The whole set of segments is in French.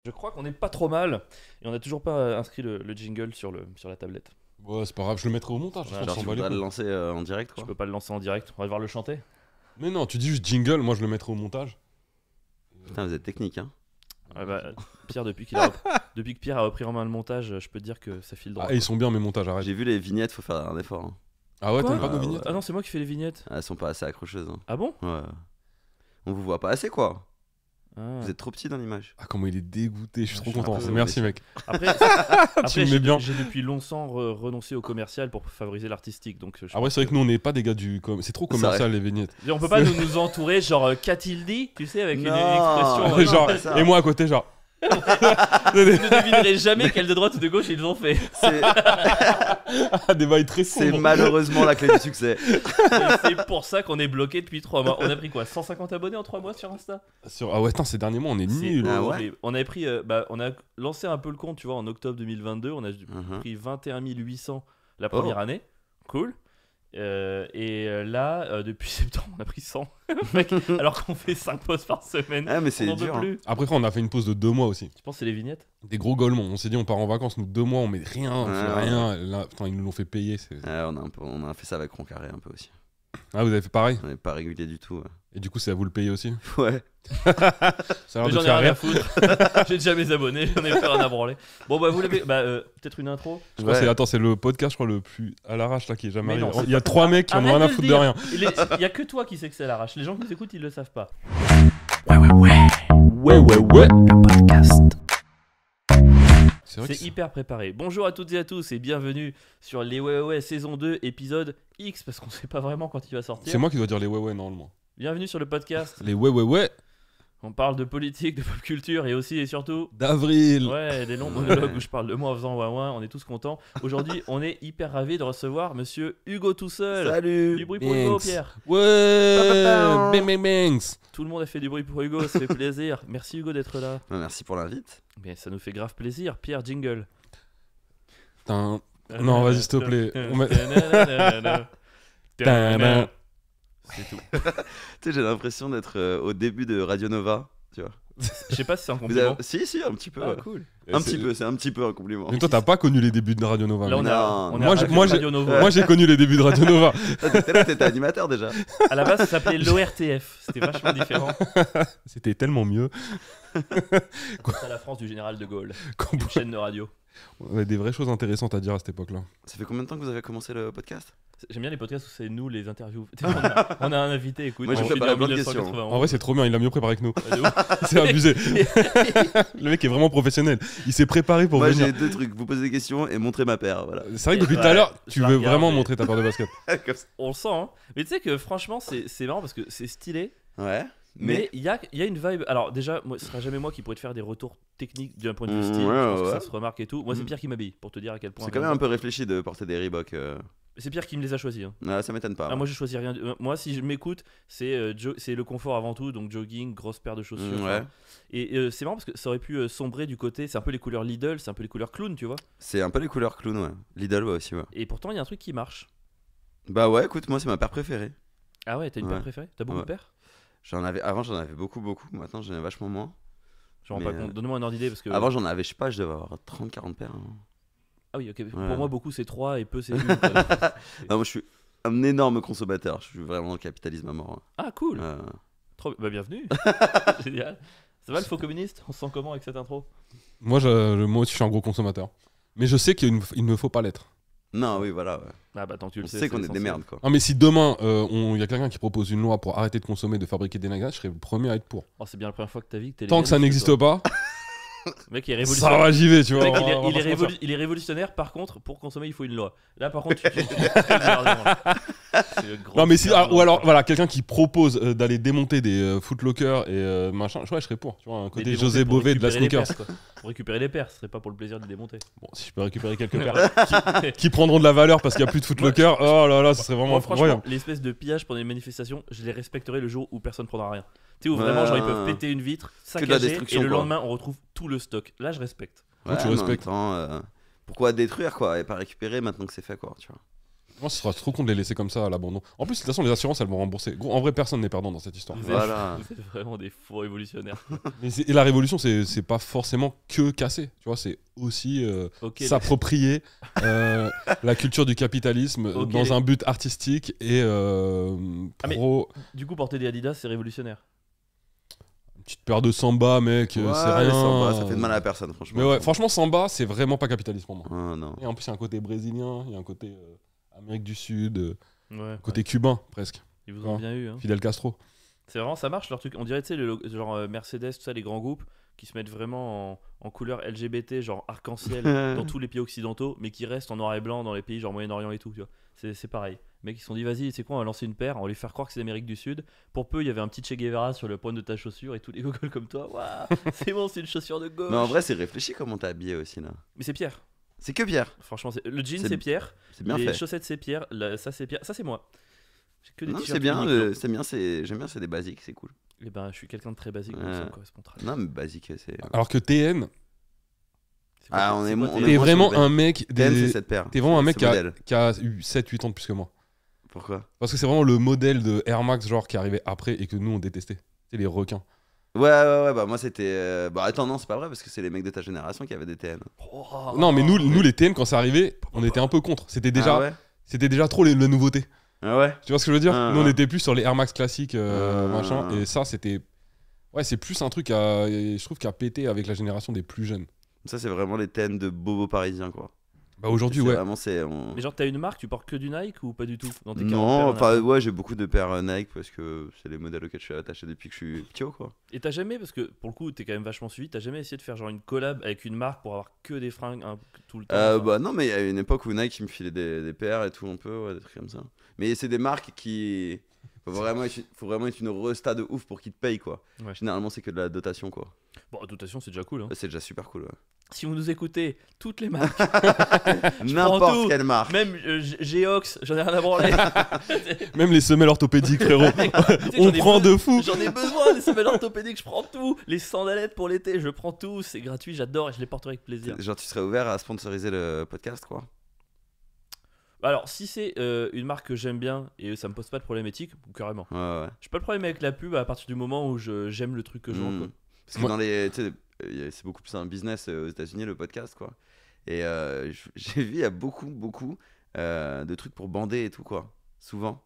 Je crois qu'on est pas trop mal et on a toujours pas inscrit le jingle sur la tablette. Ouais, c'est pas grave, je le mettrai au montage. Ouais, je Genre pense, tu on va voudrais aller. le lancer en direct Je quoi. peux pas le lancer en direct, on va devoir le chanter. Mais non, tu dis juste jingle, moi je le mettrai au montage. Putain vous êtes technique hein. Ouais, bah, Pierre, depuis que Pierre a repris en main le montage, je peux te dire que ça file droit. Ah, ils sont bien mes montages, arrête. J'ai vu les vignettes, faut faire un effort hein. Ah ouais, Quoi t'aimes pas nos Ah, vignettes? Ah non, c'est moi qui fais les vignettes. Elles sont pas assez accrocheuses hein. Ah bon? Ouais. On vous voit pas assez quoi. Ah. Vous êtes trop petit dans l'image. Ah, comment il est dégoûté, je suis Ah, trop je suis content. un peu Merci déçu. mec. Après, me mets bien. j'ai depuis longtemps renoncé au commercial pour favoriser l'artistique. Donc, je Ah ouais, c'est vrai que nous on n'est pas des gars du. C'est trop commercial les vignettes. on peut pas nous entourer, genre, qu'a-t-il dit? Tu sais, avec une Non. expression. Ouais, Genre, pas ça. et moi à côté, genre. Vous ne devinerez jamais quel de droite ou de gauche ils ont fait. C'est Ah, des bails très c'est sombres. malheureusement la clé du succès. Et c'est pour ça qu'on est bloqué depuis 3 mois. On a pris quoi, 150 abonnés en 3 mois sur Insta? Ah ouais, attends, ces derniers mois on est C'est nuls. Ah ouais. horrible. On avait pris, on a lancé un peu le compte, tu vois, en octobre 2022. On a pris 21 800 la première année. Cool. Là, depuis septembre, on a pris 100. Mec, alors qu'on fait 5 posts par semaine. Ah mais On c'est n'en peut dur. Hein. plus. Après, on a fait une pause de 2 mois aussi. Tu penses que c'est les vignettes? Des gros golemons. On s'est dit, on part en vacances, nous 2 mois, on met rien, on fait Ouais. rien. Là, putain, ils nous l'ont fait payer. On a fait ça avec Roncarré un peu aussi. Ah, vous avez fait pareil? On n'est pas régulier du tout. Et du coup, c'est à vous le payer aussi? Ouais. Ça a Mais l'air de j'en ai faire rien à rire. foutre. J'ai déjà mes abonnés, j'en ai pas rien à branler. Bon, bah, vous l'avez. Peut-être une intro? Je crois que c'est le podcast, je crois, le plus à l'arrache là qui est jamais Mais non, arrivé. c'est Il y a 3 mecs qui en ont Arrête rien à de le foutre de dire. rien. Il y a que toi qui sais que c'est à l'arrache. Les gens qui nous écoutent, ils le savent pas. Ouais. C'est vrai que C'est hyper préparé. Bonjour à toutes et à tous et bienvenue sur les Ouais saison 2 épisode X parce qu'on sait pas vraiment quand il va sortir. c'est moi qui dois dire les ouais normalement. Bienvenue sur le podcast. Les ouais On parle de politique, de pop culture et aussi et surtout d'avril. ouais, des longs monologues où je parle de moi en faisant ouais, on est tous contents. Aujourd'hui, on est hyper ravis de recevoir monsieur Hugo tout seul. Du Salut. bruit pour Hugo, Thanks. Pierre. Ouais. Bang bang bangs. Tout le monde a fait du bruit pour Hugo, ça fait plaisir. Merci Hugo d'être là. Merci pour l'invite. Mais ça nous fait grave plaisir. Pierre, jingle. Putain. Non, vas-y, s'il te plaît. Tadam. C'est tout. Tu sais j'ai l'impression d'être au début de Radio Nova. Tu vois. Je sais pas si c'est un Vous compliment. avez... Si un petit peu. Ah, ouais. cool. Un petit peu, c'est un petit peu un compliment. Mais toi, t'as pas connu les débuts de Radio Nova. Là, mec. on est Moi, à j'ai- moi, j'ai- Radio Novo. Moi, j'ai connu les débuts de Radio Nova. T'étais animateur déjà. À la base, ça s'appelait l'ORTF. C'était vachement différent. C'était tellement mieux. C'est la France du général de Gaulle. Une chaîne de radio. On avait des vraies choses intéressantes à dire à cette époque-là. Ça fait combien de temps que vous avez commencé le podcast? J'aime bien les podcasts où c'est nous les interviews. On a un invité, écoute. Moi, j'ai on fait fait pas en la bonne 1991. En vrai, c'est trop bien. Il a mieux préparé que nous. Ouais, de ouf. C'est abusé. Le mec est vraiment professionnel. Il s'est préparé pour Moi venir. j'ai 2 trucs, vous posez des questions et montrer ma paire, voilà. C'est vrai que depuis tout Ouais, à l'heure, je tu la veux regarde, vraiment mais- montrer ta paire de basket. Comme ça. On le sent, hein. Mais tu sais que franchement, c'est marrant parce que c'est stylé. Ouais. Mais il y a une vibe. Alors, déjà, ce sera jamais moi qui pourrais te faire des retours techniques d'un point de vue style. Ouais, Je pense que ouais. ça se remarque et tout. Moi, c'est Mm. Pierre qui m'habille pour te dire à quel point. C'est quand même un peu réfléchi de porter des Reebok. C'est Pierre qui me les a choisis. Hein. Ah, ça m'étonne pas. Ah, moi je choisis rien. Moi si je m'écoute, c'est le confort avant tout, donc jogging, grosse paire de chaussures. Ouais. enfin. Et c'est marrant parce que ça aurait pu sombrer du côté, c'est un peu les couleurs Lidl, c'est un peu les couleurs clown, tu vois. C'est un peu les couleurs clown, ouais. Lidl, ouais, aussi, ouais. Et pourtant il y a un truc qui marche. Bah ouais, écoute, moi c'est ma paire préférée. Ah ouais, t'as une paire Ouais. préférée? T'as beaucoup Ouais. de paires? Avant j'en avais beaucoup. Maintenant j'en ai vachement moins. Je me rends Mais, pas compte. Donne-moi un ordre d'idée parce que. Avant j'en avais, je sais pas, je devais avoir 30-40 paires. Hein. Ah oui, ok. Ouais. Pour moi beaucoup c'est 3 et peu c'est une. quoi. Non, moi je suis un énorme consommateur. Je suis vraiment dans le capitalisme à mort. Ah cool. Hein. Bah bienvenue. Génial. Ça va le faux communiste? On se sent comment avec cette intro? Moi aussi, je suis un gros consommateur. Mais je sais qu'il ne faut pas l'être. Non, oui, voilà. Ouais. Ah bah tant que tu On le sais. sait qu'on est des l'essentiel. merdes, quoi. Ah, mais si demain, il y a quelqu'un qui propose une loi pour arrêter de consommer, de fabriquer des nagats, je serais le premier à être pour. Oh, c'est bien la première fois que t'as vu que t'es Tant que ça n'existe pas, Le mec il est ça révolutionnaire. va, j'y vais, tu vois. Mec, on va- on va pas se mentir. il est révolutionnaire, par contre, pour consommer, il faut une loi. Là, par contre, tu très bizarrement. C'est le grand Non, mais si, bizarre, ou alors, quoi. voilà, quelqu'un qui propose d'aller démonter des Footlocker et machin, je serais pour. Tu vois, un Mais côté démonter José pour Bové de la récupérer les sneakers. paires, quoi. Pour récupérer les paires, ce serait pas pour le plaisir de les démonter. Bon, si je peux récupérer quelques paires qui prendront de la valeur parce qu'il n'y a plus de Footlocker, oh là là, ça serait vraiment Moi, franchement, incroyable. l'espèce de pillage pendant les manifestations, je les respecterai le jour où personne prendra rien. Tu sais, où vraiment, genre, ils peuvent péter une vitre, Que de la saccager, et destruction, le quoi. lendemain, on retrouve tout le stock. Là, je respecte. Toi, tu mais en même respectes. temps, pourquoi détruire, quoi, et pas récupérer maintenant que c'est fait, quoi, tu vois. Moi, ce sera trop con de les laisser comme ça à l'abandon. En plus, de toute façon, les assurances, elles vont rembourser. Gros, en vrai, personne n'est perdant dans cette histoire. Voilà. Vous êtes vraiment des faux révolutionnaires. Et la révolution, c'est pas forcément que casser. Tu vois, c'est aussi Ok, s'approprier la culture du capitalisme Ok, dans les- un but artistique et mais- pro. Du coup, porter des Adidas, c'est révolutionnaire. Une petite paire de samba, mec, c'est Ouais, rien. les samba, ça fait de mal à la personne, franchement. Mais ouais, franchement, samba, c'est vraiment pas capitaliste pour moi. Ah, non. Et en plus, il y a un côté brésilien, il y a un côté Amérique du Sud, Ouais. côté cubain presque. Ils vous ont Ouais. bien eu. Hein. Fidel Castro. C'est vraiment, ça marche leur truc. On dirait, tu sais, genre Mercedes, tout ça, les grands groupes qui se mettent vraiment en couleur LGBT, genre arc-en-ciel, dans tous les pays occidentaux, mais qui restent en noir et blanc dans les pays genre Moyen-Orient et tout. Tu vois. C'est pareil. Les mecs, ils se sont dit, vas-y, c'est quoi, on va lancer une paire, on va lui faire croire que c'est d'Amérique du Sud. Pour peu, il y avait un petit Che Guevara sur le point de ta chaussure et tous les gogoles comme toi. Waouh, c'est bon, c'est une chaussure de gauche. Mais en vrai, c'est réfléchi comment t'es habillé aussi, là. Mais c'est Pierre. C'est que Pierre. Franchement, le jean, C'est- c'est Pierre. C'est bien les fait. chaussettes, c'est Pierre. Ça, c'est Pierre. Ça, c'est moi. J'ai que des Non, t-shirts c'est bien, Uniqlo. c'est bien, j'aime bien, c'est des basiques, c'est cool. Eh ben, je suis quelqu'un de très basique, donc Ouais. ça me correspond très bien. Non, mais basique, c'est. Alors que TN, C'est quoi, Ah, on c'est est quoi, mon- tes- on t'es est- vraiment c'est un mec. TN, c'est cette paire. T'es vraiment un mec Ce modèle. qui a eu 7-8 ans de plus que moi. Pourquoi? Parce que c'est vraiment le modèle de Air Max genre qui arrivait après et que nous on détestait. C'est les requins. Ouais, bah moi c'était. Bah attends, non, c'est pas vrai parce que c'est les mecs de ta génération qui avaient des TN. Oh. Non mais nous les TN quand c'est arrivé, on était un peu contre. C'était déjà, Ah ouais? c'était déjà trop la nouveauté. Ah ouais? Tu vois ce que je veux dire? Ah, Nous on ouais. était plus sur les Air Max classiques Ah. machin et ça c'était. Ouais, c'est plus un truc je trouve qu'à péter avec la génération des plus jeunes. Ça, c'est vraiment les TN de bobo parisiens, quoi. Bah aujourd'hui C'est ouais. Vraiment, Mais genre, t'as une marque, tu portes que du Nike ou pas du tout dans tes 40 Non, paires, là enfin, ouais, j'ai beaucoup de paires Nike parce que c'est les modèles auxquels je suis attaché depuis que je suis petit, quoi. Et t'as jamais, parce que pour le coup, t'es quand même vachement suivi, t'as jamais essayé de faire genre une collab avec une marque pour avoir que des fringues tout le temps enfin, Bah non, mais il y a une époque où Nike il me filait des paires et tout un peu, ouais, des trucs comme ça. Mais c'est des marques qui faut vraiment être une resta de ouf pour qu'ils te payent, quoi. Ouais. Généralement c'est que de la dotation, quoi. Bon, de toute façon, c'est déjà cool. Hein. C'est déjà super cool. Ouais. Si vous nous écoutez, toutes les marques, tout. N'importe quelle marque. même Geox, j'en ai rien à branler. Même les semelles orthopédiques frérot. Mec, tu sais, On j'en ai prend be- de fou. J'en ai besoin des semelles orthopédiques, je prends tout. Les sandalettes pour l'été, je prends tout. C'est gratuit, j'adore et je les porterai avec plaisir. Genre tu serais ouvert à sponsoriser le podcast, quoi. Alors, si c'est une marque que j'aime bien et ça me pose pas de problème éthique, carrément. Ouais. J'ai pas de problème avec la pub à partir du moment où j'aime le truc que je vends. Quoi. Parce que Moi- dans les, tu sais, c'est beaucoup plus un business aux États-Unis, le podcast, quoi. Et j'ai vu il y a beaucoup de trucs pour bander et tout, quoi. Souvent.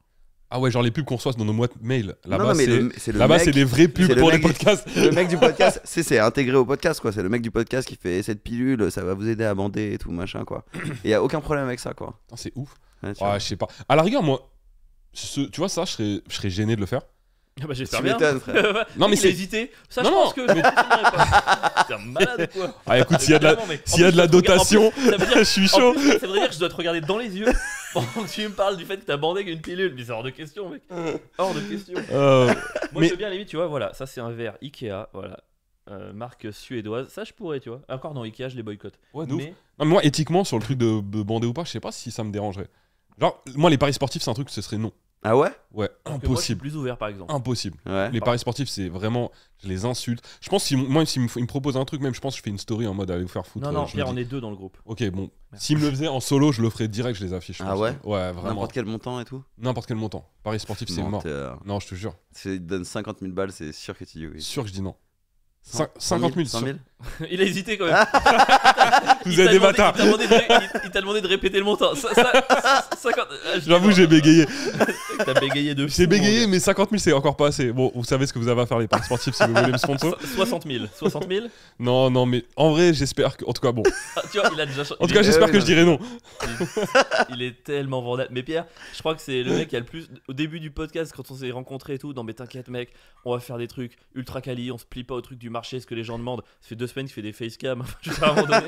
Ah ouais, genre les pubs qu'on reçoit dans nos boîtes mail. Là-bas non, mais c'est le là-bas mec- c'est des vraies pubs c'est le pour les mec- podcasts. le mec du podcast, c'est intégré au podcast, quoi. C'est le mec du podcast qui fait cette pilule, ça va vous aider à bander et tout, machin, quoi. Et il y a aucun problème avec ça, quoi. Putain, c'est ouf. Ouais, tu Ouais, vois. je sais pas. À la rigueur, moi, tu vois ça, je serais gêné de le faire. Ah bah j'espère Tu bien. m'étonnes, frère. Non, mais il a c'est- hésité. Ça, Non, je non, pense que je continuerai pas. T'es un malade ou quoi? Ah écoute, s'il y a de la, Vraiment, mec. s'il y a En de la plus, je te regarde- dotation, en plus, ça veut dire- je suis en chaud. plus, ça veut dire que je dois te regarder dans les yeux pendant que tu me parles du fait que t'as bandé avec une pilule. Mais c'est hors de question, mec. Hors de question. Euh, Moi, Mais- je veux bien, à la limite, tu vois, voilà. Ça, c'est un verre Ikea, voilà. Marque suédoise. Ça, je pourrais, tu vois. Encore dans Ikea, je les boycotte. Ouais, de ouf. Mais Non, mais moi, éthiquement, sur le truc de bander ou pas, je sais pas si ça me dérangerait. Genre, moi, les paris sportifs, c'est un truc, ce serait non. Ah ouais? Ouais, alors que moi, je suis impossible. plus ouvert, par exemple. Impossible. Ouais. Les paris sportifs, c'est vraiment. Je les insulte. Je pense que moi, s'il me propose un truc, même, je pense que je fais une story en mode allez vous faire foutre. Non, non, je le Pierre, dis. on est deux dans le groupe. Ok, bon. S'il me le faisait en solo, je le ferais direct, je les affiche. je Ah pense. ouais Ouais, vraiment. N'importe quel montant et tout? N'importe quel montant. Paris sportif, c'est mort. Menteur. Non, je te jure. Si il te donne 50 000 balles, c'est sûr que tu dis oui. Sûr que je dis non. 100 50 000, 100 000? Il a hésité quand même. Vous Il êtes t'a des demandé- bâtards. Il t'a demandé de répéter le montant. 50. J'avoue, j'ai bégayé. T'as bégayé de fou. J'ai bégayé, mon mais 50 000, c'est encore pas assez. Bon, vous savez ce que vous avez à faire, les paris sportifs, si vous voulez me sponsor. gars. 60 000. 60 000. Non, non, mais en vrai, j'espère que. En tout cas, bon. Ah, tu vois, il a déjà. En tout cas, j'espère que je dirais non. Il est tellement vendable. Mais Pierre, je crois que c'est le mec qui a le plus. Au début du podcast, quand on s'est rencontrés et tout, non mais t'inquiète, mec, on va faire des trucs ultra quali, on se plie pas au truc du marché, ce que les gens demandent. Ça fait 2 semaines qu'il fait des facecam. Je sais pas, à un moment donné.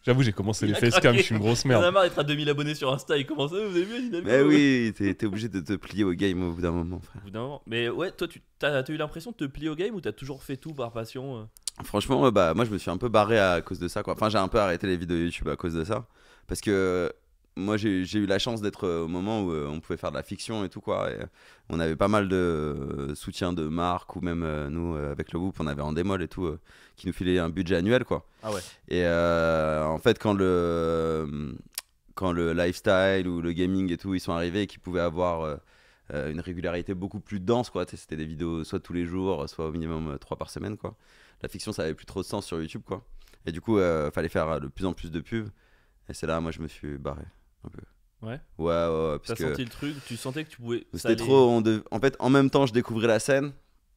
J'avoue, j'ai commencé Il les a facecam, craqué. je suis une grosse Il en a merde. marre d'être à 2000 abonnés sur Insta. Il commence à. Vous avez vu, Anne Hidalgo Mais oui, t'es obligé de te plier au game au bout d'un moment, frère. Au bout d'un moment. Mais ouais, toi, t'as eu l'impression de te plier au game ou t'as toujours fait tout par passion Franchement, bah, moi je me suis un peu barré à cause de ça, quoi. Enfin, j'ai un peu arrêté les vidéos YouTube à cause de ça. Parce que moi j'ai eu la chance d'être au moment où on pouvait faire de la fiction et tout, quoi. Et on avait pas mal de soutien de marques ou même nous, avec le groupe, on avait Endemol et tout, qui nous filait un budget annuel, quoi. Ah ouais. Et en fait, quand quand le lifestyle ou le gaming et tout, ils sont arrivés et qu'ils pouvaient avoir une régularité beaucoup plus dense, quoi. Tu sais, c'était des vidéos soit tous les jours, soit au minimum 3 par semaine, quoi. La fiction, ça avait plus trop de sens sur YouTube, quoi. Et du coup, fallait faire de plus en plus de pubs. Et c'est là, moi, je me suis barré un peu. Ouais. Ouais, T'as parce que senti le truc, tu sentais que tu pouvais. ça c'était allait- trop. En fait, en même temps, je découvrais la scène.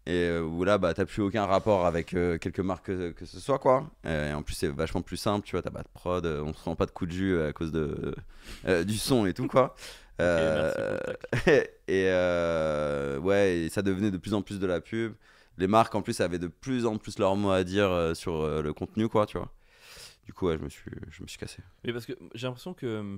Et où là, bah, t'as plus aucun rapport avec quelque marque que ce soit, quoi. Et en plus, c'est vachement plus simple, tu vois. T'as pas de prod, on se rend pas de coup de jus à cause du son et tout, quoi. merci pour le tac. Ouais, et ça devenait de plus en plus de la pub. Les marques, en plus, avaient de plus en plus leur mot à dire sur le contenu, quoi, tu vois. Du coup, ouais, je me suis cassé. Mais parce que j'ai l'impression que.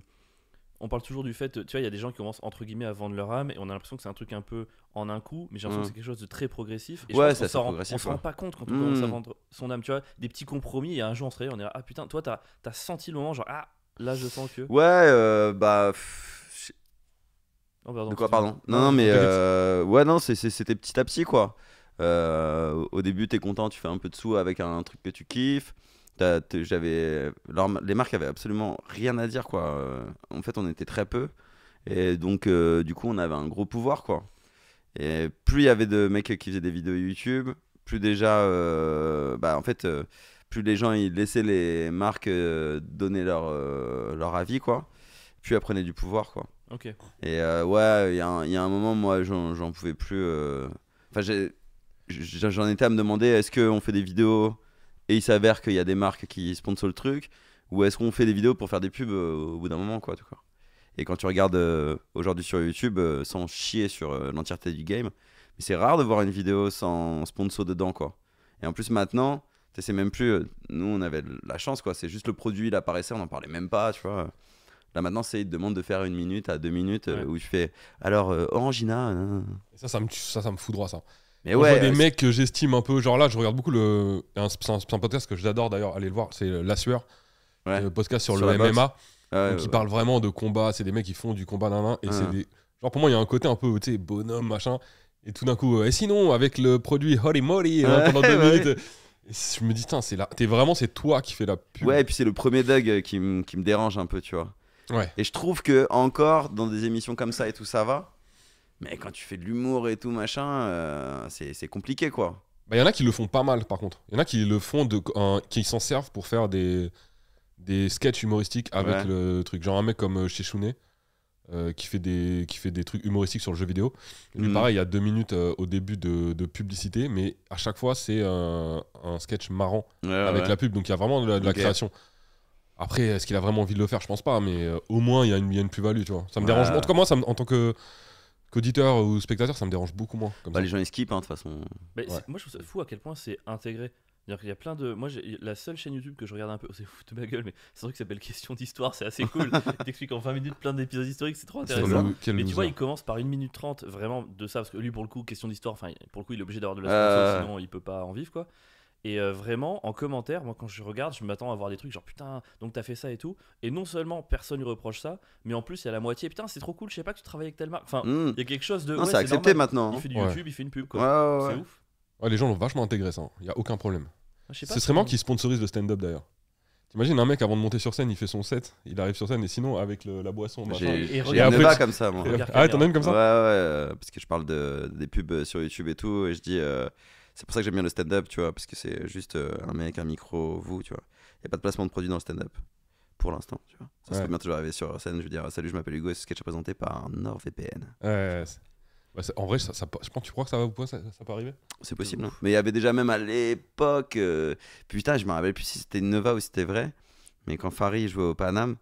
On parle toujours du fait, tu vois, il y a des gens qui commencent entre guillemets à vendre leur âme et on a l'impression que c'est un truc un peu en un coup, mais j'ai l'impression que c'est quelque chose de très progressif. Et je Ouais, pense c'est qu'on assez s'en rend- progressif, on se rend ouais. pas compte quand on commence à vendre son âme, tu vois, des petits compromis. Et un jour on se réveille, on est là, ah putain, toi t'as senti le moment, genre ah là je sens que. Ouais, bah. Oh, pardon, De quoi, excuse-moi. pardon? Non, mais t'inquiète. ouais, non, c'était petit à petit, quoi. Au début, t'es content, tu fais un peu de sous avec un truc que tu kiffes. Les marques avaient absolument rien à dire, quoi. En fait, on était très peu. Et donc, du coup, on avait un gros pouvoir, quoi. Et plus il y avait de mecs qui faisaient des vidéos YouTube, plus déjà, bah, en fait, plus les gens ils laissaient les marques donner leur avis, quoi. Plus elles prenaient du pouvoir, quoi. Ok. Et ouais, il y a un moment, moi, j'en pouvais plus. Enfin, j'en étais à me demander, est-ce qu'on fait des vidéos et il s'avère qu'il y a des marques qui sponsorent le truc, ou est-ce qu'on fait des vidéos pour faire des pubs au bout d'un moment, quoi, tout, quoi. Et quand tu regardes aujourd'hui sur YouTube, sans chier sur l'entièreté du game, mais c'est rare de voir une vidéo sans sponsor dedans, quoi. Et en plus, maintenant, tu sais, c'est même plus. Nous, on avait la chance, quoi. C'est juste le produit, il apparaissait, on n'en parlait même pas, tu vois. Là maintenant, ils te demandent de faire 1 minute à 2 minutes Ouais. où je fais alors Orangina. Ça me foudroie, ça. Mais Moi, je vois ouais, des mecs que j'estime un peu. Genre là, je regarde beaucoup c'est un podcast que j'adore d'ailleurs, allez le voir, c'est La Sueur. ouais. Le podcast sur Sur le la boxe. MMA. Ouais, Donc, ils parlent vraiment de combat. C'est des mecs qui font du combat d'un et c'est Ouais. des. Genre, pour moi, il y a un côté un peu, tu sais, bonhomme, machin. Et tout d'un coup, et sinon, avec le produit Holy Moly pendant 2 Ouais. minutes. Et je me dis, tiens, c'est là. C'est toi qui fais la pub. Ouais, et puis c'est le premier Doug qui me dérange un peu, tu vois. Ouais. Et je trouve que encore dans des émissions comme ça et tout, ça va. Mais quand tu fais de l'humour et tout, machin, c'est compliqué, quoi. Bah, il y en a qui le font pas mal, par contre. Il y en a qui le font, qui s'en servent pour faire des sketchs humoristiques avec Ouais. le truc. Genre un mec comme Chechounet, qui fait des trucs humoristiques sur le jeu vidéo. Lui, Mhm. pareil, il y a 2 minutes au début de publicité, mais à chaque fois, c'est un sketch marrant Ouais, avec ouais. la pub. Donc il y a vraiment de la Ok. création. Après, est-ce qu'il a vraiment envie de le faire? Je pense pas, mais au moins, il y a une plus-value, tu vois. Ça me Ouais. dérange. En tout cas, moi, en tant qu'auditeur ou spectateur, ça me dérange beaucoup moins. Comme Bah, ça. les gens ils skippent, hein, de toute façon. Mais Ouais. moi je trouve ça fou à quel point c'est intégré. C'est-à-dire qu'il y a plein de. Moi, la seule chaîne YouTube que je regarde un peu, c'est fou de ma gueule, mais c'est un truc qui s'appelle Question d'Histoire, c'est assez cool. Il t'explique en 20 minutes plein d'épisodes historiques, c'est trop C'est intéressant. ça. Quel Mais tu vois, loser. il commence par 1 minute 30 vraiment de ça, parce que lui, pour le coup, Question d'Histoire, enfin, pour le coup, il est obligé d'avoir de la sponsor, sinon il peut pas en vivre, quoi. Et vraiment, en commentaire, moi quand je regarde, je m'attends à voir des trucs genre putain, donc t'as fait ça et tout. Et non seulement personne lui reproche ça, mais en plus il y a la moitié, putain, c'est trop cool, je sais pas que tu travailles avec telle marque. Enfin, Mhm. il y a quelque chose de. Non, ouais, c'est accepté normal. maintenant. Il hein. fait du Ouais. YouTube, il fait une pub, Ouais, quoi. ouais, C'est ouais. ouf. Ouais, les gens l'ont vachement intégré, ça. Il y a aucun problème. Je sais pas Ce serait marrant qu'ils sponsorisent le stand-up d'ailleurs. T'imagines un mec avant de monter sur scène, il fait son set, il arrive sur scène et sinon avec la boisson, machin. J'ai Et j'ai regarde- un après, débat tu- comme ça, moi. Et- Regarde Ah, t'en caméra. as une comme Ouais, ça? ouais, parce que je parle des pubs sur YouTube et tout, et je dis, c'est pour ça que j'aime bien le stand-up, tu vois, parce que c'est juste un mec, un micro, vous, tu vois. Il n'y a pas de placement de produit dans le stand-up, pour l'instant, tu vois. Ça serait Ouais. bien toujours arriver sur scène, je veux dire, salut, je m'appelle Hugo, et ce sketch est présenté par NordVPN. Ouais, en vrai, je pense, tu crois que ça peut arriver? C'est possible, hein. Mais il y avait déjà même à l'époque, putain, je me rappelle plus si c'était une Nova ou si c'était vrai, mais quand Farid jouait au Paname,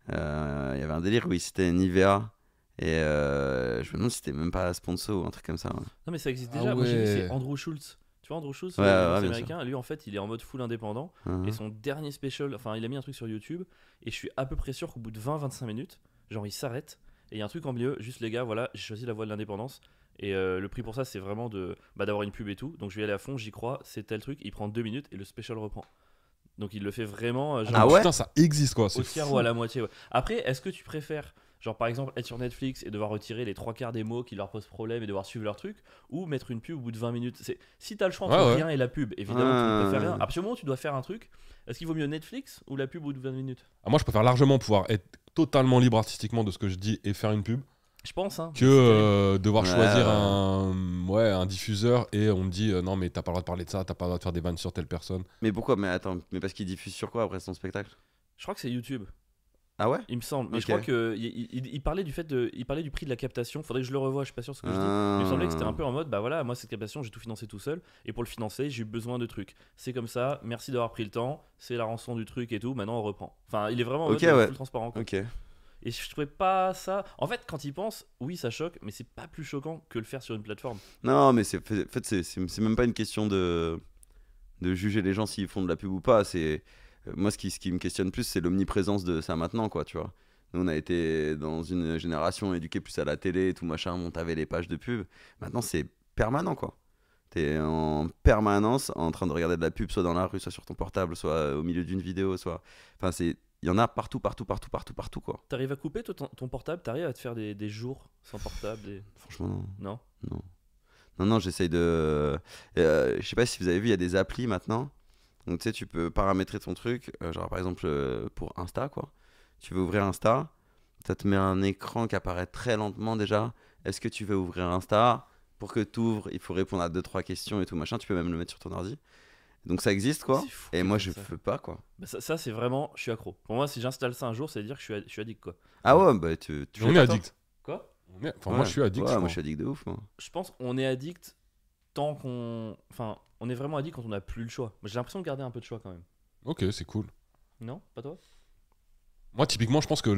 il y avait un délire où il citait Nivea. Et je me demande si c'était même pas sponsor ou un truc comme ça. Ouais. Non mais ça existe Ah déjà. Moi j'ai vu, c'est ouais. Andrew Schultz. Tu vois Andrew Schultz, Ouais, le ouais, bien américain. Lui en fait il est en mode full indépendant. Mhm. Et son dernier special, enfin il a mis un truc sur YouTube. Et je suis à peu près sûr qu'au bout de 20-25 minutes, genre il s'arrête. Et il y a un truc en milieu, juste les gars, voilà, j'ai choisi la voie de l'indépendance. Et le prix pour ça c'est vraiment d'avoir une pub et tout. Donc je vais y aller à fond, j'y crois, c'est tel truc. Il prend 2 minutes et le special reprend. Donc il le fait vraiment genre Ah ouais Putain, ça existe quoi. C'est au tiers fou. ou à la moitié. Ouais. Après, est-ce que tu préfères Genre par exemple être sur Netflix et devoir retirer les 3 quarts des mots qui leur posent problème et devoir suivre leur truc, ou mettre une pub au bout de 20 minutes. Si t'as le choix entre rien et la pub, évidemment tu préfères rien. À partir du moment où tu dois faire un truc, est-ce qu'il vaut mieux Netflix ou la pub au bout de 20 minutes? Moi, je préfère largement pouvoir être totalement libre artistiquement de ce que je dis et faire une pub Je pense, hein. que devoir choisir un diffuseur et on me dit non, mais t'as pas le droit de parler de ça, t'as pas le droit de faire des vannes sur telle personne. Mais pourquoi? Mais attends, mais parce qu'il diffuse sur quoi après son spectacle? Je crois que c'est YouTube. Ah ouais? Il me semble, mais je crois qu'il parlait il parlait du prix de la captation. Faudrait que je le revoie, je suis pas sûr de ce que je dis. Mais il me semblait que c'était un peu en mode, bah voilà, moi cette captation, j'ai tout financé tout seul, et pour le financer, j'ai eu besoin de trucs. C'est comme ça, merci d'avoir pris le temps, c'est la rançon du truc et tout, maintenant on reprend. Enfin, il est vraiment en mode full transparent, quoi. Ok. Et je trouvais pas ça. En fait, quand il pense, oui, ça choque, mais c'est pas plus choquant que le faire sur une plateforme. Non, mais en fait, c'est même pas une question de juger les gens s'ils font de la pub ou pas. Moi, ce qui me questionne plus, c'est l'omniprésence de ça maintenant, quoi, tu vois. Nous, on a été dans une génération éduquée plus à la télé et tout machin, on t'avait les pages de pub. Maintenant, c'est permanent, quoi. T'es en permanence en train de regarder de la pub, soit dans la rue, soit sur ton portable, soit au milieu d'une vidéo, soit. Enfin, il y en a partout, quoi. T'arrives à couper toi, ton portable? T'arrives à te faire des jours sans portable Franchement, non. Non, j'essaye de. Je sais pas si vous avez vu, il y a des applis maintenant. Donc tu sais, tu peux paramétrer ton truc. Genre par exemple pour Insta, quoi. Tu veux ouvrir Insta, ça te met un écran qui apparaît très lentement déjà. Est-ce que tu veux ouvrir Insta? Pour que tu ouvres, il faut répondre à 2-3 questions et tout machin. Tu peux même le mettre sur ton ordi. Donc ça existe, quoi. Fou, et moi, je peux pas, quoi. Bah ça c'est vraiment, je suis accro. Pour moi, si j'installe ça un jour, ça veut dire que je suis addict, quoi. Ah ouais, bah tu On est addict. Quoi? Moi, je suis addict. Ouais, moi, je suis addict de ouf, moi. Je pense qu'on est addict tant qu'on. Enfin, on est vraiment addict quand on n'a plus le choix. J'ai l'impression de garder un peu de choix quand même. Ok, c'est cool. Non? Pas toi? Moi, typiquement, je pense que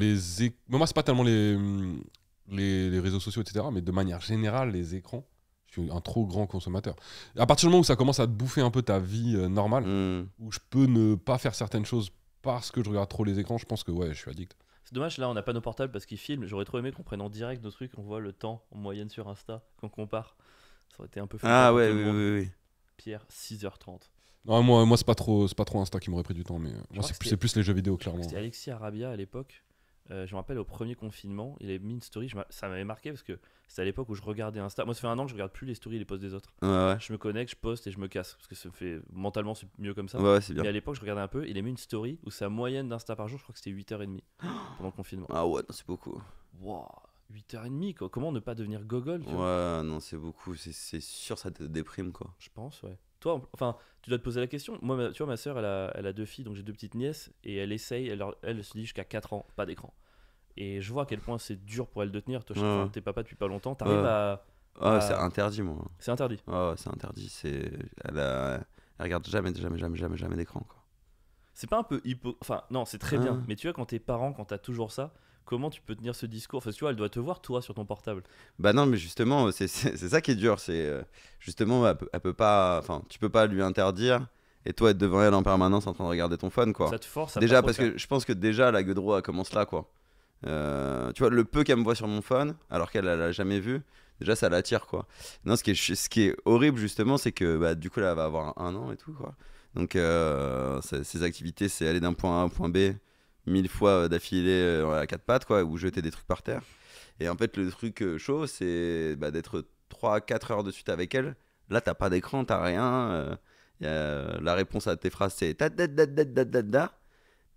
moi, c'est pas tellement les réseaux sociaux, etc. Mais de manière générale, les écrans, je suis un trop grand consommateur. À partir du moment où ça commence à te bouffer un peu ta vie normale, où je peux ne pas faire certaines choses parce que je regarde trop les écrans, je pense que ouais, je suis addict. C'est dommage, là, on n'a pas nos portables parce qu'ils filment. J'aurais trop aimé qu'on prenne en direct nos trucs, on voit le temps en moyenne sur Insta, qu'on compare. Ça aurait été un peu fun. Ah ouais, oui. Pierre, 6h30. Non, moi c'est pas trop Insta qui m'aurait pris du temps, mais moi c'est plus les jeux vidéo, clairement. C'était Alexis Arabia à l'époque. Je me rappelle au premier confinement, il avait mis une story. Ça m'avait marqué parce que c'était à l'époque où je regardais Insta. Moi, ça fait un an que je regarde plus les stories et les posts des autres. Ouais. Je me connecte, je poste et je me casse parce que ça me fait mentalement c'est mieux comme ça. Ouais, c'est bien. Mais à l'époque, je regardais un peu. Il a mis une story où sa moyenne d'Insta par jour, je crois que c'était 8h30 pendant le confinement. Ah ouais, non, c'est beaucoup. Wow, 8h30 quoi. Comment ne pas devenir gogol, tu vois? Ouais, non, c'est beaucoup. C'est sûr, ça te déprime, quoi. Je pense, ouais. Toi, enfin, tu dois te poser la question. Moi, tu vois, ma soeur, elle a 2 filles, donc j'ai 2 petites nièces, et elle essaye, elle se dit jusqu'à 4 ans, pas d'écran. Et je vois à quel point c'est dur pour elle de tenir. Toi, enfin, t'es papa depuis pas longtemps, t'arrives à. C'est interdit, moi. C'est interdit. Ouais, c'est interdit. Elle regarde jamais d'écran, quoi. C'est pas un peu Enfin, non, c'est très bien. Mais tu vois, quand t'es parent, quand t'as toujours ça, comment tu peux tenir ce discours? Enfin, tu vois, elle doit te voir, toi, sur ton portable. Bah non, mais justement, c'est ça qui est dur. C'est justement, elle peut pas. Enfin, tu peux pas lui interdire et toi être devant elle en permanence en train de regarder ton phone, quoi. Ça te force à déjà, pas parce trop que je pense que déjà, la gueudreau, elle commence là, quoi. Tu vois, le peu qu'elle me voit sur mon phone, alors qu'elle l'a jamais vu, déjà ça l'attire, quoi. Non, ce qui est horrible, justement, c'est que bah, du coup, là, elle va avoir 1 an et tout, quoi. Donc, ses activités, c'est aller d'un point A à un point B 1000 fois d'affilée à 4 pattes, quoi, ou jeter des trucs par terre. Et en fait, le truc chaud, c'est bah, d'être 3-4 heures de suite avec elle. Là, t'as pas d'écran, t'as rien. La réponse à tes phrases, c'est ta da da da da da da.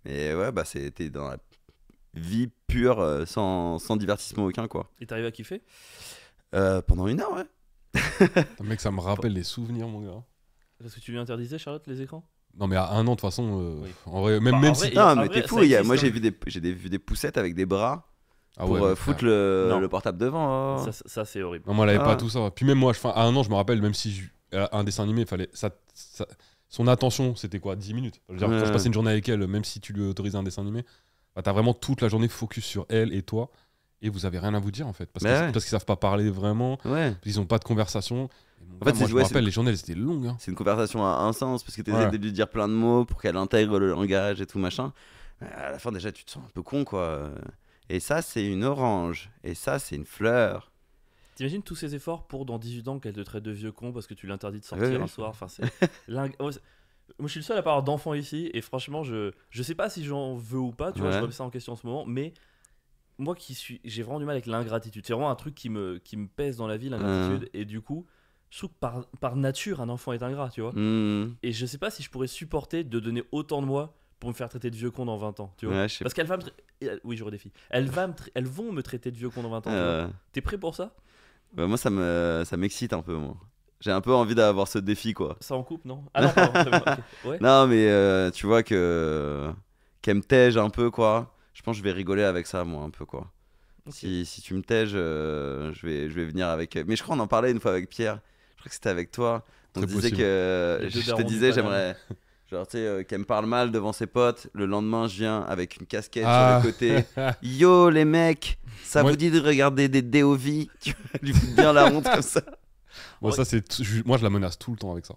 Mais ouais, bah, t'es dans la vie pure, sans divertissement aucun, quoi. Et t'arrives à kiffer? Pendant 1 heure, ouais. Mec, ça me rappelle les souvenirs, mon gars. Parce que tu lui interdisais, Charlotte, les écrans? Non, mais à 1 an, de toute façon, Oui. en vrai, même en si. vrai, Non, en mais vrai, t'es fou, ça existe, moi hein. j'ai vu des poussettes avec des bras Ah pour ouais, foutre Non. le portable devant. Ça, c'est horrible. Non, moi, elle avait Ah. pas tout ça. Puis même moi, à 1 an, je me rappelle, même si un dessin animé, il fallait. Son attention, c'était quoi, 10 minutes. Je veux dire, quand je passais une journée avec elle, même si tu lui autorisais un dessin animé, bah, t'as vraiment toute la journée focus sur elle et toi. Et vous avez rien à vous dire, en fait. Parce qu'ils savent pas parler vraiment. Ouais. Ils ont pas de conversation. En fait, moi, je me rappelle, les journées, elles étaient longues. Hein. C'est une conversation à un sens parce que t'essaies de lui dire plein de mots pour qu'elle intègre le langage et tout machin. À la fin, déjà, tu te sens un peu con, quoi. Et ça, c'est une orange. Et ça, c'est une fleur. T'imagines tous ces efforts pour dans 18 ans qu'elle te traite de vieux con parce que tu l'interdis de sortir un soir. Enfin, c'est moi, je suis le seul à pas avoir d'enfant ici et franchement, je sais pas si j'en veux ou pas. Tu vois, je remets ça en question en ce moment, mais moi j'ai vraiment du mal avec l'ingratitude. C'est vraiment un truc qui me pèse dans la vie, l'ingratitude. Et du coup, je trouve que par nature, un enfant est ingrat, tu vois. Et je sais pas si je pourrais supporter de donner autant de moi pour me faire traiter de vieux con dans 20 ans, tu vois. Ouais, je sais Parce qu'elle va oui, je redéfie. Elles vont me traiter de vieux con dans 20 ans, tu vois. T'es prêt pour ça? Bah, moi, ça m'excite un peu, moi. J'ai un peu envie d'avoir ce défi, quoi. Ça en coupe, non? Ah non, pardon. Ok. Ouais. Non, mais tu vois qu'elle me tège un peu, quoi. Je pense que je vais rigoler avec ça, moi, un peu, quoi. Ok. Si tu me tèges, je vais venir avec. Mais je crois qu'on en parlait une fois avec Pierre. Je crois que c'était avec toi. On Très disait possible. que. Les deux Je te darons du disais, Paname. j'aimerais. Genre, tu sais, qu'elle me parle mal devant ses potes. Le lendemain, je viens avec une casquette Ah. sur le côté. Yo, les mecs, ça Moi- vous dit de regarder des DOV? Tu vois, lui foutre bien la honte comme ça. Bon, ça, moi, je la menace tout le temps avec ça.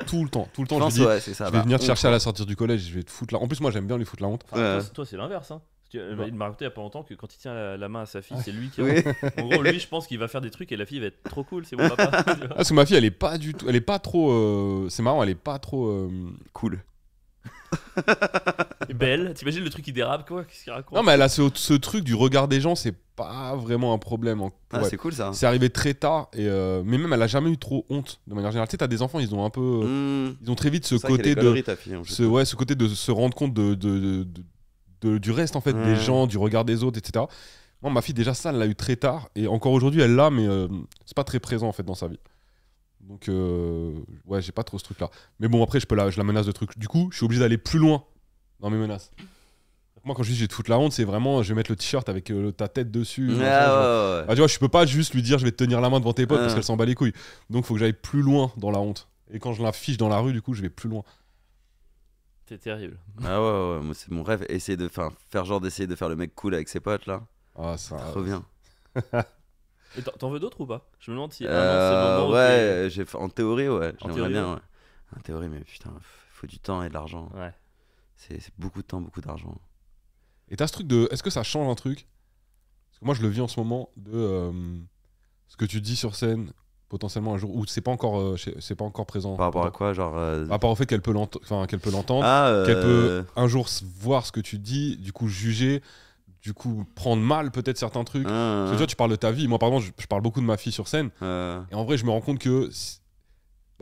tout le temps. Je Je lui pense, dis, ouais, c'est ça. je vais bah, venir te honte, chercher à quoi. la sortie du collège, je vais te foutre la. En plus, moi, j'aime bien lui foutre la honte. Enfin, Ouais. toi, c'est l'inverse. Hein. Il m'a raconté il y a pas longtemps que quand il tient la main à sa fille, c'est lui qui. Oui. En gros, lui, je pense qu'il va faire des trucs et la fille va être trop cool, c'est mon papa. Tu vois. Ah, parce que ma fille, elle est pas du tout. Elle est pas trop. C'est marrant, elle est pas trop. Cool. Et belle, t'imagines le truc qui dérape quoi? Qu'est-ce qu'il raconte? Non, mais elle a ce truc du regard des gens, c'est pas vraiment un problème. Ah, Ouais. c'est cool ça. C'est arrivé très tard, mais même elle a jamais eu trop honte de manière générale. Tu sais, t'as des enfants, ils ont un peu. Ils ont très vite ce C'est vrai qu'elle côté est de. galerie, ta fille, en plus. Ce côté de se rendre compte du reste en fait des gens, du regard des autres, etc. Moi, ma fille, déjà, ça, elle l'a eu très tard. Et encore aujourd'hui, elle l'a, mais c'est pas très présent en fait dans sa vie. Donc, ouais, j'ai pas trop ce truc-là. Mais bon, après, je la menace de trucs. Du coup, je suis obligé d'aller plus loin dans mes menaces. Moi, quand je dis je vais te foutre la honte, c'est vraiment je vais mettre le t-shirt avec ta tête dessus. machin, Ah, genre. ouais. Ah, tu vois, je peux pas juste lui dire je vais te tenir la main devant tes potes parce Ouais. qu'elle s'en bat les couilles. Donc, faut que j'aille plus loin dans la honte. Et quand je la fiche dans la rue, du coup, je vais plus loin. C'est terrible. Ah ouais, moi c'est mon rêve. Essayer de faire genre d'essayer de faire le mec cool avec ses potes là. Ah, ça. Trop bien. Et t'en veux d'autres ou pas? Je me demande si. c'est le moment où Ouais, en théorie, ouais. En J'aimerais théorie, bien, ouais. ouais. En théorie, mais putain, faut du temps et de l'argent. Ouais. C'est beaucoup de temps, beaucoup d'argent. Et t'as ce truc de. Est-ce que ça change un truc? Parce que moi, je le vis en ce moment de. Ce que tu dis sur scène, potentiellement un jour, où c'est pas encore présent. Par rapport à quoi, genre. Par rapport au fait qu'elle peut l'entendre, qu'elle Ah, peut un jour voir ce que tu dis, du coup juger, du coup prendre mal peut-être certains trucs. Parce que toi, tu parles de ta vie. Moi, par exemple, je parle beaucoup de ma fille sur scène. Et en vrai, je me rends compte que.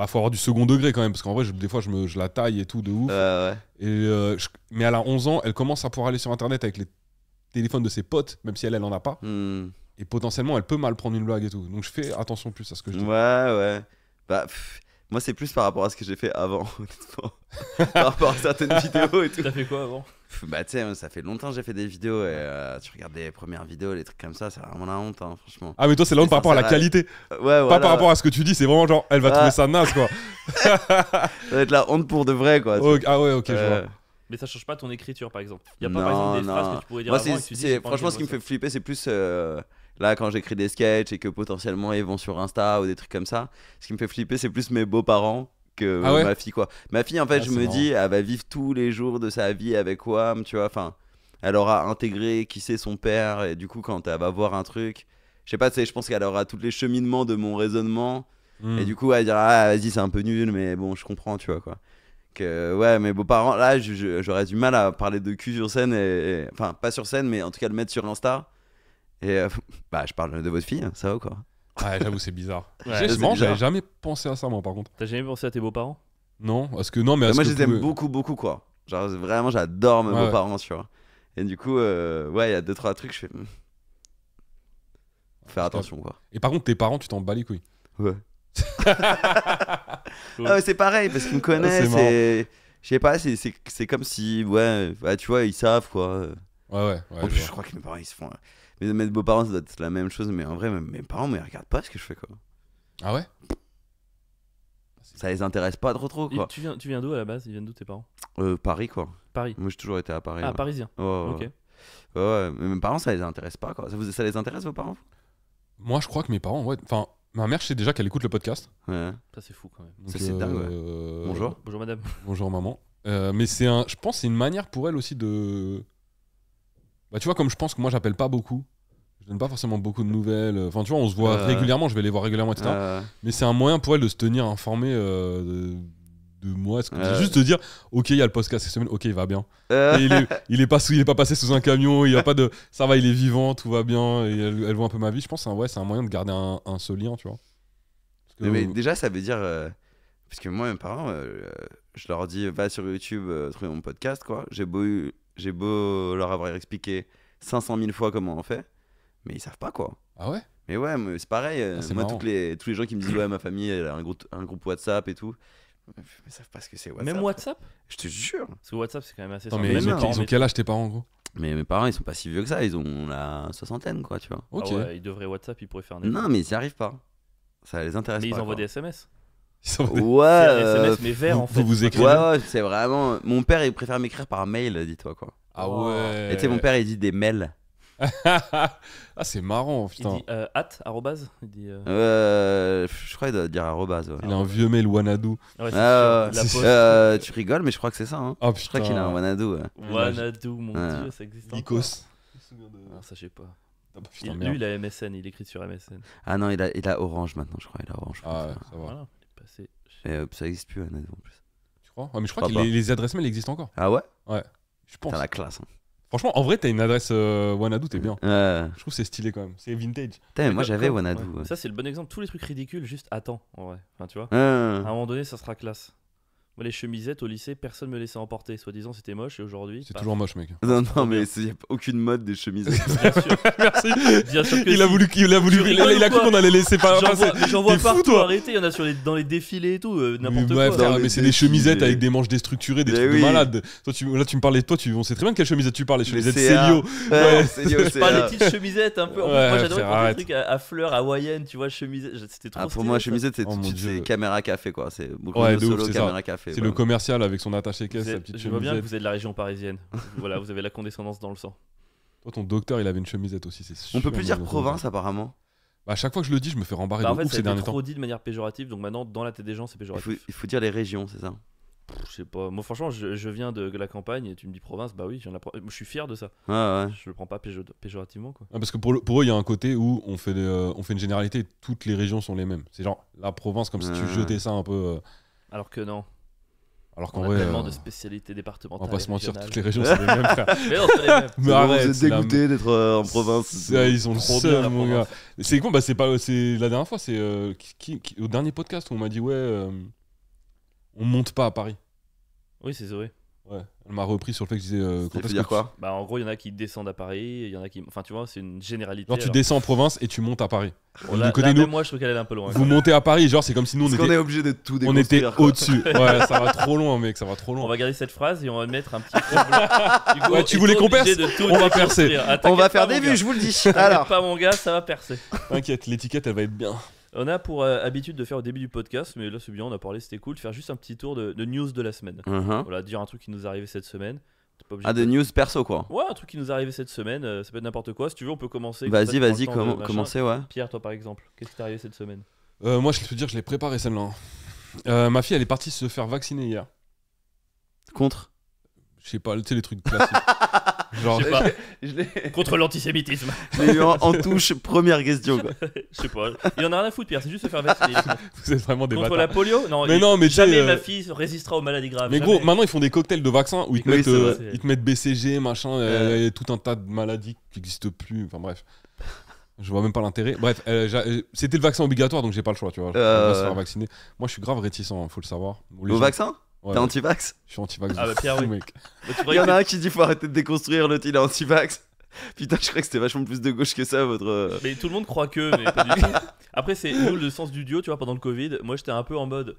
Faut avoir du second degré quand même. Parce qu'en vrai, des fois, je la taille et tout de ouf. ouais. Et, mais elle a 11 ans, elle commence à pouvoir aller sur internet avec les téléphones de ses potes, même si elle en a pas. Et potentiellement, elle peut mal prendre une blague et tout. Donc je fais attention plus à ce que je dis. Ouais. Bah, moi, c'est plus par rapport à ce que j'ai fait avant, honnêtement. Par rapport à certaines vidéos et tout. T'as fait quoi avant? Bah, tu sais, ça fait longtemps que j'ai fait des vidéos et tu regardes les premières vidéos, les trucs comme ça, c'est vraiment la honte, hein, franchement. Ah, mais toi, c'est là par rapport à la qualité. Ouais, Pas voilà. par rapport à ce que tu dis, c'est vraiment genre, elle va trouver ça naze, quoi. Ça va être la honte pour de vrai, quoi. Ok, ah ouais, ok, je vois. Mais ça change pas ton écriture par exemple. Y a pas Non, par exemple des non. phrases que tu pourrais dire Moi, avant et que tu dis, j'ai pas franchement, envie ce qui me de dire fait flipper, c'est plus là quand j'écris des sketchs et que potentiellement ils vont sur Insta ou des trucs comme ça. Ce qui me fait flipper, c'est plus mes beaux-parents que Ah ouais ma fille, quoi. Ma fille, en fait, Ah, je c'est me marrant. dis, elle va vivre tous les jours de sa vie avec Wham, tu vois. Enfin, elle aura intégré qui c'est son père et du coup, quand elle va voir un truc, je sais pas, tu sais, je pense qu'elle aura tous les cheminements de mon raisonnement. Hmm. Et du coup, elle dira, ah, vas-y, c'est un peu nul, mais bon, je comprends, tu vois, quoi. Que, ouais, mes beaux-parents, là, j'aurais du mal à parler de cul sur scène, enfin, pas sur scène, mais en tout cas le mettre sur Insta. Et bah, je parle de votre fille, hein, ça va, quoi. Ouais, j'avoue, c'est bizarre. Ouais, C'est c'est marrant, bizarre. j'avais jamais pensé à ça, moi, par contre. T'as jamais pensé à tes beaux-parents? Non, parce que non, mais. Moi, est-ce je que les aime vous- beaucoup, beaucoup, quoi. Genre, vraiment, j'adore mes Ouais, beaux-parents, tu vois. Et du coup, ouais, il y a 2-3 trucs, je fais. Faire attention, quoi. Et par contre, tes parents, tu t'en bats les couilles. Ouais. Cool. Ah, ouais, c'est pareil, parce qu'ils me connaissent, C'est et. Je sais pas, c'est comme si, ouais, tu vois, ils savent, quoi. Ouais. En plus, je crois que mes parents, ils se font. Mes beaux-parents, ça doit être la même chose, mais en vrai, mes parents, mais ils regardent pas ce que je fais, quoi. Ah ouais. Ça les intéresse pas trop, Et quoi. tu viens d'où à la base? Ils viennent d'où tes parents? Paris, quoi. Paris. Moi, j'ai toujours été à Paris. Ah, ouais. parisien. Ouais, ouais, Ok. ouais. Ouais, mais mes parents, ça les intéresse pas, quoi. Ça les intéresse, vos parents? Moi, je crois que mes parents, ouais. Enfin, ma mère, je sais déjà qu'elle écoute le podcast. Ouais. Ça c'est fou quand même. Donc, Ça, c'est dingue, ouais. Bonjour. Bonjour madame. Bonjour, maman. Mais je pense que c'est une manière pour elle aussi de. Bah, tu vois, comme je pense que moi, j'appelle pas beaucoup. Je donne pas forcément beaucoup de nouvelles. Enfin, tu vois, on se voit régulièrement, je vais les voir régulièrement, etc. Mais c'est un moyen pour elle de se tenir informée de 2 mois. Juste te dire, ok, il y a le podcast cette semaine, ok, il va bien. Et il est pas passé sous un camion, il y a pas de. Ça va, il est vivant, tout va bien, et elle voit un peu ma vie. Je pense que c'est un moyen de garder ce lien, tu vois. Parce que, Mais déjà, ça veut dire. Parce que moi, mes parents, je leur dis, va sur YouTube, trouver mon podcast, quoi. J'ai beau leur avoir expliqué 500 000 fois comment on fait, mais ils savent pas, quoi. Ah ouais? Mais ouais, mais c'est pareil. c'est Moi, marrant. tous les gens qui me disent, ouais, ma famille, elle a un groupe WhatsApp et tout. Ils savent pas ce que c'est WhatsApp. Même WhatsApp? Je te jure. Parce que WhatsApp, c'est quand même assez Attends, simple. mais Même ils là, ont quel âge tes parents, gros? Mais mes parents, ils sont pas si vieux que ça. Ils ont la soixantaine, quoi, tu vois. Ah Ok. ouais, ils devraient WhatsApp, ils pourraient faire un effort. Non, mais ils y arrivent pas. Ça les intéresse Mais pas. ils envoient quoi. des SMS. Ils sont- Ouais. C'est un SMS, mais vert en fait. vous Ouais, écrivez. ouais, c'est vraiment. Mon père, il préfère m'écrire par mail, dis-toi, quoi. Ah ouais. Et tu sais, mon père, il dit des mails. Ah, c'est marrant, Il putain. dit arrobase. Il dit. Je crois qu'il doit dire arrobase. Ouais. Il a un vieux mail Wanadu. Ouais, c'est Ah, sûr. ouais. La poste. Tu rigoles, mais je crois que c'est ça. Hein. Ah Je crois qu'il a un putain. Wanadu. Ouais. Wanadu, mon Ouais. dieu, ça existe encore. Nikos. Ah, ça, je sais pas. Ah bah, putain, Lui, merde. il a MSN, il écrit sur MSN. Ah non, il a Orange maintenant, je crois. Il a Orange. Ah ouais, ça va. Voilà, il est passé. Et, ça existe plus, Wanadu en plus. Tu crois? Ah, mais je crois Crois que pas. les adresses mail existent encore. Ah ouais? Je pense. T'as la classe. Hein. Franchement, en vrai, t'as une adresse Wanadu, t'es bien. Ouais. Je trouve que c'est stylé quand même. C'est vintage. Putain, mais moi Comme- j'avais comme- Wanadu. ouais. Ouais. Ça, c'est le bon exemple. Tous les trucs ridicules, juste attends, en vrai. Enfin, tu vois. Ouais. À un moment donné, ça sera classe. Moi, les chemisettes au lycée, personne me laissait emporter. Soi-disant, c'était moche et aujourd'hui. C'est paf. toujours moche, mec. Non, trop non, mais bien. il n'y a aucune mode des chemises. Bien sûr, Merci. bien sûr que Il a si. voulu. Tu Il rigoles a ou cru quoi? qu'on allait laisser pas J'en passer. vois, mais j'en vois T'es fou, partout, toi. arrêtez, il y en a dans les défilés et tout, n'importe Oui, quoi. bref, Dans mais les c'est des chemisettes défilés. avec des manches déstructurées, des Mais trucs oui. de malade. Toi, là, tu me parlais. Toi, on sait très bien de quelle chemisette tu parles. Les chemisettes CA. Célio. Ouais, c'est lié au Je parle des CA. petites chemisettes un peu. En plus, Ouais, moi, j'adorais frère, prendre des arrête. trucs à fleurs hawaïennes, tu vois, chemisette. C'était trop Ah, pour stylé, moi, ça. chemisette, c'est Oh tout de mon suite Dieu. c'est caméra café quoi. C'est beaucoup Ouais, de de ouf, solo c'est caméra café. C'est ouais. le commercial avec son attaché caisse, Vous sa êtes- petite Je vois bien que chemisette. vous êtes de la région parisienne. Voilà, vous avez la condescendance dans le sang. Toi, ton docteur, il avait une chemisette aussi, c'est sûr. On peut plus dire mais- province apparemment. Bah, à chaque fois que je le dis, je me fais rembarrer Bah, en de fait, ouf ça a ces été derniers temps. trop dit de manière péjorative, donc maintenant, dans la tête des gens, c'est péjoratif. Il faut dire les régions, c'est ça. Je sais pas. Moi, franchement, je viens de la campagne et tu me dis province, bah oui, je suis fier de ça. Ouais, ouais. Je le prends pas péjorativement, quoi. Ah, parce que pour eux, il y a un côté où on fait une généralité, toutes les régions sont les mêmes. C'est genre la province, comme si tu jetais ça un peu. Alors que non. Alors qu'en On a vrai, tellement de spécialités départementales. on va pas se mentir, régionales. toutes les régions sont les mêmes, frère. Mais non, c'est pas les mêmes. Mais Vous arrête, êtes c'est la- dégoûté d'être en province. Ils sont Trop bien, seuls, la mon province. gars. C'est con, bah c'est la dernière fois, c'est au dernier podcast où on m'a dit ouais, on monte pas à Paris. Oui, c'est vrai. Ouais. Elle m'a repris sur le fait que je disais. Ça quand veut est-ce dire que quoi? Bah, en gros, il y en a qui descendent à Paris, il y en a qui. Enfin, tu vois, c'est une généralité. Genre tu alors. descends en province et tu montes à Paris. Bon, Du là, côté là, nous, même moi, je trouve qu'elle est un peu loin. vous montez à Paris, genre c'est comme si nous Parce qu'on est était obligé de tout on était déconstruire. quoi. au-dessus. Ouais, ça va trop loin, mec, ça va trop On loin. va garder cette phrase et on va mettre un petit comble. Hugo Ouais, tu est voulais qu'on obligé perce de tout On va percer. déconstruire. Ah, On t'inquiète va pas, faire mon des gars. vues, je vous le dis. T'inquiète Alors. pas, mon gars, ça va percer. T'inquiète, l'étiquette elle va être bien. On a pour habitude de faire au début du podcast, mais là c'est bien, on a parlé, c'était cool, de faire juste un petit tour de news de la semaine. Mhm. Voilà, dire un truc qui nous est arrivé cette semaine. T'es pas obligé Ah, de news perso quoi. Ouais, un truc qui nous est arrivé cette semaine, ça peut être n'importe quoi. Si tu veux, on peut commencer. comme ça, Vas-y, tu prends le vas-y, temps de machin. commencez, ouais. Pierre, toi par exemple, qu'est-ce qui t'est arrivé cette semaine? Moi je peux te dire, je l'ai préparé celle-là. Ma fille elle est partie se faire vacciner hier. Contre. Je sais pas, tu sais les trucs classiques. Genre, Je sais pas. Je l'ai Contre l'antisémitisme. je l'ai eu en touche, première question quoi. Je sais pas. Il en a rien à foutre, Pierre, c'est juste se faire vacciner. vous êtes vraiment des Contre bâtards. la polio? Non, Mais non, mais tu sais, jamais ma fille résistera aux maladies graves. Mais jamais. gros, maintenant ils font des cocktails de vaccins où ils te, Oui, mettent, c'est vrai. ils te mettent BCG, machin, et tout un tas de maladies qui n'existent plus. Enfin bref. Je vois même pas l'intérêt. Bref, c'était le vaccin obligatoire donc j'ai pas le choix, tu vois. On va se faire vacciner. Moi je suis grave réticent, faut le savoir. Les Au gens- vaccin? Ouais, T'es anti-vax? je suis anti-vax. Ah bah, Pierre, fou, oui. mec. Bah, tu Il vois, y en a un qui dit faut arrêter de déconstruire, l'autre il est anti-vax. Putain, je crois que c'était vachement plus de gauche que ça, votre. Mais tout le monde croit que, mais pas du tout. Après, c'est nous le sens du duo, tu vois, pendant le Covid. Moi, j'étais un peu en mode.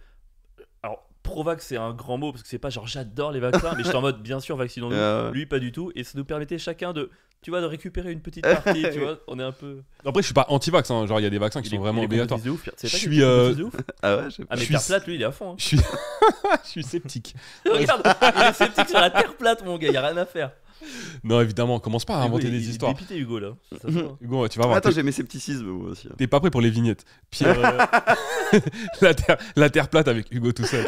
Alors, pro-vax, c'est un grand mot parce que c'est pas genre j'adore les vaccins, mais j'étais en mode bien sûr, vaccinons-nous. Ouais. Lui, pas du tout. Et ça nous permettait chacun de, tu vois, de récupérer une petite partie, tu vois. On est un peu. Après, je suis pas anti-vax, hein. Genre il y a des vaccins qui sont vraiment obligatoires. De ouf, Pierre. C'est Je pas suis, qu'il est complotiste de ouf. Ah ouais, je sais pas. Ah, mais je suis- Terre plate, lui, il est à fond. Hein. Je suis... je suis sceptique. Regarde, il est sceptique sur la Terre plate, mon gars, y a rien à faire. Non, évidemment, commence pas à Hugo, inventer il- des il est histoires. dépité, Hugo, là. Ça se voit. Hugo, tu vas voir. Attends, t'es- j'ai mes scepticismes moi aussi. T'es pas prêt pour les vignettes. Pierre, la terre plate avec Hugo tout seul.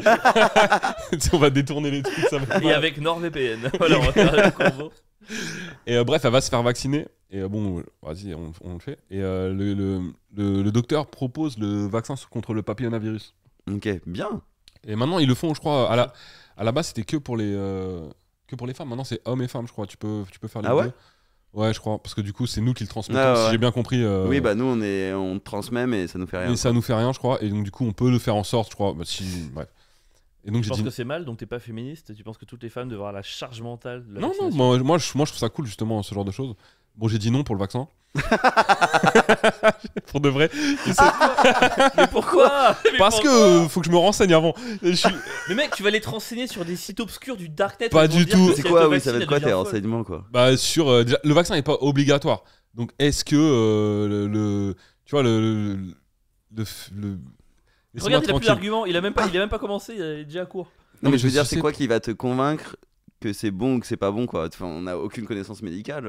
Tu sais, on va détourner les trucs, ça va. Et avec NordVPN. Voilà, on va faire le combo. Et bref, elle va se faire vacciner. Et bon, vas-y, on le fait. Et le docteur propose le vaccin contre le papillomavirus. Ok, bien. Et maintenant, ils le font, je crois, à la base, c'était que pour les femmes. Maintenant, c'est hommes et femmes, je crois. Tu peux faire les Ah ouais deux. Ouais, je crois. Parce que du coup, c'est nous qui le transmettons, Ah ouais, si ouais. j'ai bien compris. Oui, bah nous on transmet, mais ça nous fait rien. Et ça nous fait rien, je crois. Et donc, du coup, on peut le faire en sorte, je crois. Bah, bref. Et donc, Tu j'ai penses dit. que c'est mal, donc t'es pas féministe? Tu penses que toutes les femmes devraient avoir la charge mentale de la Non, vaccination? moi, je trouve ça cool, justement, ce genre de choses. Bon, j'ai dit non pour le vaccin. Pour de vrai. Mais pourquoi? Mais Parce pourquoi que faut que je me renseigne avant. Mais mec, tu vas aller te renseigner sur des sites obscurs du darknet. Pas où ils vont du dire tout. que C'est si quoi, elle te oui, ça va vaccine, être quoi elle tes devient folle. renseignements, quoi? Bah, déjà, le vaccin n'est pas obligatoire. Donc, est-ce que tu vois, laissez-moi Regarde, il a plus tranquille. d'arguments, il a même pas commencé, il est déjà à court. Non, mais je veux dire, sais c'est quoi qui va te convaincre que c'est bon ou que c'est pas bon, quoi? Enfin, on n'a aucune connaissance médicale,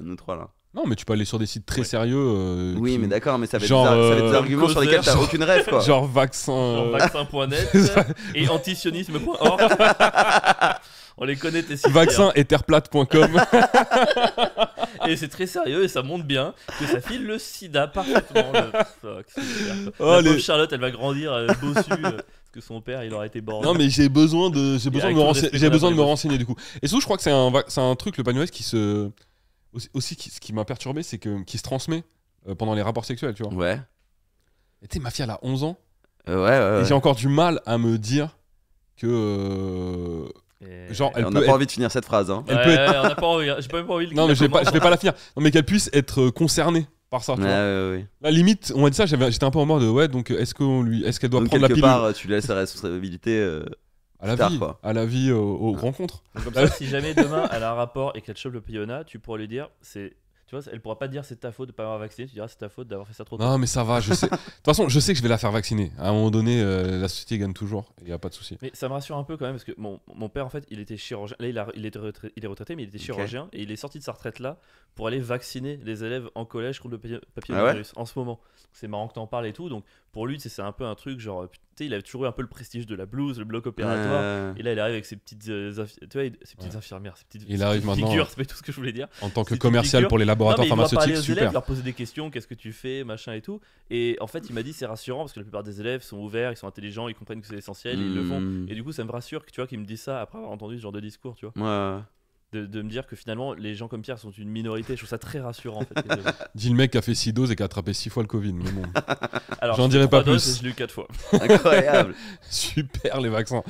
nous trois, là. Non, mais tu peux aller sur des sites très Ouais. sérieux. Oui, qui- mais d'accord, mais ça va être, Genre, ça va être des arguments sur lesquels t'as Causeur. aucune rêve, quoi. Genre vaccin. Genre vaccin.net et antisionisme.org. On les connaît, tes sites. Vaccineterplate.com. Et c'est très sérieux et ça montre bien que ça file le sida parfaitement. Fuck, c'est super. Oh, La les- pauvre Charlotte, elle va grandir bossu parce que son père, il aurait été borné. Non, mais j'ai besoin de avec tout le respect j'ai qu'on a besoin de pour me les renseigner du coup. Et surtout, je crois que c'est un truc, le pagnolès, qui se. Aussi, ce qui m'a perturbé, c'est qui se transmet pendant les rapports sexuels, tu vois. Ouais. Et tu sais, ma fille, elle a 11 ans. Ouais. Et j'ai encore du mal à me dire que. Et- Genre, elle On peut n'a pas être- envie de finir cette phrase, hein. elle Ouais, peut être- ouais, on n'a pas envie, hein. J'ai pas même pas envie de Non, mais je vais la pas la finir. Non, mais qu'elle puisse être concernée par ça, tu vois. Ouais. La limite, on m'a dit ça, j'étais un peu en mode ouais, donc est-ce qu'elle doit Donc, prendre la quelque pilule part, tu laisses la responsabilité. à la tard, vie, quoi. à la vie, aux rencontres. Donc comme ça, si jamais demain elle a un rapport et qu'elle chope le piona, tu pourras lui dire, tu vois, elle pourra pas dire c'est ta faute de pas avoir vacciné, tu diras c'est ta faute d'avoir fait ça trop tôt. Non, mais ça va, je sais. De toute façon, je sais que je vais la faire vacciner. À un moment donné, la société gagne toujours, il y a pas de souci. Mais ça me rassure un peu quand même parce que mon père en fait il était chirurgien. Là il est retraité mais il était chirurgien et il est sorti de sa retraite là pour aller vacciner les élèves en collège contre le papillomavirus en ce moment. C'est marrant que t'en parles et tout, donc pour lui c'est un peu un truc genre, tu sais, il avait toujours eu un peu le prestige de la blouse, le bloc opératoire. Et là il arrive avec ses petites, tu vois, ses petites infirmières, ses petites, Il ses arrive petites maintenant, figures, c'est pas tout ce que je voulais dire. En tant que C'est une commercial figure. pour les Non, laboratoires mais il doit parler pharmaceutiques, aux élèves, super. leur poser des questions, qu'est-ce que tu fais, machin et tout. Et en fait, il m'a dit c'est rassurant parce que la plupart des élèves sont ouverts, ils sont intelligents, ils comprennent que c'est essentiel, et ils le font. Et du coup, ça me rassure que tu vois qu'ils me disent ça après avoir entendu ce genre de discours, tu vois, Ouais. de me dire que finalement les gens comme Pierre sont une minorité. Je trouve ça très rassurant en fait. Dis le mec qui a fait 6 doses et qui a attrapé 6 fois le Covid. Mais bon, Alors, J'en j'ai dirai fait 3 pas doses plus. et je l'ai eu 4 fois. Incroyable. super les vaccins.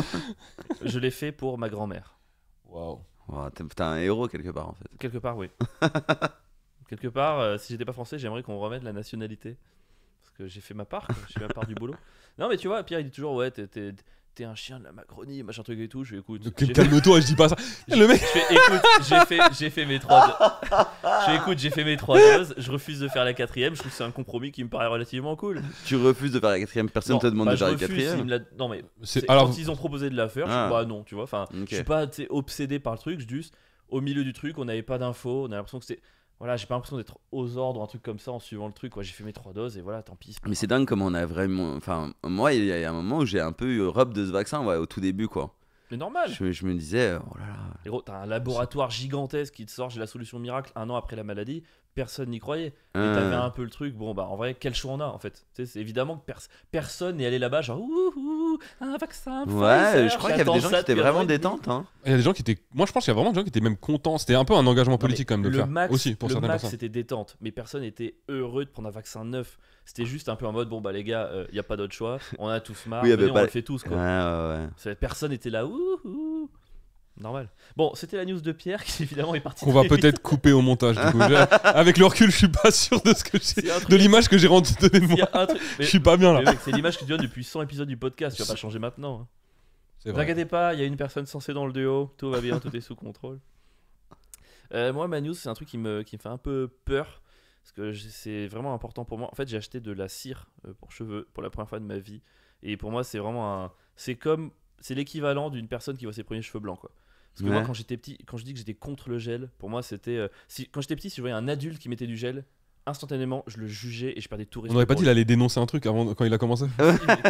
Je l'ai fait pour ma grand-mère. Waouh. Oh, t'es un héros quelque part, en fait. Quelque part, oui. Quelque part, si j'étais pas français, j'aimerais qu'on remette la nationalité. Parce que j'ai fait ma part, quoi. J'ai fait ma part du boulot. Non, mais tu vois, Pierre, il dit toujours, ouais, t'es un chien de la Macronie, machin truc et tout. Je lui écoute. Calme-toi, je dis pas ça. Le mec. Je fais, écoute, j'ai fait mes 3 doses. Je fais, écoute, j'ai fait mes 3 doses. Je refuse de faire la 4ème. Je trouve que c'est un compromis qui me paraît relativement cool. Tu refuses de faire la 4ème, personne Non, te demande bah, de je faire la refuse, 4ème. il me l'a- Non, mais Alors, quand ils ont proposé de la faire, je Ah. suis bah non, tu vois. Enfin, Ok. je suis pas tu sais, obsédé par le truc. Juste au milieu du truc, on n'avait pas d'infos. On a l'impression que c'était. Voilà, j'ai pas l'impression d'être aux ordres, un truc comme ça en suivant le truc. Quoi. J'ai fait mes 3 doses et voilà, tant pis. Mais c'est dingue comment on a vraiment. Enfin, moi, il y a un moment où j'ai un peu eu robe de ce vaccin, ouais, au tout début, quoi. Mais normal. Je me disais, oh là là. Et gros, t'as un laboratoire gigantesque qui te sort, j'ai la solution miracle 1 an après la maladie. Personne n'y croyait. Et t'avais un peu le truc, bon bah en vrai, quel choix on a en fait. Tu sais, c'est évidemment que personne n'est allé là-bas, genre ouh, un vaccin. Ouais, Pfizer, je crois qu'il y avait des gens qui j'attends ça étaient depuis vraiment un an et demi. détentes, hein. il y a des gens qui étaient. Moi, je pense qu'il y a vraiment des gens qui étaient même contents. C'était un peu un engagement Non, mais politique quand même de le faire. max, Aussi pour le certaines max, personnes. c'était détente, mais personne n'était heureux de prendre un vaccin neuf. C'était juste un peu en mode bon bah les gars, il y a pas d'autre choix, on a tous marre, Oui, il y avait venez, pas- on le fait tous Ouais, quoi. ouais. Personne n'était là ouh. Normal. Bon, c'était la news de Pierre qui évidemment est partie. Qu'on va très vite. peut-être couper au montage. Du coup. Avec le recul, je suis pas sûr de ce que C'est j'ai. un truc- De l'image que j'ai rendue de il y moi. a un truc- Je suis pas bien Mais là. mec, c'est l'image que tu donnes depuis 100 épisodes du podcast, tu vas pas changer maintenant. Hein. C'est Ne vrai. inquiétez pas, il y a une personne censée dans le duo, tout va bien, tout est sous contrôle. Moi, ma news, c'est un truc qui me fait un peu peur, parce que c'est vraiment important pour moi. En fait, j'ai acheté de la cire pour cheveux pour la première fois de ma vie, et pour moi, c'est vraiment c'est l'équivalent d'une personne qui voit ses premiers cheveux blancs, quoi. Parce que moi, Ouais. quand j'étais petit, quand je dis que j'étais contre le gel, pour moi, c'était quand j'étais petit, si je voyais un adulte qui mettait du gel, instantanément, je le jugeais et je perdais tout On respect. n'aurait pas pour dit qu'il allait dénoncer un truc avant quand il a commencé. lui.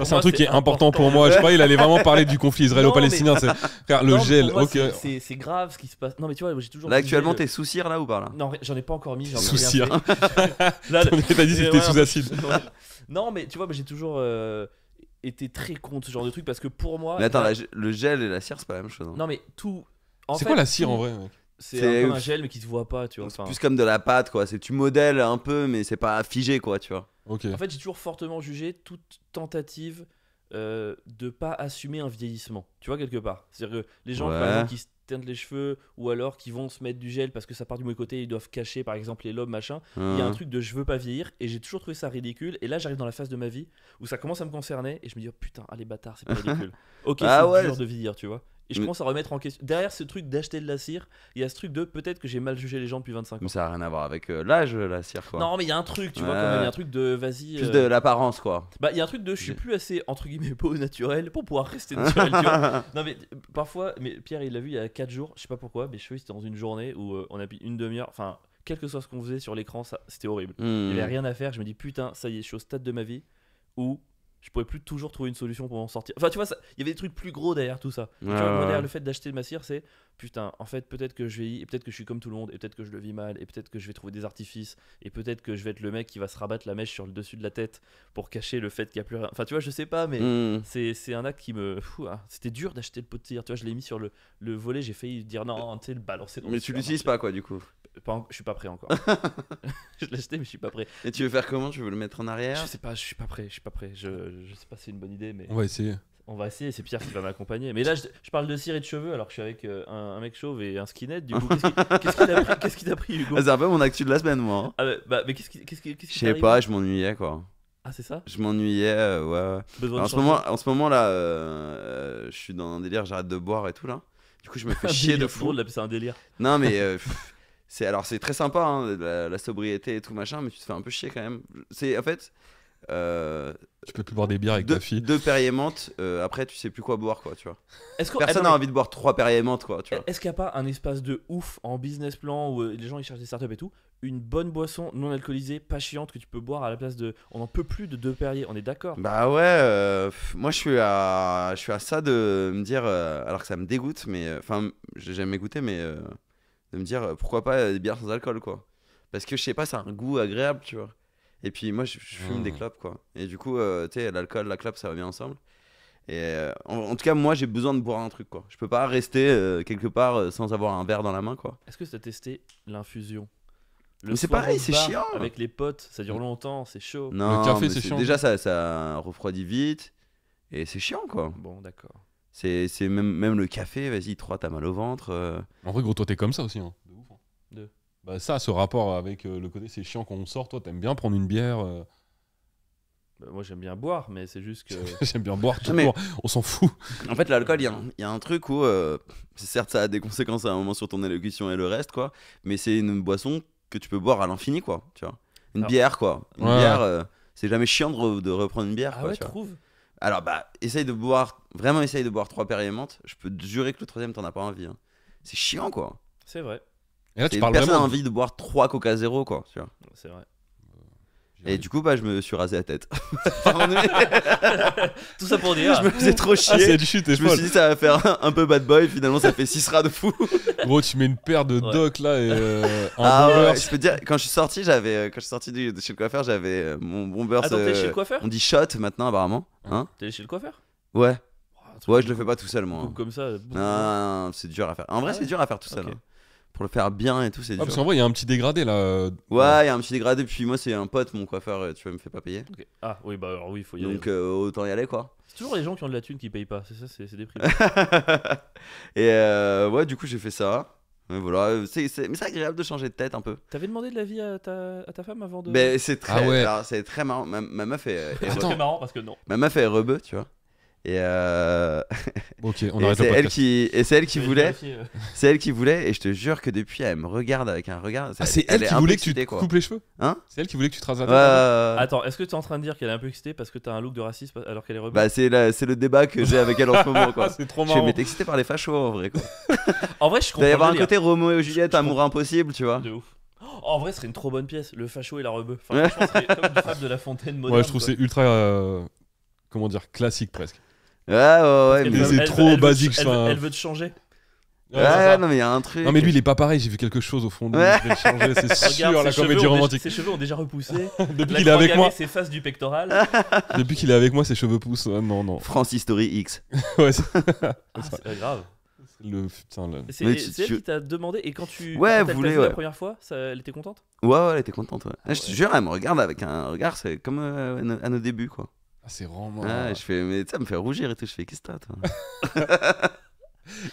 C'est un truc qui est important pour moi. Je crois qu'il allait vraiment parler du conflit israélo-palestinien. C'est frère, le Non, mais gel. pour moi, Ok. c'est grave ce qui se passe. Non, mais tu vois, j'ai toujours. Là, dit actuellement, gel. t'es sous cire là ou pas là? Non, j'en ai pas encore mis. J'en ai Sous rien cire. fait. Là, T'as dit que ouais, c'était un sous peu- acide. ouais. Non, mais tu vois, j'ai toujours été très contre ce genre de truc parce que pour moi. Mais attends, le gel et la cire, c'est pas la même chose. Hein. Non, mais tout. C'est quoi la cire en vrai, mec? C'est comme un gel, mais qui se voit pas, tu vois. C'est plus comme de la pâte, quoi. Tu modèles un peu, mais c'est pas figé, quoi, tu vois. Ok. En fait, j'ai toujours fortement jugé toute tentative de pas assumer un vieillissement. Tu vois, quelque part. C'est-à-dire que les gens, Ouais. par exemple, qui se teintent les cheveux ou alors qui vont se mettre du gel parce que ça part du mauvais côté, ils doivent cacher, par exemple, les lobes, machin. Il y a un truc de je veux pas vieillir et j'ai toujours trouvé ça ridicule. Et là, j'arrive dans la phase de ma vie où ça commence à me concerner et je me dis, oh putain, allez bâtard, c'est pas ridicule. Ok, Ah c'est ouais, dur de vieillir, tu vois. Et je Mais- commence à remettre en question. Derrière ce truc d'acheter de la cire, il y a ce truc de peut-être que j'ai mal jugé les gens depuis 25 ans. Mais ça a rien à voir avec l'âge, la cire, quoi. Non, mais il y a un truc, tu vois, quand Ouais. même. Il y a un truc de vas-y. Plus de l'apparence, quoi. Bah, il y a un truc de je suis J'ai- plus assez entre guillemets beau naturel pour pouvoir rester naturel, tu vois. Non, mais parfois, mais Pierre il l'a vu il y a 4 jours, je sais pas pourquoi, mes cheveux c'était dans une journée où on a pris une demi-heure, enfin, quel que soit ce qu'on faisait sur l'écran, ça c'était horrible. Il y avait rien à faire, je me dis putain, ça y est, je suis au stade de ma vie où je pourrais plus toujours trouver une solution pour m'en sortir. Enfin, tu vois, il y avait des trucs plus gros derrière tout ça. Tu vois, moi, derrière le fait d'acheter de ma cire, c'est putain, en fait, peut-être que je vieillis, et peut-être que je suis comme tout le monde, et peut-être que je le vis mal, et peut-être que je vais trouver des artifices, et peut-être que je vais être le mec qui va se rabattre la mèche sur le dessus de la tête pour cacher le fait qu'il n'y a plus rien. Enfin, tu vois, je sais pas, mais c'est un acte qui me. C'était dur d'acheter le pot de cire. Tu vois, je l'ai mis sur le volet, j'ai failli dire non, tu sais, le balancer dans Mais le tu l'utilises pas, quoi, du coup. Je suis pas prêt encore. Je l'ai acheté, mais je suis pas prêt. Et tu veux faire comment? Tu veux le mettre en arrière? Je sais pas, je suis pas prêt. Je sais pas si c'est une bonne idée, mais. On va essayer. On va essayer, c'est Pierre qui va m'accompagner. Mais là, je parle de cire et de cheveux alors que je suis avec un mec chauve et un skinhead. Du coup, qu'est-ce qui t'a pris, Hugo? Ah, c'est un peu mon actu de la semaine, moi. Hein. Mais qu'est-ce qui Je t'est sais arrivé? pas, je m'ennuyais, quoi. Ah, c'est ça? Je m'ennuyais, ouais. Besoin En de ce changer. moment, là, je suis dans un délire, j'arrête de boire et tout, là. Du coup, je me fais Un chier de délire, c'est fou. drôle d'appeler ça un délire. Non, mais c'est très sympa, hein, la sobriété et tout, machin, mais tu te fais un peu chier quand même. C'est en fait. Tu peux plus boire des bières avec ta fille. Deux Perrier menthe, après tu sais plus quoi boire, quoi, tu vois. Est-ce Personne n'a envie de boire 3 Perrier menthe, quoi, tu vois. Est-ce qu'il n'y a pas un espace de ouf en business plan où les gens ils cherchent des startups et tout, une bonne boisson non alcoolisée, pas chiante que tu peux boire à la place de. On n'en peut plus de 2 Perrier, on est d'accord? Bah ouais, moi je suis à ça de me dire, alors que ça me dégoûte, mais enfin, j'ai jamais goûté, mais de me dire pourquoi pas des bières sans alcool, quoi. Parce que je sais pas, c'est un goût agréable, tu vois. Et puis moi je fume des clopes, quoi. Et du coup, tu sais, l'alcool, la clope, ça va bien ensemble. Et en tout cas, moi j'ai besoin de boire un truc, quoi. Je peux pas rester quelque part sans avoir un verre dans la main, quoi. Est-ce que tu as testé l'infusion? Mais c'est soir pareil, au c'est bar, chiant. Avec les potes, ça dure longtemps, c'est chaud. Non, Le café, mais c'est chiant. déjà ça refroidit vite. Et c'est chiant, quoi. Bon, d'accord. C'est même le café, vas-y, 3, t'as mal au ventre. En vrai, gros, toi, t'es comme ça aussi. Hein. De ouf. Hein. De. Bah, ça, ce rapport avec le côté, c'est chiant quand on sort. Toi, t'aimes bien prendre une bière. Bah, moi j'aime bien boire, mais c'est juste que. J'aime bien boire tout Mais- court. On s'en fout. En fait, l'alcool, il y a un truc où, certes, ça a des conséquences à un moment sur ton élocution et le reste, quoi. Mais c'est une boisson que tu peux boire à l'infini, quoi. Tu vois. Une Alors- bière, quoi. Une Ouais. bière, c'est jamais chiant de reprendre une bière, Ah quoi. ouais, tu vois. trouve. Alors, bah, essaye de boire 3 Perrier menthe. Je peux te jurer que le troisième, t'en as pas envie. Hein. C'est chiant, quoi. C'est vrai, Et là, tu Et parles personne n'a vraiment. envie de boire 3 Coca Zéro, quoi. Tu vois. c'est vrai. Et du coup, bah, je me suis rasé la tête. Pardon, Tout ça pour dire. je me faisais trop Ah, chier. c'est du chute, t'es Je me suis dit ça va faire un peu bad boy, finalement ça fait 6 rats de fou. Gros, tu mets une paire de Ouais. docks là et un Ah Bombers. ouais, je peux te dire, quand je suis sorti, de chez le coiffeur, j'avais mon Bombers. Attends, t'es chez le coiffeur? On dit shot maintenant apparemment. Hein? T'es chez le coiffeur? Ouais. Oh, un truc Ouais, je le fais pas tout seul moi. coupe comme ça. Non, c'est dur à faire. En vrai, Ah c'est ouais. dur à faire tout seul. Ok. Hein. Pour le faire bien et tout, c'est Ah, dur. parce qu'en vrai, il y a un petit dégradé là. Ouais, il y a un petit dégradé, puis moi c'est un pote, mon coiffeur, tu vois, il me fait pas payer. Ok. Ah oui, bah alors oui, il faut y aller. Donc autant y aller quoi. C'est toujours les gens qui ont de la thune qui payent pas, c'est ça, c'est déprimant. Et ouais, du coup j'ai fait ça. Mais voilà, mais c'est agréable de changer de tête un peu. T'avais demandé de l'avis à ta femme avant de. Mais c'est très, Ah ouais. alors, c'est très marrant. Ma meuf est c'est Attends. très marrant parce que non. ma meuf est rebeu, tu vois. Et, Ok, on et arrête c'est le elle podcast. c'est elle qui Je vais voulait, vérifier, c'est elle qui voulait. Et je te jure que depuis, elle me regarde avec un regard. Ah, c'est elle est qui un peu voulait que tu excitée, te quoi. coupes les cheveux. Hein? C'est elle qui voulait que tu te rases la Ouais, tête. Attends, est-ce que tu es en train de dire qu'elle est un peu excitée parce que t'as un look de raciste alors qu'elle est rebelle? bah c'est le débat que j'ai avec elle en ce moment, quoi. C'est trop Je suis marrant. mais t'es excité par les fachos en vrai, quoi. En vrai, je Il comprends. doit y avoir un le délire. côté Roméo et Juliette, Je amour impossible, tu vois. De ouf. Oh, en vrai, ce serait une trop bonne pièce, le facho et la rebeu. Enfin, franchement, c'est comme une fable de la fontaine moderne. Ouais, je trouve quoi. c'est ultra. Comment dire, classique presque. Ouais, ouais, ouais. Elle mais- Mais veut- c'est elle trop veut- basique, elle ça. veut- Elle veut te changer. Ouais, non, mais il y a un truc. Non, mais lui, il est pas pareil. J'ai vu quelque chose au fond de lui. Ouais. Je vais le changer, c'est sûr, Regarde, la ses cheveux comédie ont déjà- romantique. Ses cheveux ont déjà repoussé. Depuis La qu'il est avec croix moi, gammée s'efface du pectoral. depuis qu'il est avec moi, ses cheveux poussent. Non, non. Francis Story X. Ouais, c'est Ah, c'est grave. putain, C'est Mais c'est elle qui t'a demandé et quand tu Ouais, quand elle vous t'a voulez, vu ouais. la première fois, elle était contente. Ouais, elle était contente. Ouais. Ah Je te ouais. jure, elle me regarde avec un regard, c'est comme à nos débuts, quoi. Ah, c'est vraiment. Ouais, je fais, mais ça me fait rougir et tout. Je fais, qu'est-ce que t'as, toi?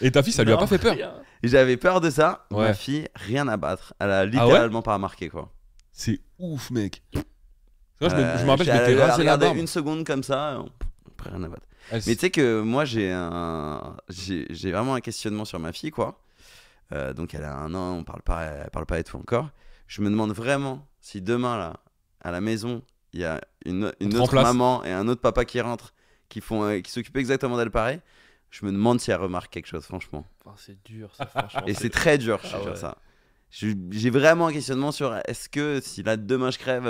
Et ta fille, ça lui a Non, pas fait peur? rien. Et j'avais peur de ça. Ouais. Ma fille, rien à battre. Elle a ouais littéralement pas remarqué, quoi. C'est ouf, mec. Moi, je me rappelle, je Elle m'étais a rasé la regardé barbe. une seconde comme ça, après rien à battre. Elle Mais tu sais que moi, j'ai vraiment un questionnement sur ma fille, quoi. Donc elle a 1 an, elle parle pas et tout encore. Je me demande vraiment si demain, là, à la maison, il y a une te autre remplace. maman et un autre papa qui rentrent, qui s'occupent exactement d'elle pareil. Je me demande si elle remarque quelque chose, franchement. Enfin, c'est dur, ça, franchement. Et c'est très dur, je te Ah jure ouais. ça. J'ai vraiment un questionnement sur est-ce que si là demain je crève,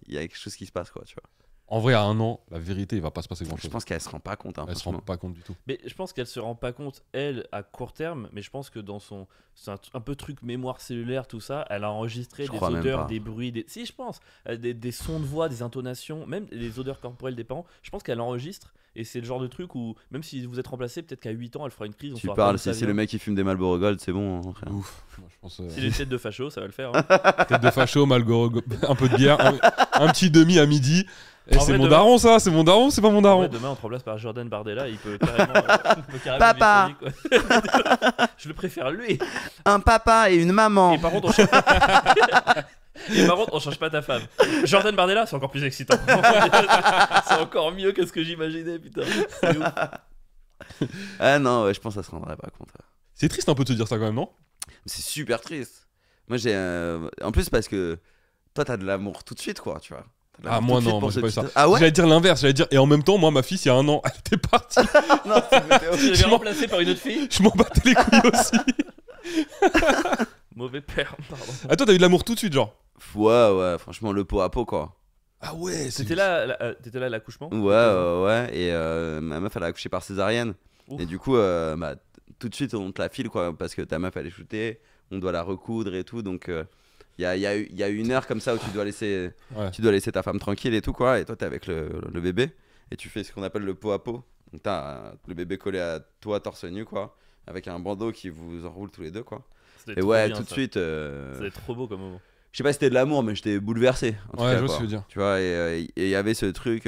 il y a quelque chose qui se passe, quoi, tu vois. En vrai, à 1 an, la vérité, il va pas se passer grand Je chose. pense qu'elle se rend pas compte, hein, Elle se rend franchement. pas compte du tout. Mais je pense qu'elle se rend pas compte, elle, à court terme, mais je pense que dans son. C'est un peu truc mémoire cellulaire, tout ça. Elle a enregistré Je des crois même odeurs, pas. des bruits, si, je pense. Des sons de voix, des intonations, même les odeurs corporelles des parents. Je pense qu'elle enregistre, et c'est le genre de truc où, même si vous êtes remplacé, peut-être qu'à 8 ans, elle fera une crise. On Tu saura pas parles, d'où ça si c'est vient. le mec qui fume des Marlboro Gold, c'est bon, hein, frère. Ouf. Moi, je pense. Si les têtes de facho, ça va le faire. Hein. Tête de facho, Malboro, un peu de bière, un petit demi à midi. Et En c'est vrai, mon demain- daron, ça. C'est mon daron, c'est pas mon En daron. vrai, demain, on te remplace par Jordan Bardella, il peut carrément. Papa. vivre sa vie, quoi. Je le préfère lui. Un papa et une maman. Et par contre, on change pas ta femme. Jordan Bardella, c'est encore plus excitant. C'est encore mieux que ce que j'imaginais, putain. C'est ouf. Ah non, ouais, je pense que ça se rendrait pas compte. C'est triste un peu de te dire ça quand même, non? C'est super triste. Moi, j'ai. En plus, parce que toi, t'as de l'amour tout de suite, quoi, tu vois. T'as de Ah, l'amour moi, tout de suite non, pour moi, j'ai ce pas eu petit- ça. Ah ouais. J'allais dire l'inverse. J'allais dire, et en même temps, moi, ma fille, il y a 1 an, elle était partie. Non, c'était Tu horrible. l'avais remplacé par une autre fille. Je m'en battais les couilles aussi. Mauvais père, pardon. Ah, toi, t'as eu de l'amour tout de suite, genre? Ouais, franchement, le pot à pot, quoi. Ah ouais, T'étais là, t'étais là à l'accouchement. Ouais. Et ma meuf, elle a accouché par césarienne. Ouf. Et du coup, bah, tout de suite, on te la file, quoi, parce que ta meuf, elle est shootée. On doit la recoudre et tout. Donc, il y a 1 heure comme ça où tu dois laisser ta femme tranquille et tout, quoi. Et toi, t'es avec le bébé. Et tu fais ce qu'on appelle le pot à pot. Donc, t'as le bébé collé à toi, torse nu, quoi. Avec un bandeau qui vous enroule tous les deux, quoi. C'était Et trop ouais, bien, tout de ça. suite. C'était trop beau comme moment. Je sais pas si c'était de l'amour, mais j'étais bouleversé. En tout Ouais, cas, je vois quoi. ce que tu veux dire. Tu vois, et il y avait ce truc.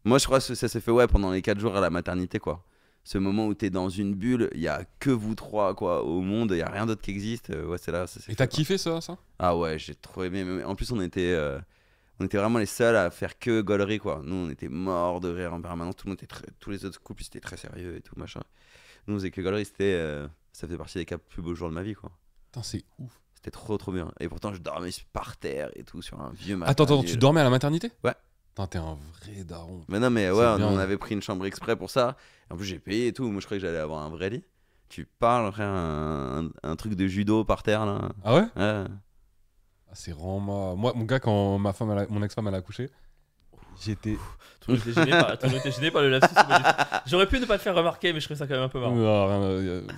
Moi, je crois que ça s'est fait pendant les 4 jours à la maternité, quoi. Ce moment où t'es dans une bulle, il y a que vous 3, quoi, au monde, il y a rien d'autre qui existe. Ouais, c'est là. Ça s'est Et t'as fait, quoi. kiffé ça? Ah ouais, j'ai trop aimé. En plus, on était vraiment les seuls à faire que gaulerie, quoi. Nous, on était morts de rire en permanence. Tout le monde était tous les autres couples, ils étaient très sérieux et tout, machin. Nous, on faisait que gaulerie, ça faisait partie des 4 plus beaux jours de ma vie, quoi. Putain, c'est ouf. C'était trop bien. Et pourtant, je dormais par terre et tout, sur un vieux Attends, matelas. tu dormais à la maternité? Ouais. Putain, t'es un vrai daron. Mais non, mais C'est ouais, bien. on avait pris une chambre exprès pour ça. Et en plus, j'ai payé et tout. Moi, je croyais que j'allais avoir un vrai lit. Tu parles, frère, un truc de judo par terre, là. Ah ouais? Ouais. Ah, c'est vraiment. Moi, mon gars, quand mon ex-femme elle a accouché, j'étais. Tout le monde était gêné par le lapsus. J'aurais pu ne pas le faire remarquer, mais je trouvais ça quand même un peu marrant.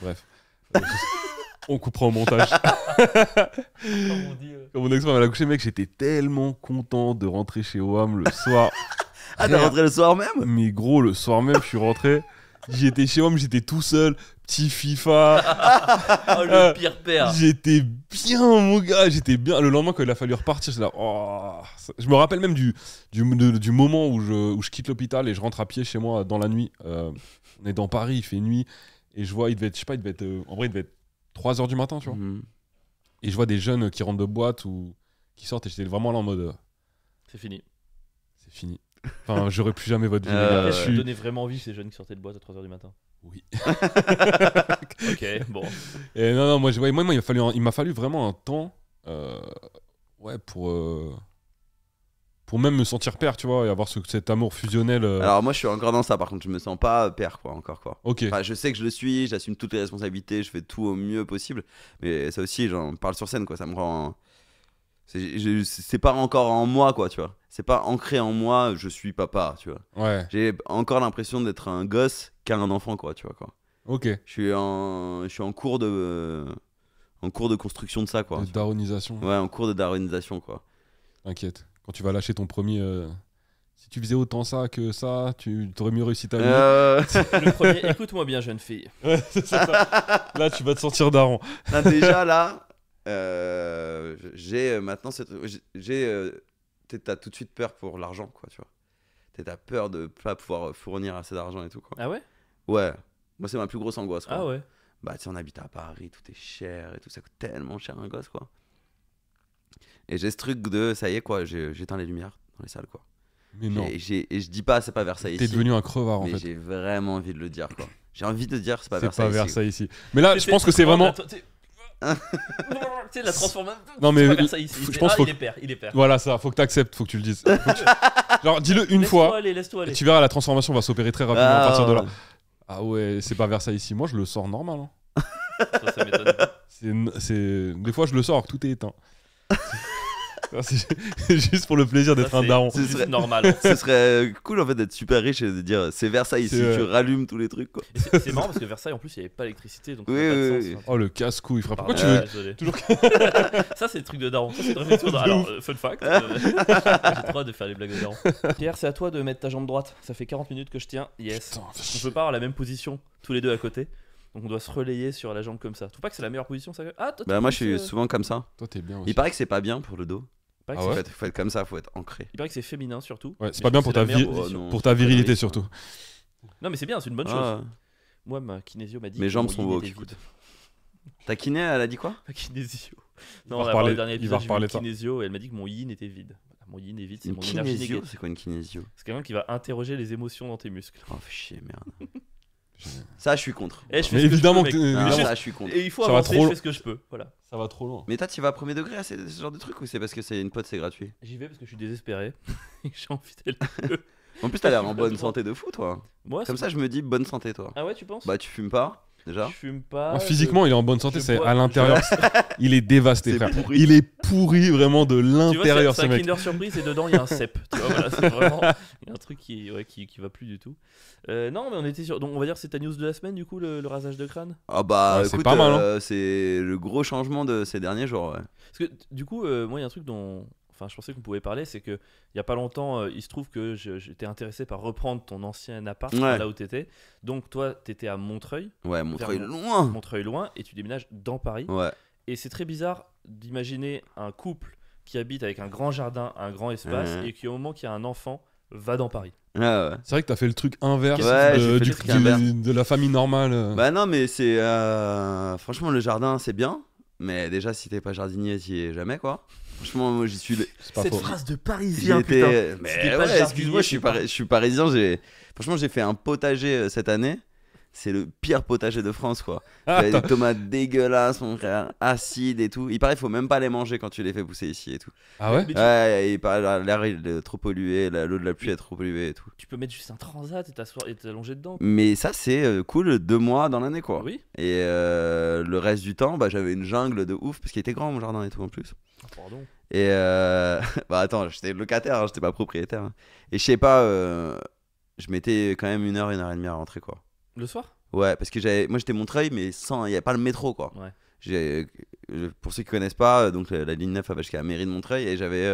Bref. On coupera au montage. Comme on dit, Quand mon ex-femme elle a accouché, mec, j'étais tellement content de rentrer chez WAM le soir. Ah, t'es rentré le soir même? Mais gros, le soir même, je suis rentré. J'étais chez WAM, j'étais tout seul. Petit FIFA. Oh, le pire père. J'étais bien, mon gars. J'étais bien. Le lendemain, quand il a fallu repartir, j'étais là. Oh, je me rappelle même du moment où je quitte l'hôpital et je rentre à pied chez moi dans la nuit. On est dans Paris, il fait nuit. Et je vois, il devait être, en vrai, il devait être 3h du matin, tu vois. Mhm. Et je vois des jeunes qui rentrent de boîte ou qui sortent. Et j'étais vraiment là en mode. C'est fini. C'est fini. Enfin, j'aurais plus jamais votre vie. les Ouais. gars. Qu'est-ce Je qui suis- donnait vraiment envie ces jeunes qui sortaient de boîte à 3h du matin? Oui. Ok, bon. Et non, moi, il m'a fallu vraiment un temps. Ouais, pour même me sentir père, tu vois, et avoir cet amour fusionnel. Alors, moi, je suis encore dans ça, par contre. Je me sens pas père, quoi, encore, quoi. Ok. Enfin, je sais que je le suis, j'assume toutes les responsabilités, je fais tout au mieux possible. Mais ça aussi, j'en parle sur scène, quoi. Ça me rend. C'est pas encore en moi, quoi, tu vois. C'est pas ancré en moi, je suis papa, tu vois. Ouais. J'ai encore l'impression d'être un gosse qu'un enfant, quoi, tu vois, quoi. Ok. Je suis en cours de construction de ça, quoi. De daronisation. Ouais, en cours de daronisation, quoi. T'inquiète. Quand tu vas lâcher ton premier. Si tu faisais autant ça que ça, tu t'aurais mieux réussi ta vie. Le premier, écoute-moi bien, jeune fille. Ouais, c'est ça. Là, tu vas te sentir daron. Non, déjà là, j'ai maintenant t'as tout de suite peur pour l'argent, quoi, tu vois. T'as peur de pas pouvoir fournir assez d'argent et tout, quoi. Ah ouais? Ouais, moi c'est ma plus grosse angoisse, quoi. Ah ouais. Bah tu sais, on habite à Paris, tout est cher et tout, ça coûte tellement cher un gosse, quoi. Et j'ai ce truc de, ça y est, quoi, j'éteins les lumières dans les salles, quoi. Mais non. Et je dis pas, c'est pas Versailles T'es ici. devenu un crevard, en Mais fait. j'ai vraiment envie de le dire, quoi. J'ai envie de dire, c'est pas C'est Versailles pas ici. Versailles ici. Mais là, je pense que c'est vraiment. Tu sais, la transformation. Non, mais c'est pas Versailles ici. je pense Il est père, il est père. Voilà, ça, faut que t'acceptes, faut que tu le dises. Genre, dis-le une fois, Laisse-toi et aller. tu verras, la transformation va s'opérer très rapidement à Ah, partir de là. Ah ouais, c'est pas Versailles ici. Moi, je le sors normal. Hein. Ça m'étonne pas. Des fois, je le sors, tout est éteint. C'est juste pour le plaisir d'être Ça, un daron. C'est juste normal. Ce serait cool en fait d'être super riche et de dire c'est Versailles ici, C'est, tu rallumes tous les trucs, quoi. Et c'est marrant parce que Versailles, en plus, il n'y avait pas d'électricité. Donc ça Oui, n'a pas de oui, sens. oui. Oh, le casse-couille, frère. Pourquoi tu Pardon, veux désolé. toujours- Ça, c'est le truc de daron. Ça, c'est une réflexion de... Alors, fun fact. J'ai trop hâte de faire les blagues de daron. Pierre, c'est à toi de mettre ta jambe droite. Ça fait 40 minutes que je tiens. Yes. Putain, On peut pas avoir la même position, tous les deux à côté. Donc on doit se relayer sur la jambe comme ça. Tu trouves pas que c'est la meilleure position ça? Ah, toi, Bah moi je plus, suis souvent comme ça. Toi, t'es bien aussi. Il paraît que c'est pas bien pour le dos. il paraît que Ah c'est- ouais Faut être comme ça, faut être ancré. il paraît que c'est féminin surtout. Ouais, c'est Mais pas je bien trouve pour que c'est la ta meilleure vie, position. non. pour ta virilité surtout. Non, mais c'est bien, c'est une bonne chose. Ah. Moi, ma kinésio m'a dit. Mes que jambes mon sont yin beaux, était écoute. vide. Ta kiné, elle a dit quoi? Ma kinésio. va Non, on a reparler- parlé le dernier il va épisode, j'ai vu reparler une de ça. kinésio et elle m'a dit que mon yin était vide. Mon yin est vide, c'est Une mon énergie kinésio? négative. C'est quoi une kinésio? C'est quelqu'un qui va interroger les émotions dans tes muscles. Oh fais chier, merde. Ça je suis contre. Et je fais Mais ce que je évidemment peux, que mec. Non, Mais ça je suis contre. Et il faut Ça va avancer, trop je fais ce que je peux. Voilà. Ça va trop loin. Mais toi tu vas à premier degré à ce genre de trucs ou c'est parce que c'est une pote, c'est gratuit? J'y vais parce que je suis désespéré. Et que j'ai envie d'aller. En plus t'as l'air en bonne santé de fou toi. Moi, Comme ça je me dis bonne santé toi. Ah ouais, tu penses? Bah tu fumes pas déjà? Je fume pas. Moi, physiquement, il est en bonne santé, je c'est bois- à l'intérieur. Il est dévasté, C'est frère. pourri. Il est pourri vraiment de Tu vois, l'intérieur, c'est ce un mec. Kinder Surprise et dedans il y a un cep. Tu vois, voilà, c'est vraiment. Il y a un truc qui va plus du tout. Non, mais on était sur. Donc on va dire que c'est ta news de la semaine du coup, le rasage de crâne. Ah bah Ouais, c'est écoute, pas mal, hein. c'est le gros changement de ces derniers jours. Ouais. Parce que du coup, moi il y a un truc dont. Enfin, je pensais qu'on pouvait parler, c'est que il y a pas longtemps, il se trouve que j'étais intéressé par reprendre ton ancien appart Ouais. là où t'étais. Donc toi, t'étais à Montreuil, Ouais, Montreuil Vers loin. Montreuil loin, et tu déménages dans Paris. Ouais. Et c'est très bizarre d'imaginer un couple qui habite avec un grand jardin, un grand espace, Ouais. et qui au moment qu'il y a un enfant va dans Paris. Ouais. C'est vrai que t'as fait le truc inverse Ouais, j'ai fait le du- truc inverse. de la famille normale. Bah non, mais c'est franchement le jardin c'est bien, mais déjà si t'es pas jardinier t'y es jamais quoi. Franchement moi j'y suis. C'est pas Cette faux. phrase de J'y Parisien, étais- putain. Mais Si t'es pas ouais, jardinier, excuse-moi, c'est pas- je suis parisien. Franchement j'ai fait un potager cette année. C'est le pire potager de France quoi. Ah, J'avais des tomates dégueulasses, mon frère, acides et tout. Il paraît qu'il faut même pas les manger quand tu les fais pousser ici et tout. Ah ouais Mais tu- Ouais, il paraît l'air il est trop pollué, l'eau de la pluie est trop polluée et tout. Tu peux mettre juste un transat et t'asseoir et t'allonger dedans. Mais ça c'est cool 2 mois dans l'année quoi. Oui. Et le reste du temps, bah, j'avais une jungle de ouf parce qu'il était grand mon jardin et tout en plus. Pardon. Et bah attends, j'étais locataire, hein, j'étais pas propriétaire. hein. Et je sais pas, je mettais quand même 1 heure et demie à rentrer quoi. Le soir? Ouais, parce que moi j'étais Montreuil, mais sans, il y avait pas le métro quoi. Ouais. Pour ceux qui connaissent pas, donc la ligne 9 elle va jusqu'à la mairie de Montreuil et j'avais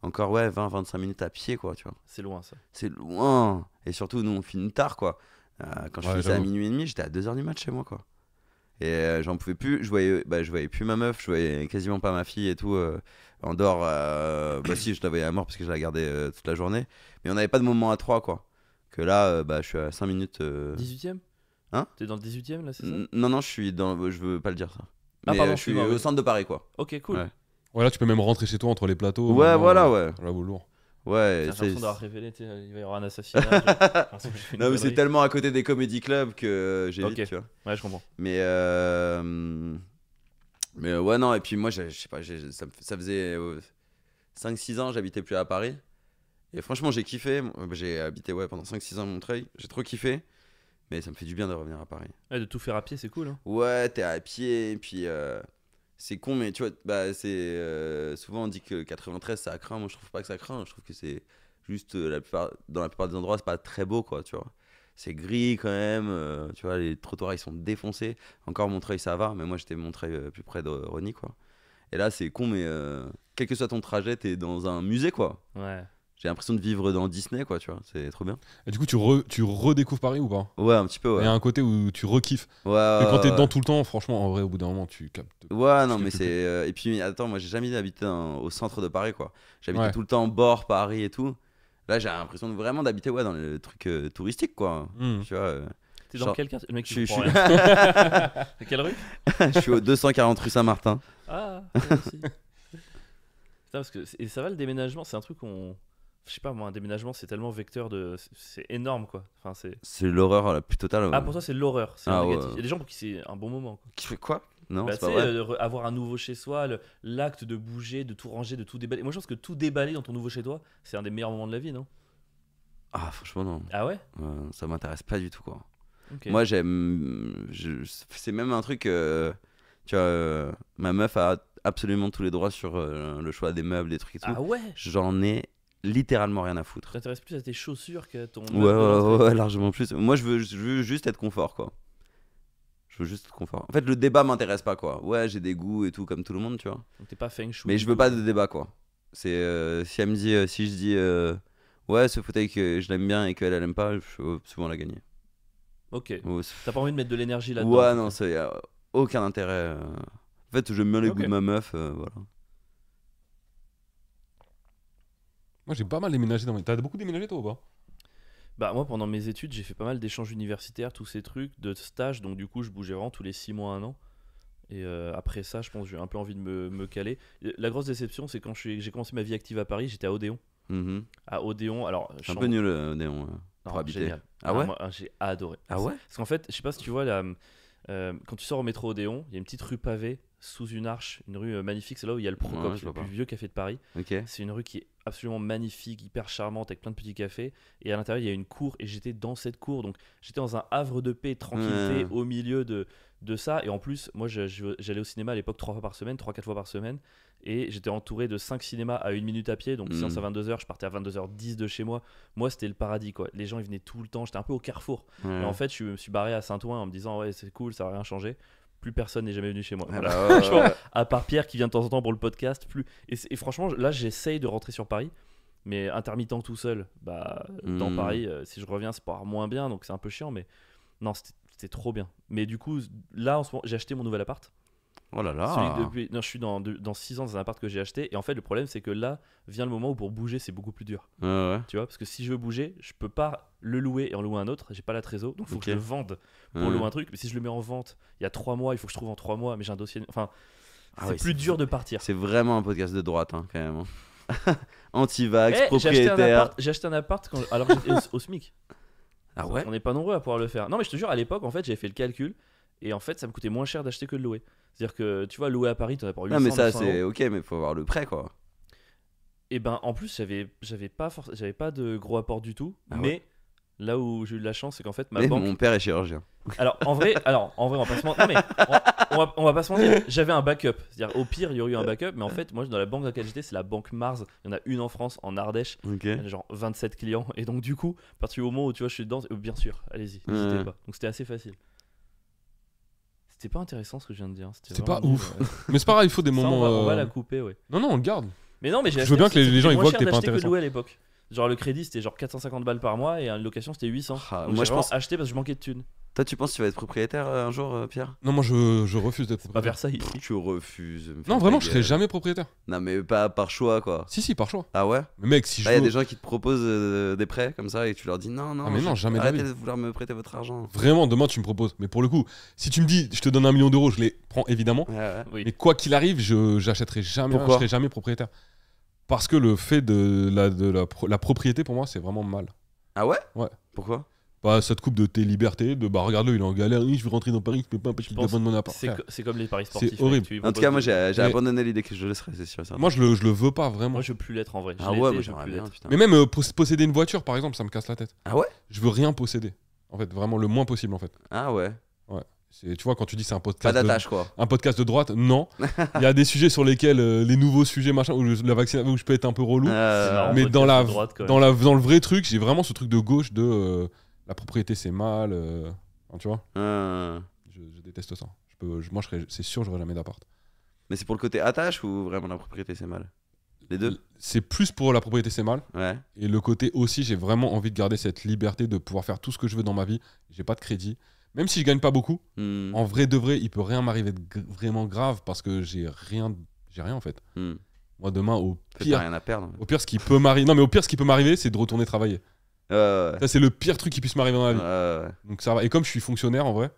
encore ouais 20-25 minutes à pied quoi, tu vois. C'est loin ça. C'est loin. Et surtout nous on finit tard quoi. Quand je Ouais, finissais à j'avoue. minuit et demi, j'étais à 2h du mat chez moi quoi. Et j'en pouvais plus, je voyais plus ma meuf, je voyais quasiment pas ma fille et tout. En dehors, bah si, je la voyais à mort parce que je la gardais toute la journée. Mais on n'avait pas de moment à 3 quoi. Que là, bah je suis à 5 minutes. 18ème? Hein? T'es dans le 18ème là, c'est ça? Non, je suis dans. Je veux pas le dire ça. Ah, Mais pardon, je suis excuse-moi, au oui. centre de Paris quoi. Ok, cool. Ouais. Ouais, là, tu peux même rentrer chez toi entre les plateaux. Ouais, vraiment, voilà, ouais. J'avoue, lourd. Ouais, J'ai c'est. l'impression d'avoir révélé, tu sais, il va y avoir un assassinat. j'ai l'impression que je fais une Non, mais c'est connerie. tellement à côté des comédie clubs que j'évite, Ok. tu vois. Ouais, je comprends. Mais ouais, non, et puis moi, je sais pas, ça faisait 5-6 ans, j'habitais plus à Paris. Et franchement, j'ai kiffé. J'ai habité ouais, pendant 5-6 ans à Montreuil. J'ai trop kiffé. Mais ça me fait du bien de revenir à Paris. Ouais, de tout faire à pied, c'est cool. Hein. Ouais, t'es à pied, et puis c'est con, mais tu vois, bah, souvent on dit que 93 ça craint. Moi, je trouve pas que ça craint. Je trouve que c'est juste dans la plupart des endroits, c'est pas très beau, quoi, tu vois. c'est gris quand même. Tu vois, les trottoirs ils sont défoncés. Encore Montreuil ça va, mais moi j'étais Montreuil plus près de Rony quoi. Et là c'est con, mais quel que soit ton trajet, t'es dans un musée quoi. Ouais. J'ai l'impression de vivre dans Disney quoi, tu vois, c'est trop bien. Et du coup, tu redécouvres Paris ou pas? Ouais, un petit peu, Il ouais. y a un côté où tu rekiffes. Ouais, Mais quand t'es ouais. dedans tout le temps, franchement, en vrai, au bout d'un moment, tu captes. Ouais, non, ce que mais tu c'est. Et puis, attends, moi j'ai jamais habité au centre de Paris, quoi. J'habitais Ouais. tout le temps au bord Paris et tout. Là, j'ai l'impression vraiment d'habiter dans les trucs touristiques, quoi. Hmm. Tu vois. T'es dans Genre- quel quartier? Le mec, Je il suis- comprend je rien. C'est quelle rue? Je suis au 240 rue Saint-Martin. Ah, merci. Putain, parce que et ça va le déménagement, c'est un truc qu'on. Je sais pas moi, un déménagement c'est tellement vecteur de. C'est énorme quoi. Enfin, c'est. C'est l'horreur la plus totale. Ah, pour toi c'est l'horreur, c'est Ah, le ouais. négatif. Il y a des gens pour qui c'est un bon moment quoi. Qui fait quoi? Non, Bah, c'est tu pas sais, vrai. avoir un nouveau chez soi, l'acte de bouger, de tout ranger, de tout déballer. Moi je pense que tout déballer dans ton nouveau chez toi, c'est un des meilleurs moments de la vie, non? Ah, franchement, non. Ah ouais? Ça m'intéresse pas du tout, quoi. Ok. Moi, j'aime. C'est même un truc. Tu vois, ma meuf a absolument tous les droits sur le choix des meubles, des trucs et tout. Ah ouais? J'en ai littéralement rien à Tu foutre. t'intéresses plus à tes chaussures qu'à ton. Ouais, meuble de l'entrée. ouais, largement plus. Moi, je veux juste être confort, quoi. Je veux juste être confort. En fait, le débat m'intéresse pas, quoi. Ouais, j'ai des goûts et tout, comme tout le monde, tu vois. Donc t'es pas feng shui. Mais du je veux tout, pas quoi. de débat, quoi. C'est si elle me dit, si je dis, ouais, ce fauteuil que je l'aime bien et qu'elle elle aime pas, je peux souvent la gagner. Ok. Ouais, T'as pas envie de mettre de l'énergie là-dedans. ouais, en tout non, cas. ça y a aucun intérêt. En fait, j'aime bien les Ok. goûts de ma meuf, voilà. Moi, j'ai pas mal déménagé dans mes. T'as beaucoup déménagé, toi, ou pas? Bah moi pendant mes études j'ai fait pas mal d'échanges universitaires, tous ces trucs, de stages, donc du coup je bougeais vraiment tous les 6 mois, 1 an. Et après ça je pense que j'ai un peu envie de me caler. Et la grosse déception c'est quand j'ai commencé ma vie active à Paris, j'étais à Odéon. Mhm. À Odéon, alors C'est un peu nul, Néon, pour non, habiter. génial. Ah Non, ouais? moi, j'ai adoré. Ah ouais? Parce qu'en fait, je sais pas si tu vois là, quand tu sors au métro Odéon, il y a une petite rue pavée sous une arche, une rue magnifique, c'est là où il y a le Ouais, Procop, je le vois plus pas. vieux café de Paris. Ok. C'est une rue qui est absolument magnifique, hyper charmante, avec plein de petits cafés. Et à l'intérieur, il y a une cour, et j'étais dans cette cour. Donc, j'étais dans un havre de paix, de tranquillité, Ouais. au milieu de ça. Et en plus, moi, j'allais au cinéma à l'époque 3 fois par semaine, 3-4 fois par semaine. Et j'étais entouré de 5 cinémas à 1 minute à pied. Donc, séance à 22h, je partais à 22h10 de chez moi. Moi, c'était le paradis, quoi. Les gens, ils venaient tout le temps. J'étais un peu au carrefour. Ouais. Et en fait, je me suis barré à Saint-Ouen en me disant, ouais, c'est cool, ça va rien changer. Plus personne n'est jamais venu chez moi. Ah Voilà. bah ouais, Franchement, ouais. à part Pierre qui vient de temps en temps pour le podcast, plus. Et franchement, là, j'essaye de rentrer sur Paris, mais intermittent tout seul. Bah, dans Paris, si je reviens, c'est pas moins bien, donc c'est un peu chiant, mais non, c'était trop bien. Mais du coup, là, en ce moment, j'ai acheté mon nouvel appart. Oh là là. Non, je suis dans 6 ans dans un appart que j'ai acheté, et en fait, le problème, c'est que là vient le moment où pour bouger, c'est beaucoup plus dur. Ouais, ouais. Tu vois, parce que si je veux bouger, je peux pas le louer et en louer un autre, j'ai pas la trésor, donc il faut Ok. que je le vende pour Ouais. louer un truc. Mais si je le mets en vente, il y a 3 mois, il faut que je trouve en 3 mois, mais j'ai un dossier. Enfin, Ah c'est ouais, plus dur de partir. C'est vraiment un podcast de droite, hein, quand même. Anti-vax, Eh, propriétaire. j'ai acheté un appart alors que j'étais au SMIC. Ah ouais? On n'est pas nombreux à pouvoir le faire. Non, mais je te jure, à l'époque, en fait, j'avais fait le calcul et en fait, ça me coûtait moins cher d'acheter que de louer. C'est-à-dire que tu vois, louer à Paris, t'en as pour 800 Non, mais ça, 900 c'est euros. ok, mais faut avoir le prêt, quoi. Et ben, en plus, j'avais pas de gros apport du tout. Ah ouais. Mais là où j'ai eu de la chance, c'est qu'en fait, ma Mais banque. mon père est chirurgien. Alors en vrai, on va pas se mentir. Non, mais on va pas se mentir. J'avais un backup. C'est-à-dire au pire, il y aurait eu un backup. Mais en fait, moi, dans la banque dans laquelle j'étais, c'est la banque Mars. Il y en a une en France, en Ardèche. Ok. Il y a genre 27 clients. Et donc du coup, à partir du moment où tu vois, je suis dedans, bien sûr, allez-y, n'hésitez Ouais. pas. Donc c'était assez facile. C'était pas intéressant ce que je viens de dire. C'est vraiment pas nul, ouf. ouais. Mais c'est pareil, il faut des Ça, moments. on va la couper, ouais. Non, non, on le garde. Mais non, mais j'ai Je veux acheté, bien que les c'était gens, ils moins voient cher que t'es pas d'acheter intéressant. de louer à l'époque. Genre le crédit c'était genre 450 balles par mois et une location c'était 800. Ah, Donc moi, j'ai je vraiment pense. acheté parce que je manquais de thunes. Toi, tu penses que tu vas être propriétaire un jour, Pierre? Non, moi, je refuse d'être Pas propriétaire. Versailles. Tu refuses. me fais Non, ta vraiment, je serai gueule. jamais propriétaire. Non, mais pas par choix, quoi. Si, par choix. Ah ouais? Mais mec, si je Là, il y a veux- des gens qui te proposent des prêts comme ça et tu leur dis non, non. Ah, mais non, jamais de la Arrêtez vie. de vouloir me prêter votre argent. Vraiment, demain, tu me proposes. Mais pour le coup, si tu me dis, je te donne 1 million d'euros, je les prends évidemment. Ouais, ouais. Oui. Mais quoi qu'il arrive, j'achèterai jamais, Pourquoi je serai jamais propriétaire. Parce que le fait de la propriété, pour moi, c'est vraiment mal. Ah ouais? Ouais. Pourquoi? Bah, ça te coupe de tes libertés, de bah, regarde-le, il est en galère, oui, je veux rentrer dans Paris, je peux pas parce qu'il pense demande mon appart. Frère. C'est comme les paris sportifs. mec, horrible. tu lui En tout cas, moi, proposes j'ai Mais- abandonné l'idée que je le serais, c'est sûr. certain. Moi, je le veux pas vraiment. Moi je veux plus l'être en vrai. Je Ah l'ai ouais, été, moi je veux j'aimerais plus bien, l'être. putain. Mais même posséder une voiture, par exemple, ça me casse la tête. Ah ouais? Je veux rien posséder. En fait, vraiment le moins possible, en fait. Ah ouais. Tu vois, quand tu dis c'est un Pas podcast, d'attache, quoi. un podcast de droite, non. Il y a des sujets sur lesquels, les nouveaux sujets, machin, où la où je peux être un peu relou. C'est marrant, Mais podcast dans de droite, quand même. dans le vrai truc, j'ai vraiment ce truc de gauche de la propriété c'est mal. Enfin, tu vois, Euh, je déteste ça. Moi, c'est sûr, j'aurais jamais d'appart. Mais c'est pour le côté attache ou vraiment la propriété c'est mal? Les deux? C'est plus pour la propriété c'est mal. Ouais. Et le côté aussi, j'ai vraiment envie de garder cette liberté de pouvoir faire tout ce que je veux dans ma vie. J'ai pas de crédit. Même si je gagne pas beaucoup, Hmm. en vrai de vrai, il peut rien m'arriver de vraiment grave parce que j'ai rien en fait. Hmm. Moi demain, au En fait, t'as pire, rien à perdre. au pire ce qui peut m'arriver, non mais au pire ce qui peut m'arriver, c'est de retourner travailler. Ouais. Ça c'est le pire truc qui puisse m'arriver dans la vie. Ouais. Donc ça va. Et comme je suis fonctionnaire en vrai.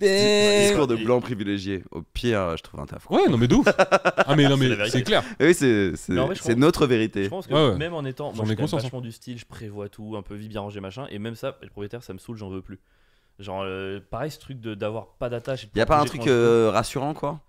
Discours de blanc privilégié. Au pire, je trouve un taf. Ouais, non mais de ouf. Ah mais non C'est la mais vérité. c'est clair. Oui, c'est Mais en vrai, je c'est pense- notre Je vérité. pense que Ouais. même en étant. J'en Moi, ai je suis quand même conscience, vachement du style, je prévois tout, un peu vie bien rangée, machin. Et même ça, le propriétaire, ça me saoule, j'en veux plus. Genre, pareil, ce truc d'avoir pas d'attache. et de Y a pas pouvoir un bouger truc quand je veux. rassurant quoi?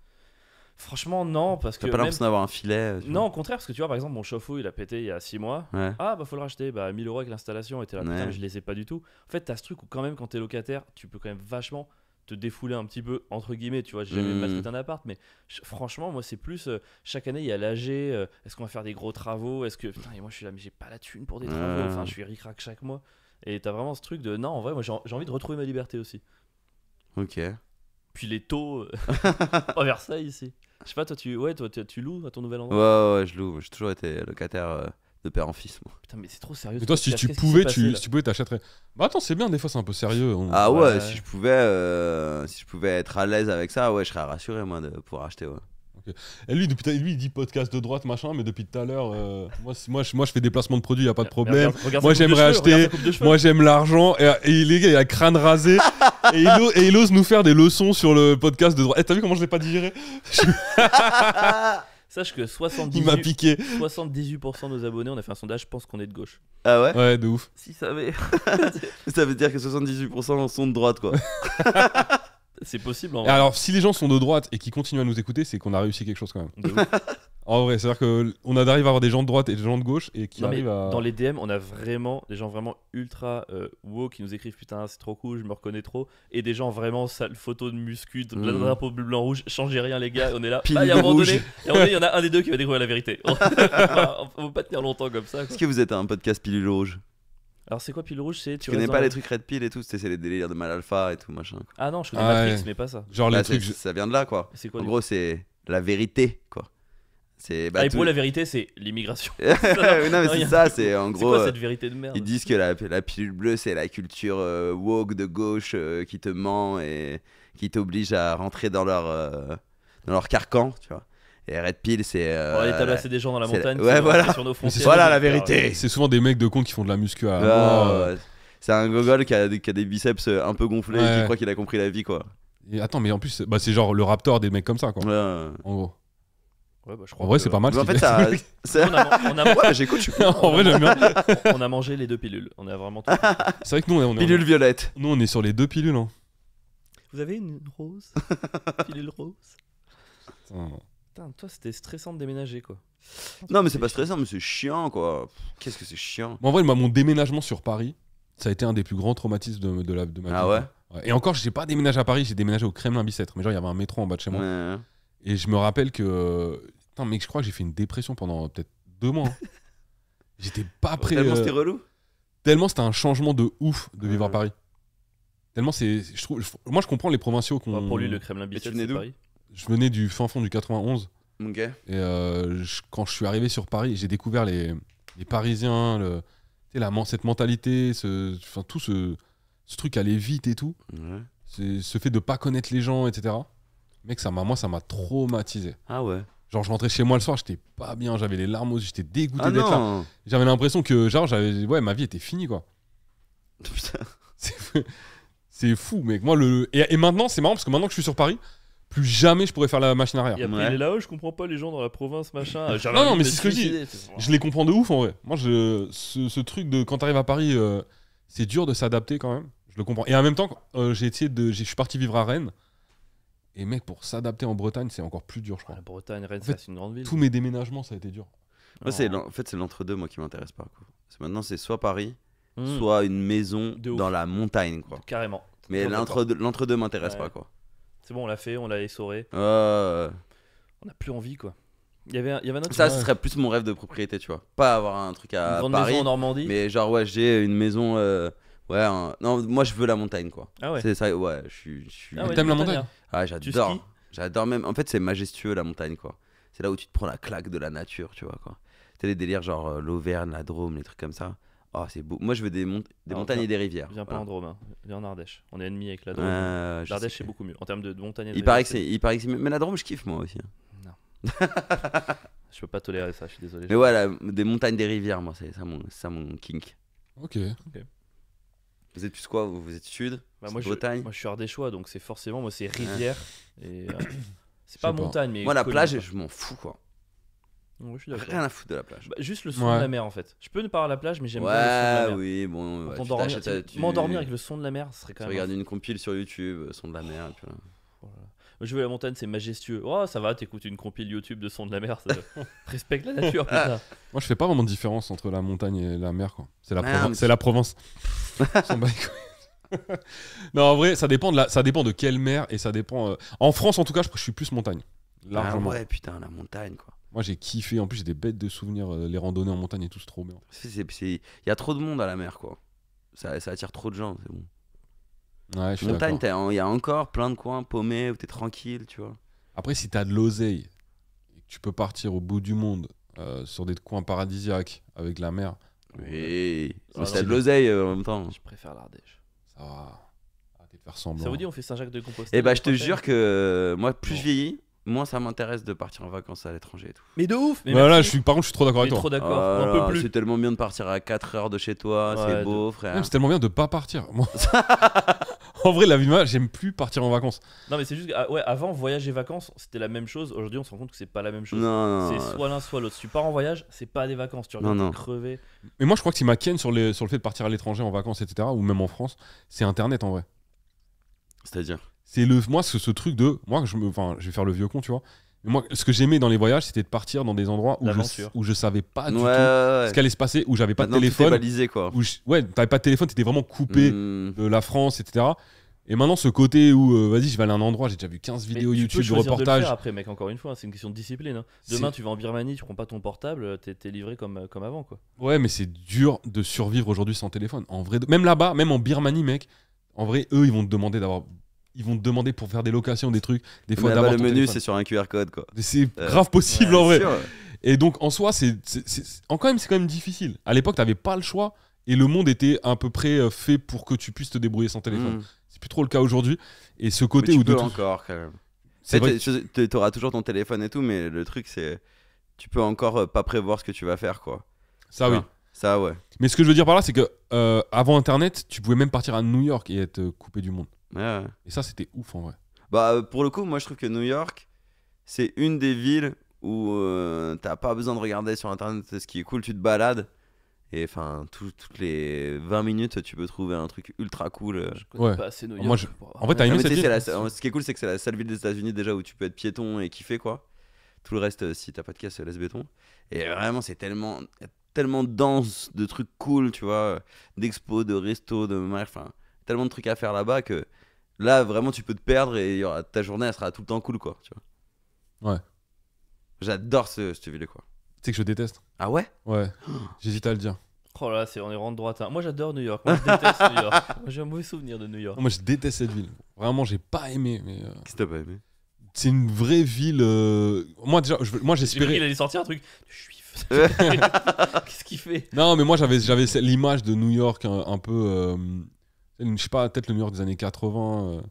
Franchement, non, parce que. T'as pas même- l'impression d'avoir un filet? Tu vois? Non, au contraire, parce que tu vois, par exemple, mon chauffe-eau, il a pété il y a 6 mois. Ouais. Ah, bah faut le racheter. Bah 1000 € avec l'installation. Et t'es là, putain, Ouais. mais je les ai pas du tout. En fait, t'as ce truc où, quand même, quand t'es locataire, tu peux quand même vachement te défouler un petit peu, entre guillemets. Tu vois, j'ai jamais maltraité un appart, mais franchement, moi, c'est plus. Chaque année, il y a l'AG. Est-ce qu'on va faire des gros travaux? Est-ce que. Putain, et moi, je suis là, mais j'ai pas la thune pour des travaux. Ouais. Enfin, je suis ric-rac chaque mois. Et t'as vraiment ce truc de. Non, en vrai, moi, j'ai envie de retrouver ma liberté aussi. Ok. Puis les taux. À Versailles, ici. Je sais pas, toi, tu loues à ton nouvel endroit? Ouais, je loue. J'ai toujours été locataire de père en fils. Moi. Putain, mais c'est trop sérieux. Mais ce toi, si podcast. tu Qu'est-ce qui pouvais, s'est passé, là si tu pouvais, t'achèterais. Bah attends, c'est bien, des fois c'est un peu sérieux. Ah ouais, Ouais. si je pouvais être à l'aise avec ça, ouais, je serais rassuré moi de pouvoir acheter. Ouais. Et lui, il dit podcast de droite, machin, mais depuis tout à l'heure, moi, je fais des placements de produits, y a pas de Mais problème. regarde Moi, sa coupe de j'aimerais cheveux, regarde acheter- sa coupe de cheveux. Moi, j'aime l'argent. Et les gars, il a crâne rasé. et il ose nous faire des leçons sur le podcast de droite. T'as vu comment je l'ai pas digéré? Sache que Il m'a 78%, piqué. 78% de nos abonnés, on a fait un sondage, pensent qu'on est de gauche. Ah ouais? Ouais, de ouf. Si ça avait. Ça veut dire que 78% sont de droite quoi. C'est possible en Et vrai. alors, si les gens sont de droite et qui continuent à nous écouter, c'est qu'on a réussi quelque chose quand même. De ouf. En vrai, c'est-à-dire qu'on arrive à avoir des gens de droite et des gens de gauche et qui Non, mais arrivent à. dans les DM, on a vraiment des gens vraiment ultra woke qui nous écrivent putain, c'est trop cool, je me reconnais trop. Et des gens vraiment sale photo de muscu, de drapeau bleu, blanc, rouge. Changez rien, les gars, on est là. Pilule Ah, et à un moment rouge. donné, il y en a un des deux qui va découvrir la vérité. On va pas tenir longtemps comme ça. Quoi. Est-ce que vous êtes un podcast pilule rouge? Alors, c'est quoi pile rouge? C'est Tu connais pas les trucs red pill et tout? C'est les délires de mal alpha et tout machin. Quoi. Ah non, je connais Ah Matrix, ouais. mais pas ça. Genre Bah, les trucs. ça vient de là quoi. C'est quoi En du gros, c'est la vérité quoi. C'est Ah, et tout- pour la vérité, c'est l'immigration. non mais Non, c'est rien. ça, c'est en C'est gros. quoi cette vérité de merde? Ils disent que la pilule bleue, c'est la culture woke de gauche qui te ment et qui t'oblige à rentrer dans leur carcan, tu vois. Et Red Pill, c'est. On va aller tabasser des gens dans la c'est- montagne. ouais, qui vont voilà. rentrer sur nos frontières. Voilà la Ah, vérité. C'est souvent des mecs de cons qui font de la muscu à Ah, mort. ouais. C'est un gogol qui a des biceps un peu gonflés et Ouais. qui croit qu'il a compris la vie, quoi. Et attends, mais en plus, bah, c'est genre le Raptor des mecs comme ça, quoi. Ouais. En gros. Ouais, bah, je crois En vrai, que- c'est pas mal. Mais en ce fait, qu'il ça. fait. c'est- Ouais, Ouais, j'écoute, je suis En vrai, j'aime bien. on a mangé les deux pilules. On a vraiment. Tout... C'est vrai que nous, pilule violette. nous, on est sur les deux pilules. Hein. Vous avez une rose? Pilule rose? Putain. Putain, toi, c'était stressant de déménager, quoi. Non, mais c'est pas stressant, mais c'est chiant, quoi. Qu'est-ce que c'est chiant. Mais en vrai, mon déménagement sur Paris, ça a été un des plus grands traumatismes de ma vie. Ah ouais? quoi. Ouais. Et encore, j'ai pas déménagé à Paris, j'ai déménagé au Kremlin-Bicêtre. Mais genre, il y avait un métro en bas de chez moi. Ouais. Et je me rappelle que. Putain, mec, je crois que j'ai fait une dépression pendant peut-être 2 mois. hein. J'étais pas prêt. Tellement c'était relou. Tellement c'était un changement de ouf de vivre à Ouais. Paris. Tellement c'est. Moi, je comprends les provinciaux qui ont. Enfin, pour lui, le Kremlin tu Bicêtre, venais c'est d'où Paris. Je venais du fin fond du 91. Ok. Et quand je suis arrivé sur Paris, j'ai découvert les Parisiens, tu sais, cette mentalité, tout ce truc aller vite et tout. Ouais. Ce fait de pas connaître les gens, etc. Mec, moi, ça m'a traumatisé. Ah ouais. Genre, je rentrais chez moi le soir, j'étais pas bien, j'avais les larmes aux yeux, j'étais dégoûté Ah d'être là. non. J'avais l'impression que, genre, ouais, ma vie était finie, quoi. Putain. C'est fou, mec. Moi, et maintenant, c'est marrant parce que maintenant que je suis sur Paris, plus jamais je pourrais faire la machine arrière. Et après, Ouais. il est là, je comprends pas les gens dans la province, machin. Non, mais c'est ce que je dis. Je les comprends de ouf en vrai. Moi, ce truc de quand t'arrives à Paris, c'est dur de s'adapter quand même. Je le comprends. Et en même temps, je suis parti vivre à Rennes. Et mec, pour s'adapter en Bretagne, c'est encore plus dur, je crois. La Bretagne, Rennes, En fait, ça, c'est une grande ville. Tous mes déménagements, ça a été dur. Moi, en fait, c'est l'entre-deux, moi, qui m'intéresse pas. Quoi. Parce que maintenant, c'est soit Paris, Mmh. soit une maison De ouf. dans la montagne, quoi. Carrément. Mais Totalement d'accord. l'entre-deux m'intéresse Ouais. pas, quoi. C'est bon, on l'a fait, on l'a essoré. Ouais. On a plus envie, quoi. Il y avait un autre. Ça, Ouais. ce serait plus mon rêve de propriété, tu vois. Pas avoir un truc Une à grande Paris, maison en Normandie. mais genre, ouais, j'ai une maison. Ouais, non, moi je veux la montagne quoi. Ah ouais. C'est ça, ouais, je suis. Ah ouais, T'aimes la montagnard. montagne? Ah, Tu j'adore. skis? J'adore même. En fait, c'est majestueux la montagne quoi. C'est là où tu te prends la claque de la nature, tu vois quoi. T'as les délires genre l'Auvergne, la Drôme, les trucs comme ça. Oh, c'est beau. Moi je veux des Alors, montagnes et des rivières. Viens pas Voilà. en Drôme, hein. Viens en Ardèche. On est ennemis avec la Drôme. Je L'Ardèche sais c'est que- beaucoup mieux en termes de montagne. Et de Il paraît rivière, que c'est. Mais la Drôme, je kiffe moi aussi. Je peux pas tolérer ça, je suis désolé. Mais ouais, des montagnes, des rivières, moi, c'est ça mon kink. Ok. Vous êtes plus quoi? Vous êtes sud? Bah, C'est Bretagne? moi je suis ardéchois donc c'est forcément moi c'est rivière et c'est Je pas sais pas. montagne mais Moi, la colline, plage, quoi. je m'en fous quoi. Ouais, je suis d'accord. Rien à foutre de la plage. Bah, juste le son Ouais. de la mer en fait. Je peux ne pas avoir la plage mais j'aime bien le son de la Ouais, mer. oui, bon. Ouais, Pour tu dormir, t'achètes, tu- m'endormir avec le son de la mer, ce serait Tu quand même. regardes une compile sur YouTube, son de la mer, et puis là. Oh là là. Je veux la montagne, c'est majestueux. Oh, ça va, t'écoutes une compile YouTube de son de la mer, ça... respecte la nature, putain. Moi, je fais pas vraiment de différence entre la montagne et la mer, quoi. C'est la, Ah, Provence- mais c'est la Provence. S'en bat les couilles. Non, en vrai, ça dépend de quelle mer et ça dépend. En France, en tout cas, je suis plus montagne. Largement. Ah ouais, putain, la montagne quoi. Moi, j'ai kiffé. En plus, j'ai des bêtes de souvenirs. Les randonnées en montagne et tout, c'est trop bien. Il y a trop de monde à la mer quoi. Ça attire trop de gens, c'est bon. Ouais, je suis Montagne, d'accord. il y a encore plein de coins paumés où t'es tranquille, tu vois. Après, si t'as de l'oseille et que tu peux partir au bout du monde sur des coins paradisiaques avec la mer, Oui, Ah, c'est non, de l'oseille en même temps. Je préfère l'Ardèche. ça va. Arrêtez de faire semblant. Ça vous dit, on fait Saint-Jacques-de-Compostelle Et bah, l'année je te prochaine jure que moi, plus Non. je vieillis, moins ça m'intéresse de partir en vacances à l'étranger et tout. Mais de ouf mais Voilà, merci. par contre, je suis trop d'accord On est avec toi. trop d'accord, Oh on là en là, peut plus. c'est tellement bien de partir à 4 heures de chez toi, Ouais, c'est beau, frère. Même, c'est tellement bien de pas partir. Moi- en vrai, la vie de ma, j'aime plus partir en vacances. Non mais c'est juste que, ouais, avant, voyage et vacances, c'était la même chose. Aujourd'hui, on se rend compte que c'est pas la même chose. Non, C'est non. soit l'un, soit l'autre. Si tu pars en voyage, c'est pas des vacances. Tu reviens Non, non. crevé. Mais moi, je crois que si ma ken sur le fait de partir à l'étranger en vacances, etc., ou même en France, c'est Internet en vrai. C'est-à-dire C'est ce truc de. Moi, je vais faire le vieux con, tu vois. Mais moi, ce que j'aimais dans les voyages, c'était de partir dans des endroits L'aventure. où je savais pas du Ouais, tout ouais, ce qu'allait se passer, où j'avais pas de Maintenant, tout est téléphone. balisé, quoi. Ouais, t'avais pas de téléphone, t'étais vraiment coupé Hmm. de la France, etc. Et maintenant, ce côté où, vas-y, je vais aller à un endroit, j'ai déjà vu 15 Mais vidéos tu peux YouTube de choisir le reportages. faire après, mec, encore une fois, hein, c'est une question de discipline. hein. Demain, tu vas en Birmanie, tu prends pas ton portable, t'es livré comme avant, quoi. Ouais, mais c'est dur de survivre aujourd'hui sans téléphone. En vrai, même là-bas, même en Birmanie, mec, en vrai, eux, ils vont te demander pour faire des locations, des trucs, des fois Mais là-bas, d'avoir le ton menu, téléphone. c'est sur un QR code, quoi. C'est grave possible Ouais, en vrai. sûr. Et donc en soi, c'est quand même difficile. À l'époque, t'avais pas le choix et le monde était à peu près fait pour que tu puisses te débrouiller sans téléphone. Hmm. C'est plus trop le cas aujourd'hui. Et ce Mais côté tu où de peux tout- encore, quand même. c'est vrai. que- T'auras toujours ton téléphone et tout, mais le truc, c'est. Tu peux encore pas prévoir ce que tu vas faire, quoi. Ça oui. Ouais. Ça, ouais. Mais ce que je veux dire par là, c'est que avant Internet, tu pouvais même partir à New York et être coupé du monde. Ouais, ouais. Et ça, c'était ouf en vrai. Bah, pour le coup, moi, je trouve que New York, c'est une des villes où t'as pas besoin de regarder sur internet ce qui est cool, tu te balades. Et enfin, toutes les 20 minutes, tu peux trouver un truc ultra cool. Je connais Ouais. pas assez New Moi, York je- pour avoir- en vrai, t'as Non, aimé mais cette tu sais, ville ce qui est cool, c'est que c'est la seule ville des États-Unis déjà où tu peux être piéton et kiffer, quoi. Tout le reste, si t'as pas de casse, laisse béton. Et vraiment, c'est tellement dense de trucs cool, tu vois, d'expos, de restos, de enfin, tellement de trucs à faire là-bas que là, vraiment, tu peux te perdre et ta journée, elle sera tout le temps cool, quoi, tu vois. Ouais. J'adore cette ville, quoi. Tu sais que je déteste. Ah ouais? Ouais. J'hésite à le dire. Oh là, on est rentre droit. Moi, j'adore New York. Moi, je déteste New York. Moi, j'ai un mauvais souvenir de New York. Non, moi, je déteste cette ville. Vraiment, j'ai pas aimé. Mais Qu'est-ce que t'as pas aimé? c'est une vraie ville. Moi déjà, moi J'ai cru qu'il j'espérais. allait sortir un truc. Juif. Qu'est-ce qu'il fait? Non, mais moi j'avais l'image de New York un peu. Je sais pas, peut-être le New York des années 80.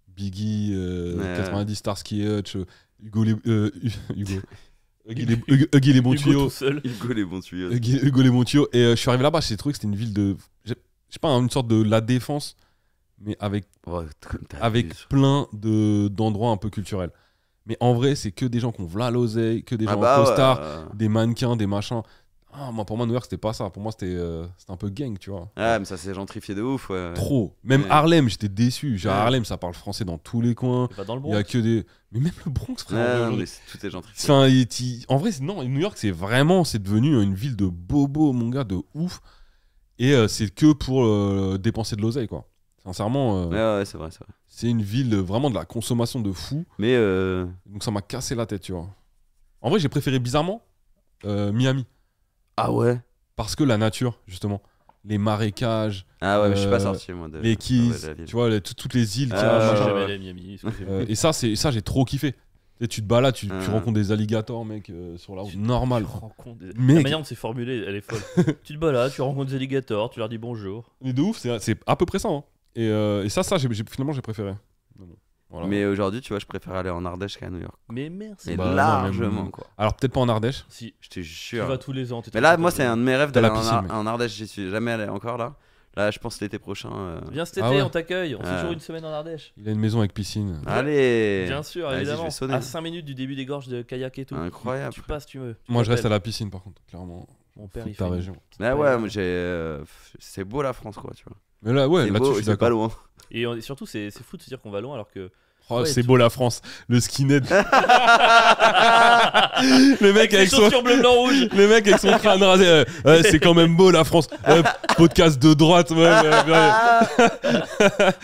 Biggie, Ouais. 90, Starsky et Hutch, Hugo les. Huggy les bons Hugo tuyaux. tout seul. Hugo les bons tuyaux. Hugo les bons tuyaux. Et je suis arrivé là-bas, j'ai trouvé que c'était une ville de. Je sais pas, une sorte de la défense, mais avec Oh, comme t'as avec abusé. plein d'endroits un peu culturels. Mais en vrai, c'est que des gens qui ont v'là l'oseille, que des gens Ah bah en costard, ouais. des mannequins, des machins. Pour moi, New York, c'était pas ça. Pour moi, c'était un peu gang, tu vois. Ah, mais ça s'est gentrifié de ouf, ouais. Trop. Même Ouais. Harlem, j'étais déçu. Ouais. Harlem, ça parle français dans tous les coins. C'est pas dans le Il y a Bronx. que des. Mais même le Bronx, frère. Ouais, non, aujourd'hui. mais tout est gentrifié. Enfin, en vrai, non, New York, c'est devenu une ville de bobos, mon gars, de ouf. Et c'est que pour dépenser de l'oseille, quoi. Sincèrement, Ouais, c'est vrai, c'est vrai. c'est une ville vraiment de la consommation de fou. Mais Donc ça m'a cassé la tête, tu vois. En vrai, j'ai préféré bizarrement Miami. ah ouais. Parce que la nature, justement. les marécages, Ah ouais, mais je suis pas sorti moi de les Keys, de la ville. tu vois, toutes les îles qu'il y Ah, a, Je suis machin. jamais allé à Miami. excusez-moi. Et ça j'ai trop kiffé. Tu te balades, tu rencontres des alligators, mec, sur la route. Normal. Tu rencontres des... Mec. La manière dont c'est formulé, elle est folle. Tu te balades, tu rencontres des alligators, tu leur dis bonjour. Mais de ouf, c'est à peu près ça. Hein. Et ça finalement, j'ai préféré. Mais bon, voilà. Mais aujourd'hui, tu vois, je préfère aller en Ardèche qu'à New York. Mais merci. Mais Bah, non, largement mais- quoi. Alors, peut-être pas en Ardèche. Si, Je te tu jure. vas tous les ans. Mais là, moi, c'est un de mes rêves T'as d'aller la piscine, mec. en Ardèche. J'y suis jamais allé encore là. Là, je pense l'été prochain. Viens cet été, Ah ouais. on t'accueille. On fait Ah. toujours une semaine en Ardèche. Il a une maison avec piscine. Allez. Bien sûr, Vas-y, je évidemment. vais sonner. À 5 minutes du début des gorges de kayak et tout. Incroyable. Tu passes, tu veux. Moi, je reste à la piscine, par contre, clairement. Mon père, Fous il de ta fait une région. petite Mais ouais, balade. moi, c'est beau la France, quoi, tu vois. Mais là, ouais, C'est là-dessus, beau, je suis c'est pas d'accord. loin. Et surtout, c'est fou de se dire qu'on va loin alors que. Oh, Ouais, c'est tu- beau la France. Le skinhead. le mec avec les son. chaussures bleu, blanc, rouge. Le mec avec son crâne rasé, ouais, c'est quand même beau la France. Ouais, podcast de droite, ouais,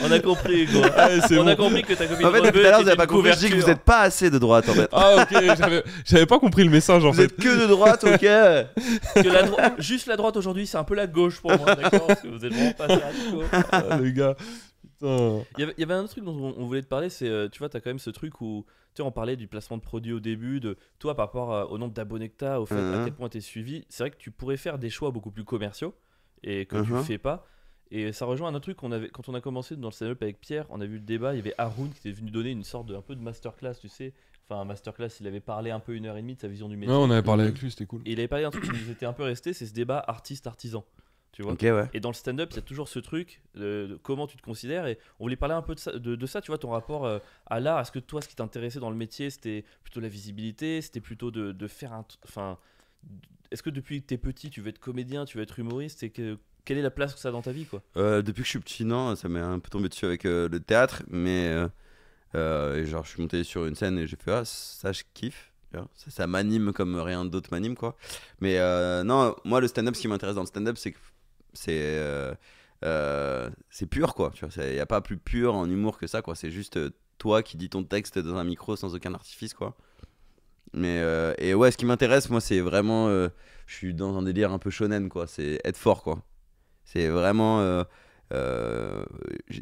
On a compris, quoi. ouais, c'est On a bon. compris que ta copine En fait, Rebeu depuis tout à l'heure, vous était avez pas une compris. Je dis que vous couverture. êtes pas assez de droite, en fait. Ah ok, j'avais pas compris le message en Vous fait. êtes que de droite, ok. Que juste la droite aujourd'hui, c'est un peu la gauche pour moi, d'accord? Parce que vous êtes vraiment pas assez radicaux. Ah, les gars, putain. Il y avait un autre truc dont on voulait te parler, c'est, tu vois, t'as quand même ce truc où, tu sais, on parlait du placement de produits au début, de toi par rapport au nombre d'abonnés que t'as, au fait à quel point t'es suivi. C'est vrai que tu pourrais faire des choix beaucoup plus commerciaux et que tu fais pas. Et ça rejoint un autre truc qu'on avait quand on a commencé dans le stand-up avec Pierre, on a vu le débat, il y avait Haroun qui était venu donner une sorte de un peu de masterclass, tu sais. Enfin, un masterclass, il avait parlé un peu 1h30 de sa vision du métier. Ouais, on avait parlé avec lui, c'était cool. Et il avait parlé d'un truc qui nous était un peu resté, c'est ce débat artiste-artisan. Tu vois. Ok, ouais. Et dans le stand-up, il y a toujours ce truc de comment tu te considères. Et on voulait parler un peu de ça, tu vois, ton rapport à l'art. Est-ce que toi, ce qui t'intéressait dans le métier, c'était plutôt la visibilité, c'était plutôt de faire un. Enfin, est-ce que depuis que t'es petit, tu veux être comédien, tu veux être humoriste et quelle est la place que ça a dans ta vie, quoi? Depuis que je suis petit, non, ça m'est un peu tombé dessus avec le théâtre, mais genre je suis monté sur une scène et j'ai fait ça je kiffe, tu vois. Ça m'anime comme rien d'autre m'anime quoi. Mais non, moi le stand-up, ce qui m'intéresse dans le stand-up, c'est que c'est pur quoi, tu vois. Il y a pas plus pur en humour que ça quoi. C'est juste toi qui dis ton texte dans un micro sans aucun artifice quoi. Mais et ouais, ce qui m'intéresse moi, c'est vraiment, je suis dans un délire un peu shonen quoi. C'est être fort quoi. C'est vraiment.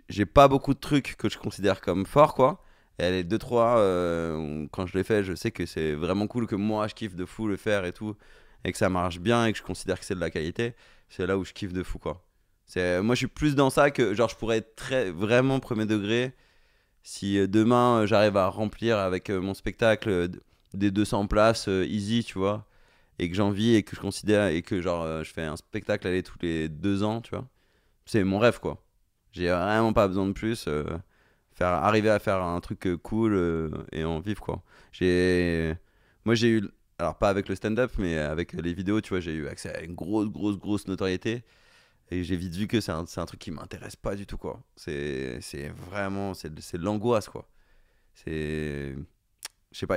J'ai pas beaucoup de trucs que je considère comme forts, quoi. Et les 2-3, quand je les fais, je sais que c'est vraiment cool, que moi je kiffe de fou le faire et tout. Et que ça marche bien et que je considère que c'est de la qualité. C'est là où je kiffe de fou, quoi. Moi je suis plus dans ça que. Genre, je pourrais être vraiment premier degré si demain j'arrive à remplir avec mon spectacle des 200 places easy, tu vois. Et que j'en vis et que je considère et que genre je fais un spectacle aller tous les 2 ans, tu vois. C'est mon rêve quoi. J'ai vraiment pas besoin de plus. Arriver à faire un truc cool et en vivre quoi. Moi j'ai eu, alors pas avec le stand-up mais avec les vidéos, tu vois, j'ai eu accès à une grosse notoriété. Et j'ai vite vu que c'est un truc qui m'intéresse pas du tout quoi. C'est vraiment, c'est de l'angoisse quoi. Je sais pas,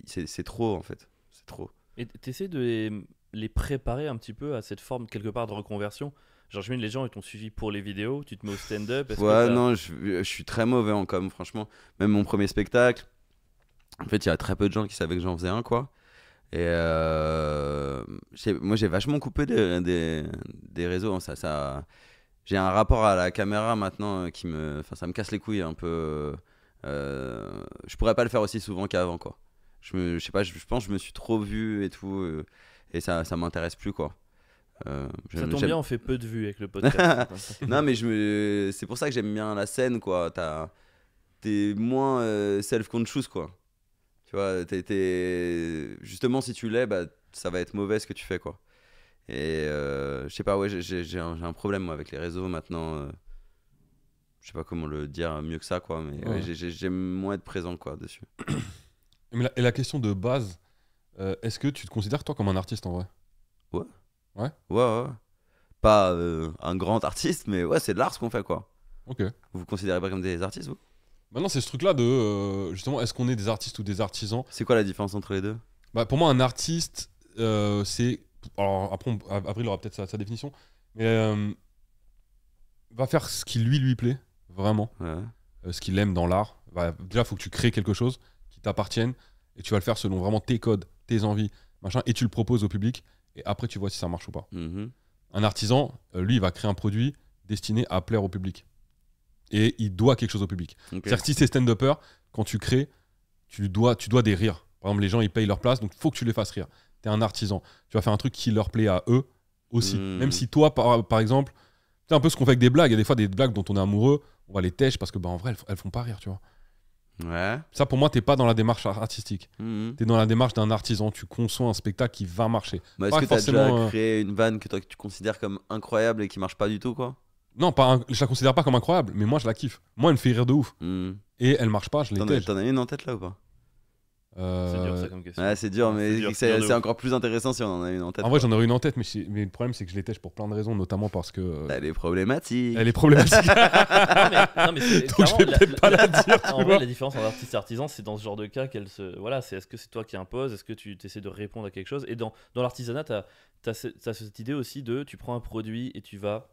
c'est trop en fait. C'est trop. Et t'essaies de les préparer un petit peu à cette forme quelque part de reconversion. Genre, je mets les gens, ils t'ont suivi pour les vidéos, tu te mets au stand-up. Ouais, non, je suis très mauvais en com, franchement. Même mon premier spectacle, en fait, il y a très peu de gens qui savaient que j'en faisais un, quoi. Et moi, j'ai vachement coupé des réseaux. J'ai un rapport à la caméra maintenant ça me casse les couilles un peu. Je pourrais pas le faire aussi souvent qu'avant, quoi. Je sais pas, je pense que je me suis trop vu et tout. Et ça m'intéresse plus, quoi. Ça tombe bien, on fait peu de vues avec le podcast. Non, mais c'est pour ça que j'aime bien la scène, quoi. T'es moins self-conscious, quoi. Tu vois, justement, si tu l'es, bah, ça va être mauvais ce que tu fais, quoi. Et je sais pas, ouais, j'ai un problème moi, avec les réseaux maintenant. Je sais pas comment le dire mieux que ça, quoi. Mais Ouais. ouais, j'aime moins être présent, quoi, dessus. Et la question de base, est-ce que tu te considères toi comme un artiste en vrai? Ouais. Pas un grand artiste, mais ouais, c'est de l'art ce qu'on fait, quoi. Ok. Vous vous considérez pas comme des artistes, vous? Maintenant, c'est ce truc-là de justement, est-ce qu'on est des artistes ou des artisans? C'est quoi la différence entre les deux? Bah, pour moi, un artiste, c'est. Alors, après, Avril aura peut-être sa définition, mais va faire ce qui lui plaît, vraiment. Ouais. Ce qu'il aime dans l'art. Bah, déjà, il faut que tu crées quelque chose qui t'appartienne et tu vas le faire selon vraiment tes codes, tes envies, machin, et tu le proposes au public et après, tu vois si ça marche ou pas. Mhm. Un artisan, lui, il va créer un produit destiné à plaire au public. Et il doit quelque chose au public. Ok. C'est-à-dire que si c'est stand-upper, quand tu crées, tu dois des rires. Par exemple, les gens, ils payent leur place, donc il faut que tu les fasses rire. Tu es un artisan. Tu vas faire un truc qui leur plaît à eux aussi. Même si toi, par exemple, c'est un peu ce qu'on fait avec des blagues. Il y a des fois des blagues dont on est amoureux, on va les tèche parce que en vrai, elles font pas rire, tu vois. Ouais. Ça, pour moi, t'es pas dans la démarche artistique. Mhm. T'es dans la démarche d'un artisan. Tu conçois un spectacle qui va marcher. Bah, Pas est-ce que t'as forcément, déjà créé une vanne que toi que tu considères comme incroyable et qui marche pas du tout, quoi? Non, je la considère pas comme incroyable, mais moi, je la kiffe. Moi, elle me fait rire de ouf. Mhm. Et elle marche pas, je les tèche. T'en as une en tête là ou pas? C'est dur ça comme question. Ouais, c'est dur, mais dur, c'est dur de ouf. encore plus intéressant si on en a une en tête. En vrai, j'en aurais une en tête, mais le problème, c'est que je les tèche pour plein de raisons, notamment parce que Elle est problématique. elle est problématique. Non, mais c'est Donc, je vais clairement, peut-être pas la dire, tu en vrai, vois. la différence entre artiste et artisan, c'est dans ce genre de cas qu'elle se. Voilà, c'est est-ce que c'est toi qui imposes, est-ce que tu essaies de répondre à quelque chose. Et dans l'artisanat, t'as cette idée aussi de tu prends un produit et tu vas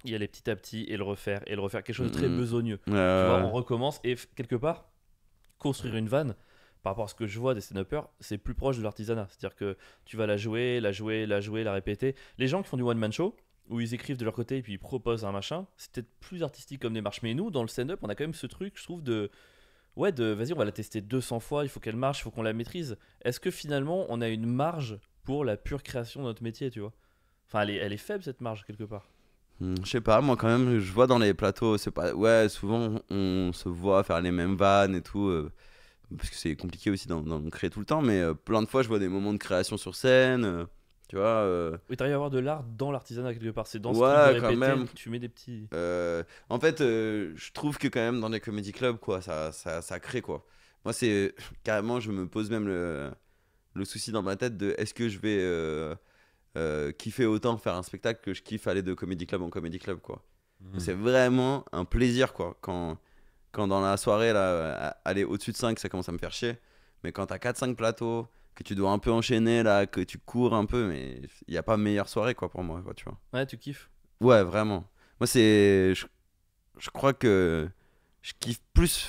y aller petit à petit et le refaire, quelque chose de très besogneux. Tu vois, on recommence et quelque part, construire une vanne. Par rapport à ce que je vois des stand-uppers, c'est plus proche de l'artisanat. C'est-à-dire que tu vas la jouer, la répéter. Les gens qui font du one-man show, où ils écrivent de leur côté et puis ils proposent un machin, c'est peut-être plus artistique comme démarche. Mais nous, dans le stand-up, on a quand même ce truc, je trouve, vas-y, on va la tester 200 fois, il faut qu'elle marche, il faut qu'on la maîtrise. Est-ce que finalement, on a une marge pour la pure création de notre métier, tu vois? Enfin, elle est faible, cette marge, quelque part. Je sais pas, moi quand même, je vois dans les plateaux, c'est pas. Ouais, souvent on se voit faire les mêmes vannes et tout. Parce que c'est compliqué aussi d'en créer tout le temps, mais plein de fois je vois des moments de création sur scène, tu vois. Oui, t'arrives à avoir de l'art dans l'artisanat quelque part, c'est dans ce Ouais, truc de quand répéter même. que tu mets des petits. En fait, je trouve que quand même dans les comedy clubs, quoi, ça crée quoi. Moi, c'est carrément, je me pose même le souci dans ma tête de est-ce que je vais kiffer autant faire un spectacle que je kiffe aller de comedy club en comedy club, quoi. C'est vraiment un plaisir, quoi, quand dans la soirée, là, aller au-dessus de 5, ça commence à me faire chier. Mais quand t'as 4-5 plateaux, que tu dois un peu enchaîner, là, que tu cours un peu, mais il n'y a pas meilleure soirée, quoi, pour moi, quoi, tu vois. Ouais, tu kiffes. Ouais, vraiment. Moi, je crois que je kiffe plus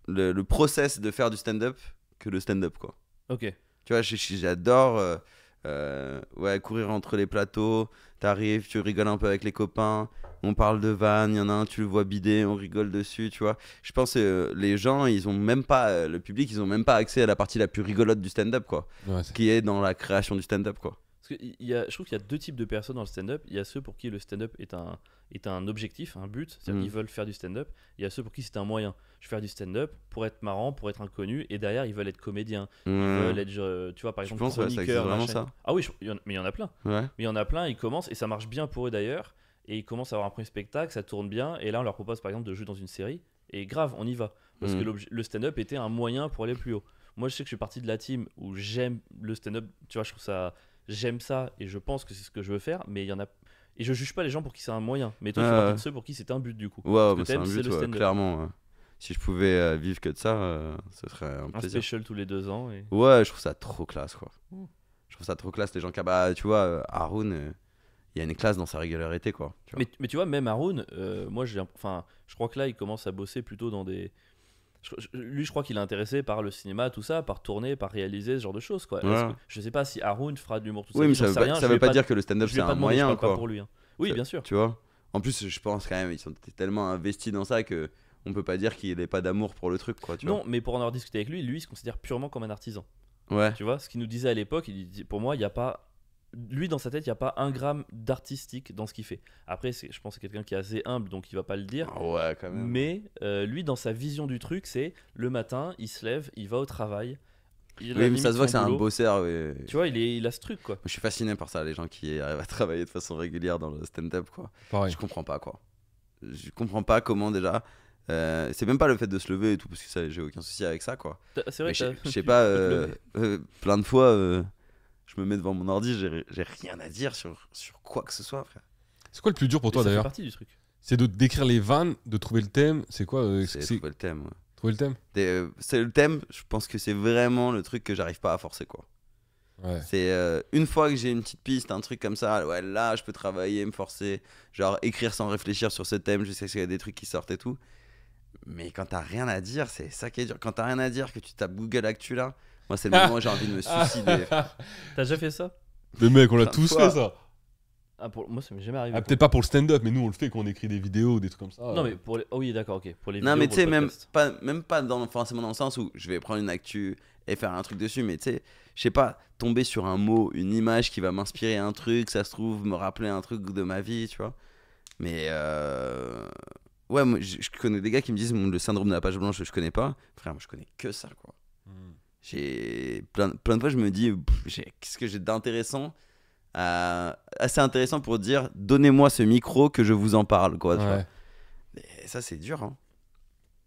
le process de faire du stand-up que le stand-up, quoi. Ok. Tu vois, j'adore ouais, courir entre les plateaux. T'arrives, tu rigoles un peu avec les copains. On parle de vannes, il y en a un, tu le vois bider, on rigole dessus, tu vois. Je pense que les gens, ils ont même pas, le public, ils ont même pas accès à la partie la plus rigolote du stand-up, quoi. Ouais, Qui est dans la création du stand-up, quoi. Parce que je trouve qu'il y a deux types de personnes dans le stand-up. Il y a ceux pour qui le stand-up est un objectif, un but, c'est-à-dire qu'ils veulent faire du stand-up. Il y a ceux pour qui c'est un moyen. Je vais faire du stand-up pour être marrant, pour être inconnu, et derrière ils veulent être comédiens. Ils veulent être, tu vois, par Tu exemple, penses, ouais, ça existe chroniqueurs. vraiment, machin. ça? Ah oui, mais il y en a plein. Ouais. Mais il y en a plein, ils commencent, et ça marche bien pour eux d'ailleurs. Et ils commencent à avoir un premier spectacle, ça tourne bien, et là on leur propose par exemple de jouer dans une série, et grave, on y va. Parce que le stand-up était un moyen pour aller plus haut. Moi je sais que je suis parti de la team où j'aime le stand-up, tu vois, je trouve ça. J'aime ça et je pense que c'est ce que je veux faire, mais il y en a. Et je juge pas les gens pour qui c'est un moyen, mais toi tu fais partie de ceux pour qui c'est un but du coup. Ouais, Ce que mais c'est un t'aimes, but, le ouais, stand-up. clairement. Ouais. Si je pouvais vivre que de ça, ce serait un Un plaisir. special tous les 2 ans. Et... Ouais, je trouve ça trop classe, quoi. Je trouve ça trop classe, les gens qui. Bah, tu vois, Haroun, il y a une classe dans sa régularité, quoi. Tu vois. Mais tu vois, même Haroun, moi je crois que là il commence à bosser plutôt dans des. Lui, je crois qu'il est intéressé par le cinéma, tout ça, par tourner, par réaliser ce genre de choses, quoi. Ouais. Je sais pas si Haroun fera de l'humour tout Oui, mais ça j'en sais rien, ça je veut vais pas dire que le stand-up je vais c'est pas un demander, je moyen, parle pas quoi. pour lui. Hein. Oui, Ça- bien sûr. Tu vois. En plus, je pense quand même, ils sont tellement investis dans ça que on peut pas dire qu'il ait pas d'amour pour le truc, quoi. Tu Non, mais pour en avoir discuté avec lui, il se considère purement comme un artisan. vois. Ouais. Tu vois, ce qu'il nous disait à l'époque, pour moi, il n'y a pas. Lui, dans sa tête, il n'y a pas un gramme d'artistique dans ce qu'il fait. Après, je pense que c'est quelqu'un qui est assez humble, donc il va pas le dire. Ah ouais, quand même. Mais lui, dans sa vision du truc, c'est le matin, il se lève, il va au travail. Il Oui, mais ça se voit que c'est un boulot. bosseur. Ouais. Tu vois, il a ce truc, quoi. Je suis fasciné par ça, les gens qui arrivent à travailler de façon régulière dans le stand-up, quoi. Pareil. Je comprends pas, quoi. Je comprends pas comment déjà. C'est même pas le fait de se lever et tout, parce que ça, j'ai aucun souci avec ça, quoi. C'est vrai Mais que je sais pas, plein de fois, je me mets devant mon ordi, j'ai rien à dire sur quoi que ce soit, frère. C'est quoi le plus dur pour toi ça fait d'ailleurs? partie du truc. C'est de décrire les vannes, de trouver le thème. C'est quoi C'est c'est trouver le thème. Ouais. trouver le thème? C'est le thème, je pense que c'est vraiment le truc que j'arrive pas à forcer, quoi. Ouais. C'est une fois que j'ai une petite piste, un truc comme ça, ouais, là je peux travailler, me forcer, genre écrire sans réfléchir sur ce thème, je sais qu'il y a des trucs qui sortent et tout. Mais quand t'as rien à dire, c'est ça qui est dur. Quand t'as rien à dire, que tu tapes Google Actu là, moi c'est le moment où j'ai envie de me suicider. T'as déjà fait ça? Mais mec, on l'a Plein de tous fois. fait ça. Ah, moi, ça m'est jamais arrivé. Peut-être pas pour le stand-up, mais nous on le fait quand on écrit des vidéos, des trucs comme ça. Non, mais pour les... Oh oui, d'accord, ok. Pour les Non, vidéos, mais pour tu sais, le podcast. même pas forcément dans le sens où je vais prendre une actu et faire un truc dessus, mais tu sais, je sais pas, tomber sur un mot, une image qui va m'inspirer un truc, ça se trouve, me rappeler un truc de ma vie, tu vois. Mais ouais, moi, je connais des gars qui me disent le syndrome de la page blanche, je connais pas. Frère, moi, je connais que ça, quoi. J'ai plein de fois, je me dis, qu'est-ce que j'ai d'intéressant, assez intéressant pour dire, donnez-moi ce micro que je vous en parle, quoi. Tu vois. Et ça, c'est dur, hein.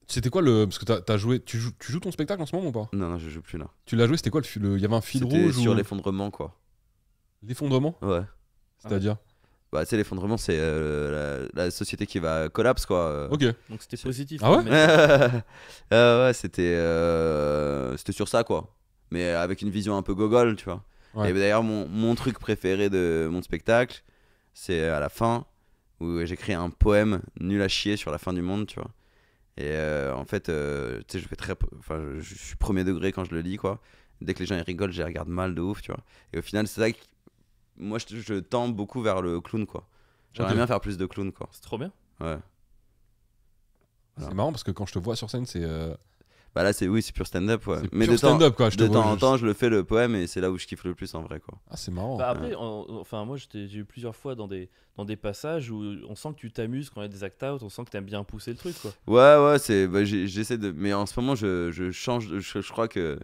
C'était quoi parce que t'as joué, tu joues ton spectacle en ce moment ou pas? Non, je joue plus là. Tu l'as joué, c'était quoi il y avait un fil C'était rouge sur ou... l'effondrement, quoi. L'effondrement? Ouais. C'est-à-dire? Bah, tu sais, l'effondrement, c'est la société qui va collapse, quoi. Ok. Donc c'était positif. Ah ouais mais- Ouais, c'était sur ça, quoi. Mais avec une vision un peu gogol, tu vois. Ouais. Et d'ailleurs, mon truc préféré de mon spectacle, c'est à la fin, où j'écris un poème nul à chier sur la fin du monde, tu vois. Et en fait, tu sais, je suis premier degré quand je le lis, quoi. Dès que les gens ils rigolent, je les regarde mal de ouf, tu vois. Et au final, c'est ça que moi, je tends beaucoup vers le clown, quoi. J'aimerais Ok. bien faire plus de clown, quoi. C'est trop bien. Ouais. C'est marrant parce que quand je te vois sur scène, c'est Bah là, c'est pur stand-up, ouais. c'est Mais pur de temps, stand-up quoi. Je te de vois temps en juste- temps, je le fais le poème et c'est là où je kiffe le plus en vrai, quoi. Ah, c'est marrant. Bah après, enfin moi j'ai eu plusieurs fois dans des passages où on sent que tu t'amuses quand il y a des act-out, on sent que t'aimes bien pousser le truc quoi. Ouais, j'essaie de. Mais en ce moment, je change. Je crois que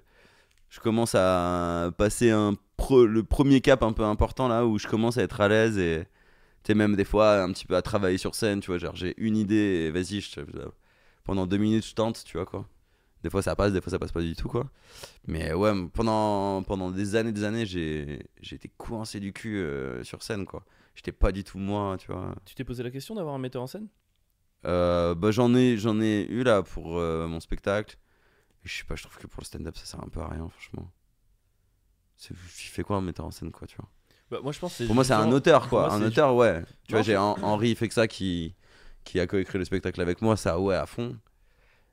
je commence à passer le premier cap un peu important là où je commence à être à l'aise et tu sais, même des fois un petit peu à travailler sur scène, tu vois. Genre, j'ai une idée et vas-y, pendant 2 minutes, je tente, tu vois quoi. Des fois ça passe, des fois ça passe pas du tout, quoi. Mais ouais, pendant des années, j'ai été coincé du cul sur scène, quoi. J'étais pas du tout moi, tu vois. Tu t'es posé la question d'avoir un metteur en scène? Bah j'en ai eu là pour mon spectacle. Et je sais pas, je trouve que pour le stand-up ça sert un peu à rien, franchement. Tu fais quoi un metteur en scène, quoi, tu vois. Bah, moi je pense que c'est Pour moi c'est un justement- auteur, pour quoi. moi, Un c'est- auteur, ouais. Tu Non, vois, j'ai Henri Fexa qui a coécrit le spectacle avec moi, ça ouais à fond.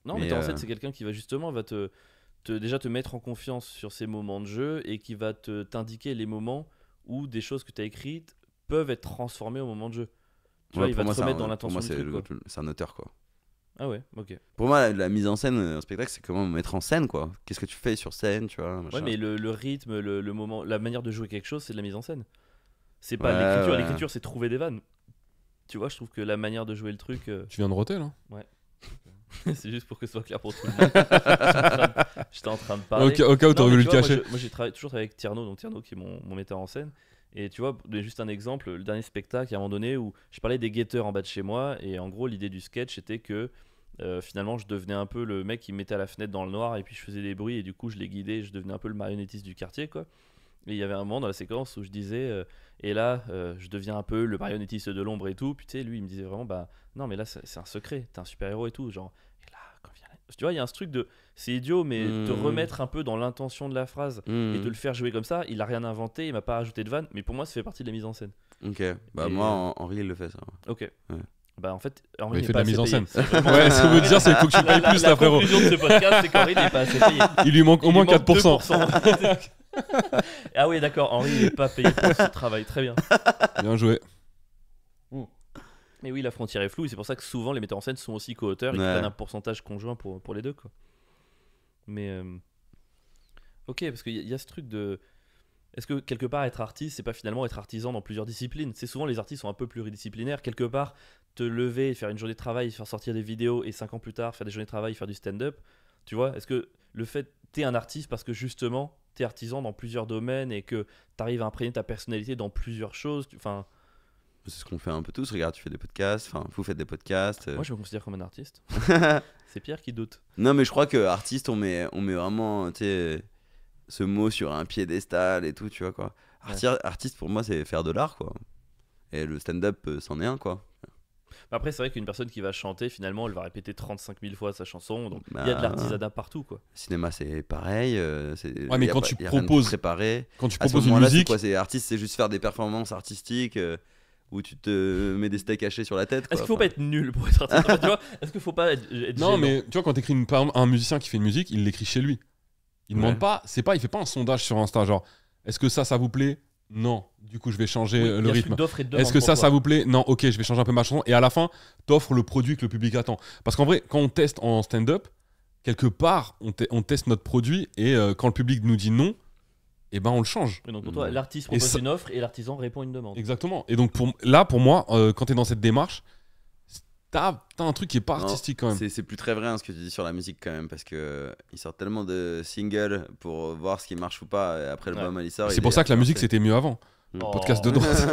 Non, Mais, metteur en scène c'est quelqu'un qui va justement déjà te mettre en confiance sur ces moments de jeu et qui va t'indiquer les moments où des choses que tu as écrites peuvent être transformées au moment de jeu. Tu vois, Ouais, il pour va moi, te c'est remettre un- dans pour l'intention moi, du truc quoi. c'est un auteur, quoi. Ah ouais, ok. Pour moi, la mise en scène, un spectacle, c'est comment mettre en scène, quoi. Qu'est-ce que tu fais sur scène, tu vois, machin. Ouais, mais le rythme, le moment, la manière de jouer quelque chose, c'est de la mise en scène. C'est pas Ouais, l'écriture. ouais. L'écriture, c'est trouver des vannes. Tu vois, je trouve que la manière de jouer le truc, Tu viens de roter là? c'est juste pour que ce soit clair pour tout le monde. J'étais en train de parler. Au cas où Non, t'aurais mais voulu tu le vois, cacher. moi, j'ai toujours travaillé avec Tierno, donc Tierno qui est mon metteur en scène. Et tu vois, juste un exemple, le dernier spectacle, à un moment donné, où je parlais des guetteurs en bas de chez moi, et en gros, l'idée du sketch était que finalement, je devenais un peu le mec qui me mettait à la fenêtre dans le noir, et puis je faisais des bruits, et du coup, je les guidais, je devenais un peu le marionnettiste du quartier, quoi. Et il y avait un moment dans la séquence où je disais, et là, je deviens un peu le marionnettiste de l'ombre et tout. Puis tu sais, lui, il me disait vraiment, bah non, mais là, c'est un secret, t'es un super-héros et tout. Genre, et là, quand vient tu vois, il y a un truc de. C'est idiot, mais te remettre un peu dans l'intention de la phrase et de le faire jouer comme ça, il a rien inventé, il m'a pas rajouté de vanne, mais pour moi, ça fait partie de la mise en scène. Ok, bah Et, moi, Henri, il le fait, ça. Ok. Ouais. Bah en fait, Bah, Henri il n'est fait de pas la mise assez en payé. scène. C'est vraiment- Ouais, ça veut dire, c'est qu'il faut que tu payes plus là, frérot. conclusion de ce podcast, c'est qu'Henri n'est pas assez payé. Il lui manque au Il moins lui manque 4%. 2%. Ah oui, d'accord, Henri n'est pas payé pour son travail, très bien. Bien joué. Mais oui, la frontière est floue, et c'est pour ça que souvent les metteurs en scène sont aussi co-auteurs et qu'ils Ouais. prennent un pourcentage conjoint pour les deux, quoi. Mais ok, parce qu'il y a ce truc de. Est-ce que quelque part être artiste, c'est pas finalement être artisan dans plusieurs disciplines? C'est souvent les artistes sont un peu pluridisciplinaires. Quelque part, te lever, faire une journée de travail, faire sortir des vidéos et 5 ans plus tard faire des journées de travail, faire du stand-up. Tu vois, est-ce que le fait t'es un artiste parce que justement t'es artisan dans plusieurs domaines et que t'arrives à imprégner ta personnalité dans plusieurs choses. Enfin, C'est ce qu'on fait un peu tous. Regarde, tu fais des podcasts, enfin, vous faites des podcasts. moi je me considère comme un artiste. C'est Pierre qui doute. Non, mais je crois que artiste, on met vraiment, tu sais, ce mot sur un piédestal et tout, tu vois, quoi. Artiste, pour moi, c'est faire de l'art, quoi. Et le stand-up, c'en est un, quoi. Après, c'est vrai qu'une personne qui va chanter, finalement, elle va répéter 35 000 fois sa chanson. Donc, il y a Bah, de l'artisanat partout, quoi. Cinéma, c'est pareil. Ouais, mais quand tu proposes- préparé. Quand tu À ce proposes une moment-là, c'est musique, quoi? C'est artiste, c'est juste faire des performances artistiques où tu te mets des steaks hachés sur la tête. Est-ce qu'il faut pas être nul pour être artiste? Enfin, tu vois, est-ce qu'il faut pas être non, gênant? mais tu vois, quand t'écris par exemple, un musicien qui fait une musique, il l'écrit chez lui. Il demande Ouais. pas, il fait pas un sondage sur Insta, genre, est-ce que ça vous plaît? non, du coup je vais changer Oui, il y a le ce truc rythme. d'offre et de demande Est-ce que pour ça toi. vous plaît? Non, ok, je vais changer un peu ma chanson. Et à la fin, t'offres le produit que le public attend. Parce qu'en vrai, quand on teste en stand-up, quelque part, on teste notre produit et quand le public nous dit non, eh ben on le change. Et donc pour toi, l'artiste Et propose ça- une offre et l'artisan répond à une demande. Exactement. Et donc pour moi, quand t'es dans cette démarche, t'as un truc qui est pas Non, artistique quand même. C'est plus très vrai ce que tu dis sur la musique quand même, parce que ils sortent tellement de singles pour voir ce qui marche ou pas, et après le Ouais. album il sort. C'est il pour est ça que la musique influencé. c'était mieux avant. Oh. Podcast de droite.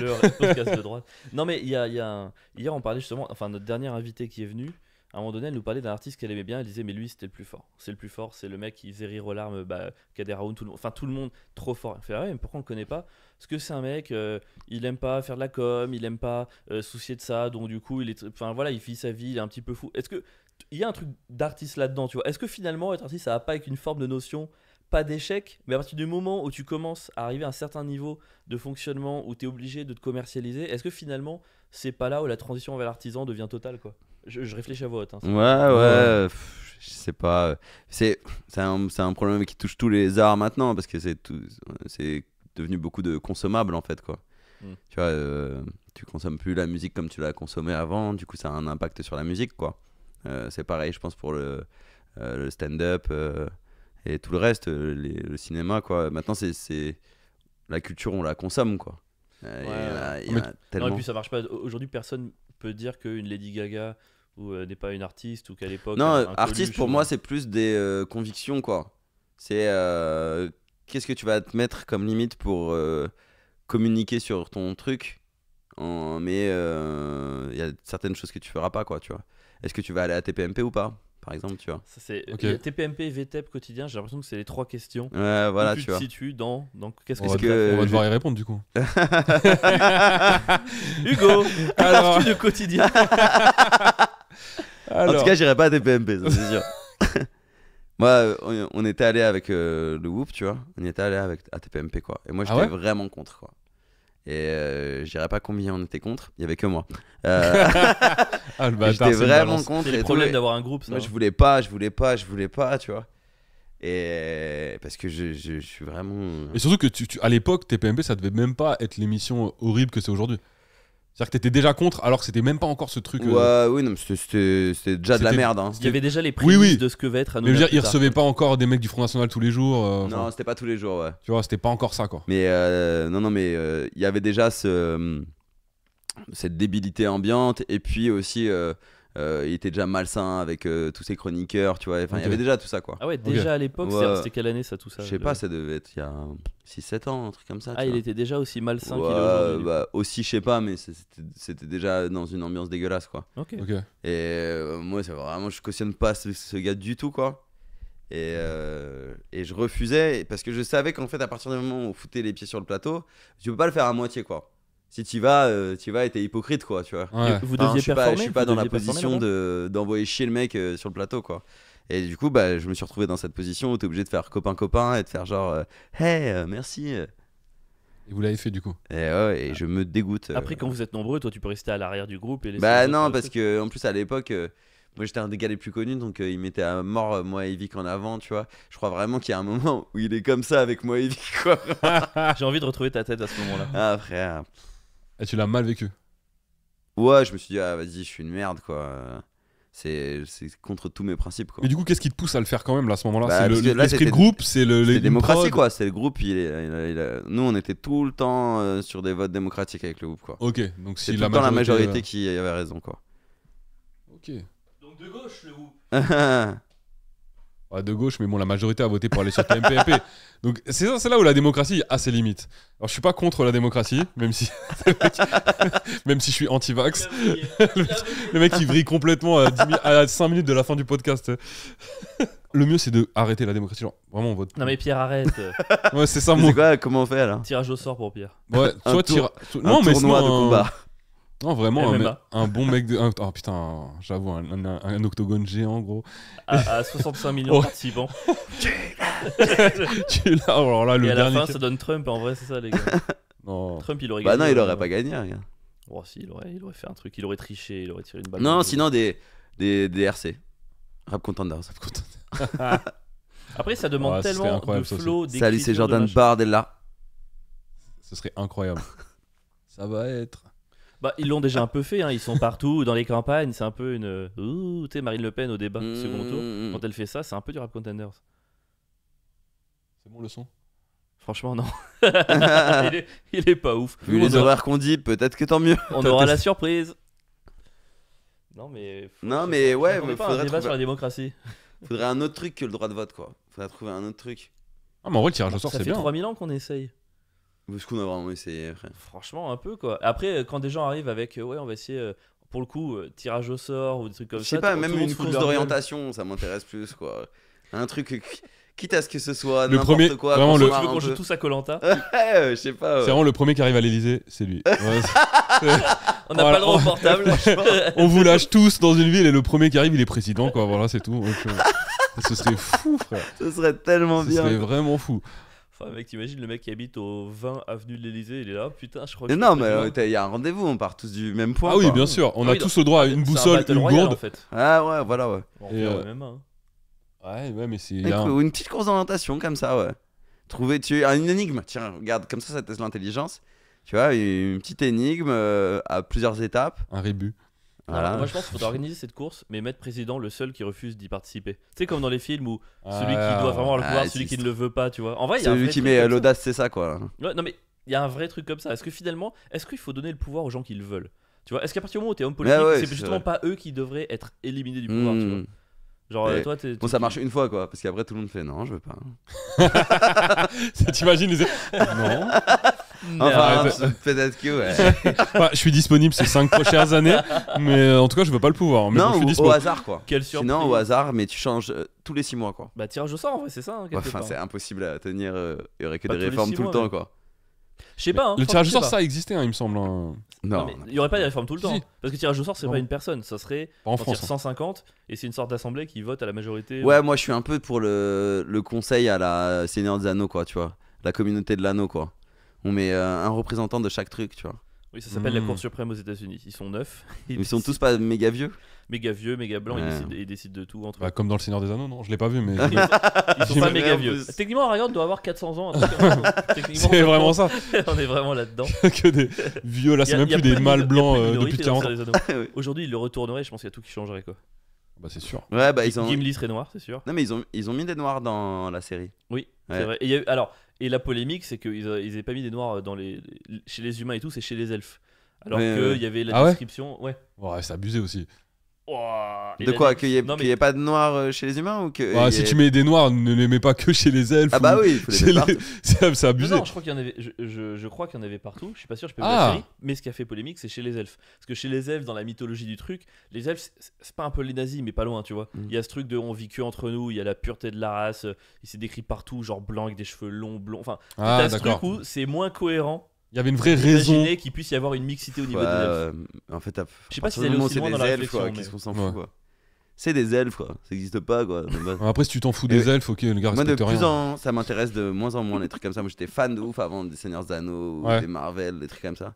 Le podcast de droite. Non, mais il y a hier, on parlait justement, enfin, notre dernière invitée qui est venue, à un moment donné, elle nous parlait d'un artiste qu'elle aimait bien. Elle disait, mais lui, c'était le plus fort. C'est le plus fort, c'est le mec qui faisait rire aux larmes, Kader Aoun, tout le monde, enfin, tout le monde, trop fort. Elle fait, ah ouais, mais pourquoi on le connaît pas? Parce que c'est un mec, il aime pas faire de la com, il aime pas soucier de ça, donc du coup, enfin, voilà, il vit sa vie, il est un petit peu fou. Est-ce que il y a un truc d'artiste là-dedans, tu vois? Est-ce que finalement, être artiste, ça va pas avec une forme de notion, pas d'échec, mais à partir du moment où tu commences à arriver à un certain niveau de fonctionnement où tu es obligé de te commercialiser, est-ce que finalement c'est pas là où la transition vers l'artisan devient totale quoi? Je réfléchis à voix haute. Hein. Ouais, je sais pas. C'est un problème qui touche tous les arts maintenant, parce que c'est devenu beaucoup de consommables en fait, quoi. Tu vois, tu consommes plus la musique comme tu l'as consommée avant, du coup ça a un impact sur la musique, quoi. C'est pareil, je pense, pour le stand-up et tout le reste, le cinéma, quoi. Maintenant, c'est la culture, on la consomme, quoi. Il y en a Non, tellement. et puis ça marche pas. Aujourd'hui, personne peut dire qu'une Lady Gaga n'est pas une artiste ou qu'à l'époque. Non, un artiste Coluche pour ou- moi c'est plus des convictions, quoi. C'est qu'est-ce que tu vas te mettre comme limite pour communiquer sur ton truc, mais il y a certaines choses que tu feras pas, quoi, tu vois. Est-ce que tu vas aller à TPMP ou pas, par exemple, tu vois. Ça, c'est Ok. il y a TPMP, VTEP quotidien. J'ai l'impression que c'est les trois questions. Ouais, voilà, Où tu tu te vois. situes dans qu'est-ce que On Est-ce c'est que- On va je- devoir y répondre du coup. Hugo, Alors- alors du quotidien. En tout cas, j'irai pas à TPMP, ça c'est sûr. Moi, on était allé avec le Whoop, tu vois. On y était allé à TPMP, quoi. Et moi, Ah j'étais ouais vraiment contre, quoi. Et je dirais pas combien on était contre. Il y avait que moi. Ah, le bâtard, J'étais c'est une vraiment balance. contre. C'est et le tout, problème et d'avoir un groupe. Ça, moi, hein. je voulais pas, tu vois. Et parce que je suis vraiment. Et surtout que à l'époque, TPMP, ça devait même pas être l'émission horrible que c'est aujourd'hui. C'est-à-dire que t'étais déjà contre alors que c'était même pas encore ce truc. Ouais, oui, non, mais c'était déjà de la C'était- merde, hein. Il y avait déjà les Oui, prémices oui. de ce que va être à Mais je veux dire, ils plus tard. recevaient pas encore des mecs du Front National tous les jours. Non, enfin, c'était pas tous les jours, ouais. tu vois, c'était pas encore ça, quoi. Mais non, mais il y avait déjà cette débilité ambiante, et puis aussi il était déjà malsain avec tous ses chroniqueurs, tu vois. Enfin, il y Ok. avait déjà tout ça, quoi. Ah ouais, déjà à l'époque, Ouais. c'était quelle année ça, tout ça? Je sais pas, ça devait être il y a 6-7 ans, un truc comme ça. Ah, tu il vois. était déjà aussi malsain qu'il est Ouais, aujourd'hui. bah, aussi, je sais pas, mais c'était déjà dans une ambiance dégueulasse, quoi. Ok. Ok. Et moi, c'est vraiment, je cautionne pas ce gars du tout, quoi. Et je refusais parce que je savais qu'en fait, à partir du moment où on foutait les pieds sur le plateau, tu peux pas le faire à moitié, quoi. Si t'y vas et t'es hypocrite, quoi, tu vois. Ouais. Vous Enfin, deviez performer. je suis pas vous dans la deviez performer position là-bas d'envoyer chier le mec sur le plateau, quoi. Et du coup, bah, je me suis retrouvé dans cette position où t'es obligé de faire copain-copain et de faire genre hey, merci. Et vous l'avez fait du coup. Et ouais, et je me dégoûte. Après, quand vous êtes nombreux, toi, tu peux rester à l'arrière du groupe et laisser. Bah les autres non, faire le parce truc. que en plus à l'époque, moi j'étais un des gars les plus connus, donc il mettait à mort moi et Evic en avant, tu vois. Je crois vraiment qu'il y a un moment où il est comme ça avec moi et Evic, quoi. J'ai envie de retrouver ta tête à ce moment-là. Ah frère. Et tu l'as mal vécu. Ouais, je me suis dit, ah vas-y, je suis une merde, quoi. C'est contre tous mes principes, quoi. Mais du coup, qu'est-ce qui te pousse à le faire quand même là, à ce moment-là? Bah, C'est parce que là, l'esprit de c'était- groupe, c'est C'est les démocratie, prod. quoi. C'est le groupe, nous on était tout le temps sur des votes démocratiques avec le groupe, quoi. Ok, donc C'est si tout le temps la majorité euh, qui avait raison, quoi. Ok. Donc de gauche, le groupe. Ouais, de gauche, mais bon, la majorité a voté pour aller sur TMPMP. Donc c'est là où la démocratie a ses limites. Alors je suis pas contre la démocratie, même si même si je suis anti-vax. Le mec il vrille complètement à 5 minutes de la fin du podcast. Le mieux c'est de arrêter la démocratie. Genre, vraiment on vote. Non mais Pierre, arrête. Ouais, c'est ça mon. C'est quoi, comment on fait alors? Tirage au sort pour Pierre. Ouais, Un soit tour- non mais tournoi sinon, de combat. Non, vraiment MMA. un bon mec de oh putain, j'avoue un octogone géant gros. À 65 millions Oh. de participants. Tu l'as alors là le Et à la dernier. fin, ça donne Trump. En vrai, c'est ça, les gars. Non. Trump, il aurait Bah gagné. non, il aurait pas gagné, regarde. Oh, si, il aurait fait un truc. Il aurait triché. Il aurait tiré une balle. Non, dans le sinon des RC. Rap Contenders. Après, ça demande Ouais, ce serait tellement de incroyable, ça aussi. flow. Salut, c'est d'écriture, de Jordan machin. Bardella. Ce serait incroyable. Ça va être. Bah, ils l'ont déjà un peu fait, hein. Ils sont partout dans les campagnes. C'est un peu une. Ouh, tu sais, Marine Le Pen au débat, second tour. Quand elle fait ça, c'est un peu du Rap Contenders. C'est bon le son? Franchement, non. il est pas ouf. Vu les horaires qu'on dit, peut-être que tant mieux. On aura la surprise. Non, mais. Non, mais ouais, mais pas un faudrait débat sur trouver... la démocratie. faudrait un autre truc que le droit de vote, quoi. Faudrait trouver un autre truc. Ah, mais en vrai, le tirage au sort, Ça c'est fait bien. 3000 ans qu'on essaye. Parce qu'on a vraiment essayé, frère. Franchement, un peu quoi. Après, quand des gens arrivent avec ouais, on va essayer pour le coup tirage au sort ou des trucs comme Je ça. sais pas, tout même le monde une se fout de course leur gueule. d'orientation, ça m'intéresse plus, quoi. Un truc, quitte à ce que ce soit Le n'importe premier- quoi. vraiment, qu'on le- se marre Tu veux un qu'on joue peu. tous à Koh-Lanta Ouais, je sais pas. C'est vraiment le premier qui arrive à l'Elysée, c'est lui. Ouais, On n'a Voilà, pas le droit au portable. on vous lâche tous dans une ville et le premier qui arrive, il est président, quoi. Voilà, c'est tout. Donc, ce serait fou, frère. Ce serait tellement Ce bien. serait vraiment fou. Enfin, mec, t'imagines le mec qui habite au 20 avenue de l'Elysée, il est là, putain, je crois que Mais je non, suis mais président. il y a un rendez-vous, on part tous du même point. Ah oui, quoi. bien sûr. On Ah a oui, tous le droit à une C'est un boussole, battle une royale, gourde. en fait. Ah ouais, voilà, ouais. On Et, revient au même, hein. Ouais, mais c'est. il y Écoute, a un- ou une petite course d'orientation comme ça, ouais. Trouver une énigme. Tiens, regarde, comme ça teste l'intelligence. Tu vois, une petite énigme à plusieurs étapes. Un rébut. Voilà. Alors, moi je pense qu'il faudrait organiser cette course, mais mettre président le seul qui refuse d'y participer. Tu sais, comme dans les films où celui qui Ah, doit vraiment avoir le pouvoir, ah, celui c'est- qui ne le veut pas, tu vois. En vrai, il y a un Celui vrai qui truc met comme ça. l'audace, c'est ça, quoi. Ouais, non, mais il y a un vrai truc comme ça. Est-ce que finalement, est-ce qu'il faut donner le pouvoir aux gens qui le veulent? Tu vois, est-ce qu'à partir du moment où t'es homme politique, ouais, c'est c'est justement vrai. pas eux qui devraient être éliminés du pouvoir, tu vois? Hmm. Genre, Et- toi, t'es. Bon, ça marche une fois, quoi. Parce qu'après, tout le monde fait non, je veux pas. T'imagines les. Non. Enfin, Ouais, peut-être que, ouais. Enfin, je suis disponible ces 5 prochaines années, mais en tout cas, je veux pas le pouvoir. Mais bon, non, je suis ou dispo. au hasard, quoi. Quelle surprise. Sinon, au hasard, mais tu changes tous les 6 mois, quoi. Bah, tirage au sort, en vrai, c'est ça, hein, quelque Enfin, part. c'est impossible à tenir. Il y aurait que Pas des tous les réformes 6 tout le mois, temps, mais- quoi. Je sais pas, hein. Le tirage au franchement, sort, je sais ça existait, hein, il me semble. hein. pas. Non. Mais il y aurait pas des réformes tout le temps. Si. Parce que tirage au sort, c'est Non. pas une personne. Ça serait Pas en quand il y a France. hein. 150 et c'est une sorte d'assemblée qui vote à la majorité. Ouais, moi, je suis un peu pour le conseil à la Seigneur des Anneaux, quoi, tu vois. La communauté de l'anneau, quoi. On met un représentant de chaque truc, tu vois. Oui, ça s'appelle la Hmm. Cour suprême aux États-Unis. Ils sont 9. Ils sont tous pas méga vieux. méga vieux, méga blancs. Ouais. Ils décident de tout entre eux. Bah, comme dans Le Seigneur des Anneaux, non, je l'ai pas vu, mais Ils sont pas J'aimerais méga en vieux. plus. Techniquement, Aragorn doit avoir 400 ans. un truc comme ça. Techniquement, c'est vraiment ça. On est vraiment là-dedans. Que des vieux, là, c'est même plus des mâles blancs depuis 40 ans. Ouais. Aujourd'hui, il le retournerait. Je pense qu'il y a tout qui changerait, quoi. Bah, c'est sûr. Ouais, bah, ils ont. Gimli serait noir, c'est sûr. Non, mais ils ont mis des noirs dans la série. Oui, Ouais. c'est vrai. Et, il y a eu- alors, et la polémique, c'est qu'ils avaient pas mis des noirs chez les humains et tout, c'est chez les elfes. Alors Ouais, qu'il ouais. y avait la Ah ouais description. Ouais. Ouais, c'est abusé aussi. Ouah. Et De la quoi di- Qu'il y ait Non, mais- qu'il y ait pas de noirs chez les humains ou que. Bah, il y si ait- tu mets des noirs, ne les mets pas que chez les elfes. Ah, bah ou oui, il faut les chez mettre les- partout. c'est abusé. Non, je crois qu'il y en avait. Je crois qu'il y en avait partout. Je suis pas sûr. Je peux pas Ah. la série. Mais ce qui a fait polémique, c'est chez les elfes. Parce que chez les elfes, dans la mythologie du truc, les elfes, c'est pas un peu les nazis, mais pas loin, tu vois. Mm. Il y a ce truc de on vit que entre nous. Il y a la pureté de la race. Il s'est décrit partout, genre blanc avec des cheveux longs, blonds. Enfin, Ah, t'as ce d'accord. truc où c'est moins cohérent. Il y avait une vraie raison. Imaginez qu'il puisse y avoir une mixité au niveau Ouais, des elfes. en fait, Je sais pas si c'est c'est allé aussi c'est loin des dans la elfes, quoi. réflexion, Qu'est-ce mais- qu'on s'en Ouais. fout, quoi. C'est des elfes, quoi. Ça existe pas, quoi. de base. Après, si tu t'en fous des Et- elfes, ok, le gars Moi, de respecte plus rien. en ça m'intéresse de moins en moins les trucs comme ça. Moi, j'étais fan de ouf avant des Seigneurs des Anneaux, ou Ouais. des Marvel, des trucs comme ça.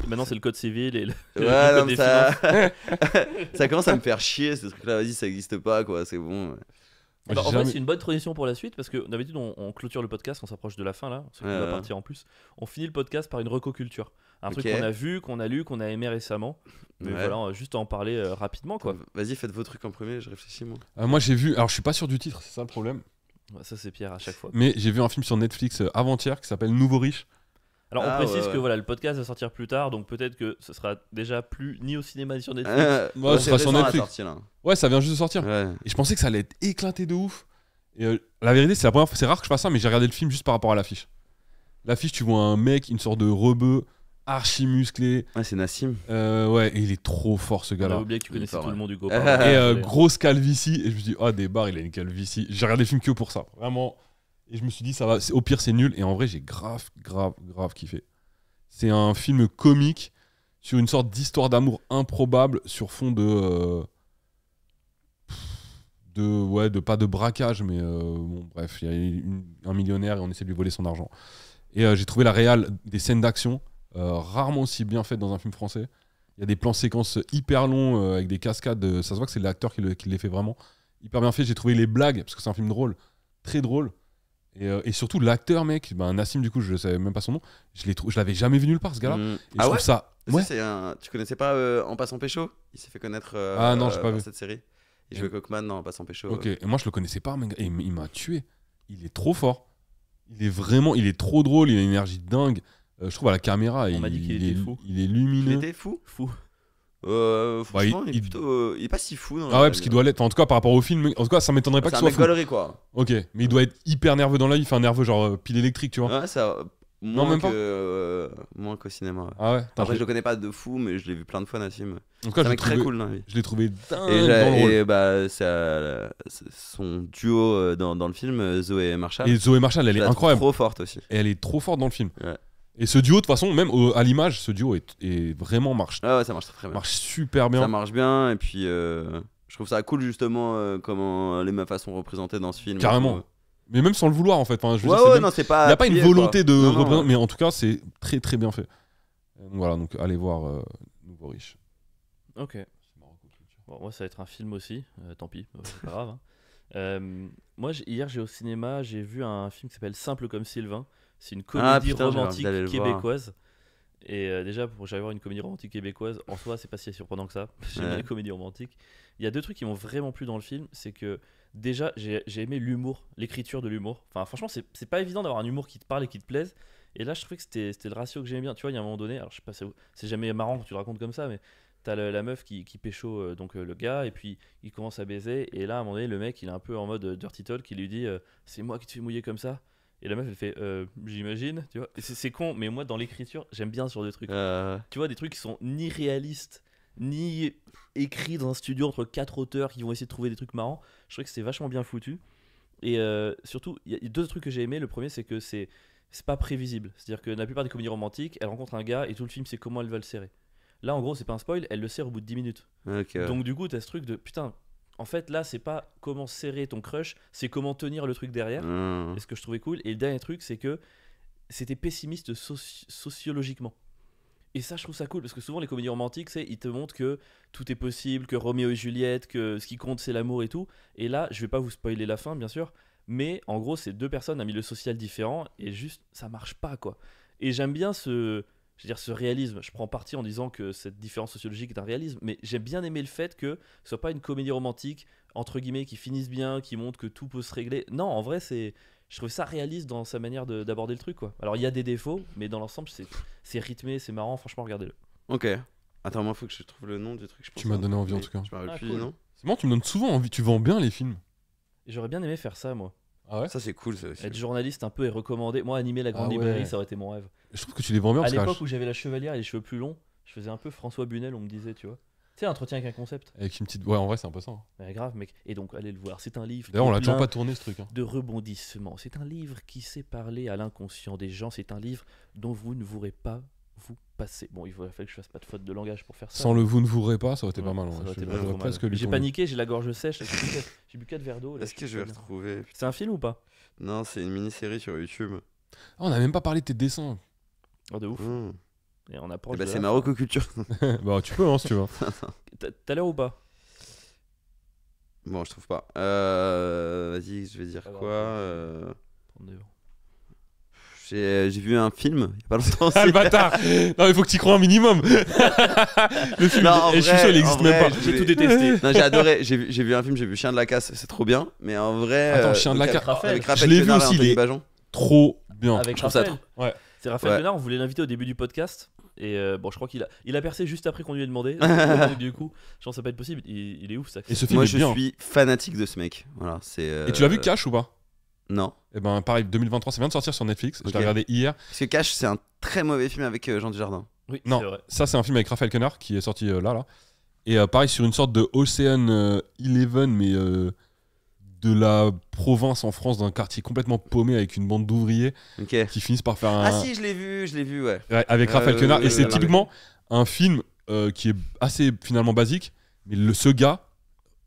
Maintenant, c'est le code civil et le Ouais, code non, mais des ça... finances. ça commence à me faire chier, ce truc-là. Vas-y, ça existe pas, quoi. C'est bon. Moi, Bah, j'ai en vrai, jamais- c'est une bonne transition pour la suite parce que d'habitude, on clôture le podcast, on s'approche de la fin là, ce qui Ouais, va ouais. partir en plus. On finit le podcast par une recoculture. Un truc Ok. qu'on a vu, qu'on a lu, qu'on a aimé récemment. Mais Ouais. voilà, on va juste en parler rapidement quoi. Vas-y, faites vos trucs en premier, je réfléchis, moi. Moi, j'ai vu. Alors, je suis pas sûr du titre, c'est ça le problème. Ouais, ça, c'est Pierre à chaque fois. Mais j'ai vu un film sur Netflix avant-hier qui s'appelle Nouveau Riche. Alors, on Ah, précise ouais, ouais. que voilà, le podcast va sortir plus tard, donc peut-être que ce sera déjà plus ni au cinéma ni sur Netflix. Ouais, ce sera sur récent, la Netflix. sortie, là. Ouais, ça vient juste de sortir. Ouais. Et je pensais que ça allait être éclaté de ouf. Et la vérité, c'est la première fois, c'est rare que je fasse ça, mais j'ai regardé le film juste par rapport à l'affiche. L'affiche, tu vois un mec, une sorte de rebeu, archi musclé. Ouais, c'est Nassim. Ouais, et il est trop fort ce On avait gars-là. oublié que tu connaissais pas tout le vrai. monde Hugo. Et, pardon. Et grosse calvitie. Et je me suis dit, oh, des barres, il a une calvitie. J'ai regardé le film que pour ça. Vraiment. Et je me suis dit, ça va, au pire, c'est nul. Et en vrai, j'ai grave kiffé. C'est un film comique sur une sorte d'histoire d'amour improbable sur fond de pas de braquage, mais bon, bref, il y a un millionnaire et on essaie de lui voler son argent. Et j'ai trouvé la réal des scènes d'action rarement aussi bien faites dans un film français. Il y a des plans séquences hyper longs avec des cascades. Ça se voit que c'est l'acteur qui les fait vraiment hyper bien fait. J'ai trouvé les blagues, parce que c'est un film drôle, très drôle. Et surtout, l'acteur, mec, Nassim, du coup, je savais même pas son nom. Je l'avais jamais vu nulle part, ce gars-là. Et je trouve ça. Ouais. Tu connaissais pas En Passant Pécho? Il s'est fait connaître non, j'ai pas vu cette série. Il jouait Cockman dans En Passant Pécho. Ok, et moi, je le connaissais pas, mec. Et il m'a tué. Il est trop fort. Il est trop drôle. Il a une énergie dingue. Je trouve à la caméra, On m'a dit qu'il était fou. Il est lumineux. Il était fou. Franchement, il est pas si fou. Ouais, parce qu'il doit l'être. En tout cas, par rapport au film, en tout cas, ça m'étonnerait pas qu'il soit fou. C'est un mec gaulerie, quoi. Ok, mais il doit être hyper nerveux dans la vie. Il fait un nerveux genre pile électrique, tu vois. Ouais, ça. Moins qu'au cinéma. Ouais. Ah ouais. Après, je le connais pas de fou, mais je l'ai vu plein de fois, Nassim. En tout cas, c'est un mec très cool dans la vie. Je l'ai trouvé dingue dans le rôle. C'est son duo dans le film, Zoé Marshall. Et Zoé Marshall, elle est incroyable. Trop forte aussi. Et elle est trop forte dans le film. Ouais. Et ce duo, de toute façon, même à l'image, ce duo est vraiment marche. Ah ouais, ça marche très bien. Marche super bien. Ça marche bien, et puis je trouve ça cool justement comment les meufs sont représentées dans ce film. Carrément. Mais même sans le vouloir, en fait. Enfin, je veux dire, non, c'est pas. Il n'y a pas une volonté de représenter, ouais. mais en tout cas, c'est très très bien fait. Donc, voilà, donc allez voir Nouveau Riche. Ok. Bon, moi, ça va être un film aussi. Tant pis, c'est pas grave. Hein. Moi, hier, j'ai au cinéma, j'ai vu un film qui s'appelle Simple comme Sylvain. C'est une comédie romantique québécoise. Et déjà, pour j'allais voir une comédie romantique québécoise, en soi, c'est pas si surprenant que ça. J'aime bien les comédies romantiques. Il y a deux trucs qui m'ont vraiment plu dans le film. C'est que déjà, j'ai aimé l'humour, l'écriture de l'humour. Enfin, franchement, c'est pas évident d'avoir un humour qui te parle et qui te plaise. Et là, je trouvais que c'était le ratio que j'aimais bien. Tu vois, il y a un moment donné, alors je sais pas, c'est jamais marrant quand tu le racontes comme ça, mais t'as la meuf qui pécho donc le gars, et puis il commence à baiser. Et là, à un moment donné, le mec, il est un peu en mode dirty talk, qui lui dit c'est moi qui te fais mouiller comme ça. Et la meuf, elle fait j'imagine, tu vois. Et c'est con, mais moi, dans l'écriture, j'aime bien sur des trucs. Tu vois, des trucs qui sont ni réalistes, ni écrits dans un studio entre 4 auteurs qui vont essayer de trouver des trucs marrants. Je trouvais que c'était vachement bien foutu. Et surtout, il y a deux trucs que j'ai aimé. Le premier, c'est que c'est pas prévisible. C'est-à-dire que la plupart des comédies romantiques, elle rencontre un gars et tout le film, c'est comment elle va le serrer. Là, en gros, c'est pas un spoil, elle le serre au bout de 10 minutes. Okay. Donc, du coup, t'as ce truc de putain. En fait, là, c'est pas comment serrer ton crush, c'est comment tenir le truc derrière. Et ce que je trouvais cool. Et le dernier truc, c'est que c'était pessimiste sociologiquement. Et ça, je trouve ça cool parce que souvent, les comédies romantiques, ils te montrent que tout est possible, que Roméo et Juliette, que ce qui compte, c'est l'amour et tout. Et là, je vais pas vous spoiler la fin, bien sûr. Mais en gros, c'est deux personnes d'un milieu social différent et juste, ça marche pas, quoi. Et j'aime bien ce réalisme. Je prends parti en disant que cette différence sociologique est un réalisme, mais j'ai bien aimé le fait que ce soit pas une comédie romantique, entre guillemets, qui finisse bien, qui montre que tout peut se régler. Non, en vrai, je trouve ça réaliste dans sa manière d'aborder le truc, quoi. Alors, il y a des défauts, mais dans l'ensemble, c'est rythmé, c'est marrant, franchement, regardez-le. Ok. Attends, moi, faut que je trouve le nom du truc. Tu m'as donné envie, en tout cas. Je me rappelle plus, cool. non. C'est bon, tu me donnes souvent envie. Tu vends bien les films. Et j'aurais bien aimé faire ça, moi. Ah ouais. Ça, c'est cool, ça aussi. Être journaliste un peu et recommander. Moi, animer la grande librairie, ça aurait été mon rêve. Je trouve que tu les vends bien. À l'époque où j'avais la chevalière et les cheveux plus longs, je faisais un peu François Bunel, on me disait, tu vois. Tu sais, entretien avec un concept. Avec une petite. Ouais, en vrai, c'est un peu ça. Ouais, grave, mec. Et donc, allez le voir. C'est un livre. D'ailleurs, on l'a toujours pas tourné, ce truc. De rebondissements. C'est un livre qui sait parler à l'inconscient des gens. C'est un livre dont vous ne voudrez pas vous passer. Bon, il faudrait que je fasse pas de faute de langage pour faire ça. Sans le vous ne voudrez pas, ça aurait été pas mal. J'ai paniqué, j'ai la gorge sèche. J'ai bu 4 verres d'eau. Est-ce que je vais retrouver? C'est un film ou pas? Non, c'est une mini-série sur YouTube. On a même pas parlé de tes dessins. Oh, de ouf. Et on approche. C'est Marocco Culture. Bah, tu peux, hein, si tu veux. T'as l'air ou pas? Bon, je trouve pas. Vas-y, je vais dire quoi. J'ai vu un film il y a pas longtemps. Ah, le bâtard. Non, il faut que tu y crois un minimum. Le film, je suis sûr, il existe même pas. J'ai tout détesté. Non, j'ai adoré. J'ai vu un film, j'ai vu Chien de la Casse, c'est trop bien. Mais en vrai. Attends, Chien de la Casse. Je l'ai vu aussi, il est trop bien. Avec Raphaël. Ouais. C'est Raphaël Denard, on voulait l'inviter au début du podcast. Et bon, je crois qu'il a percé juste après qu'on lui ait demandé. Donc, du coup, je pense que ça peut être possible. Il est ouf, ça. Et ce film Moi, est bien. je suis fanatique de ce mec. Voilà, Et tu l'as vu Cash ou pas? Non. Et ben pareil, 2023, ça vient de sortir sur Netflix. Je l'ai regardé hier. Parce que Cash, c'est un très mauvais film avec Jean Dujardin. Oui, non, c'est vrai. Ça c'est un film avec Raphaël Quenard qui est sorti là. Et pareil sur une sorte de Ocean 11, mais de la province en France, d'un quartier complètement paumé avec une bande d'ouvriers qui finissent par faire un... Ah si, je l'ai vu, ouais. Avec Raphaël Quenard. Et c'est typiquement un film qui est assez finalement basique, mais ce gars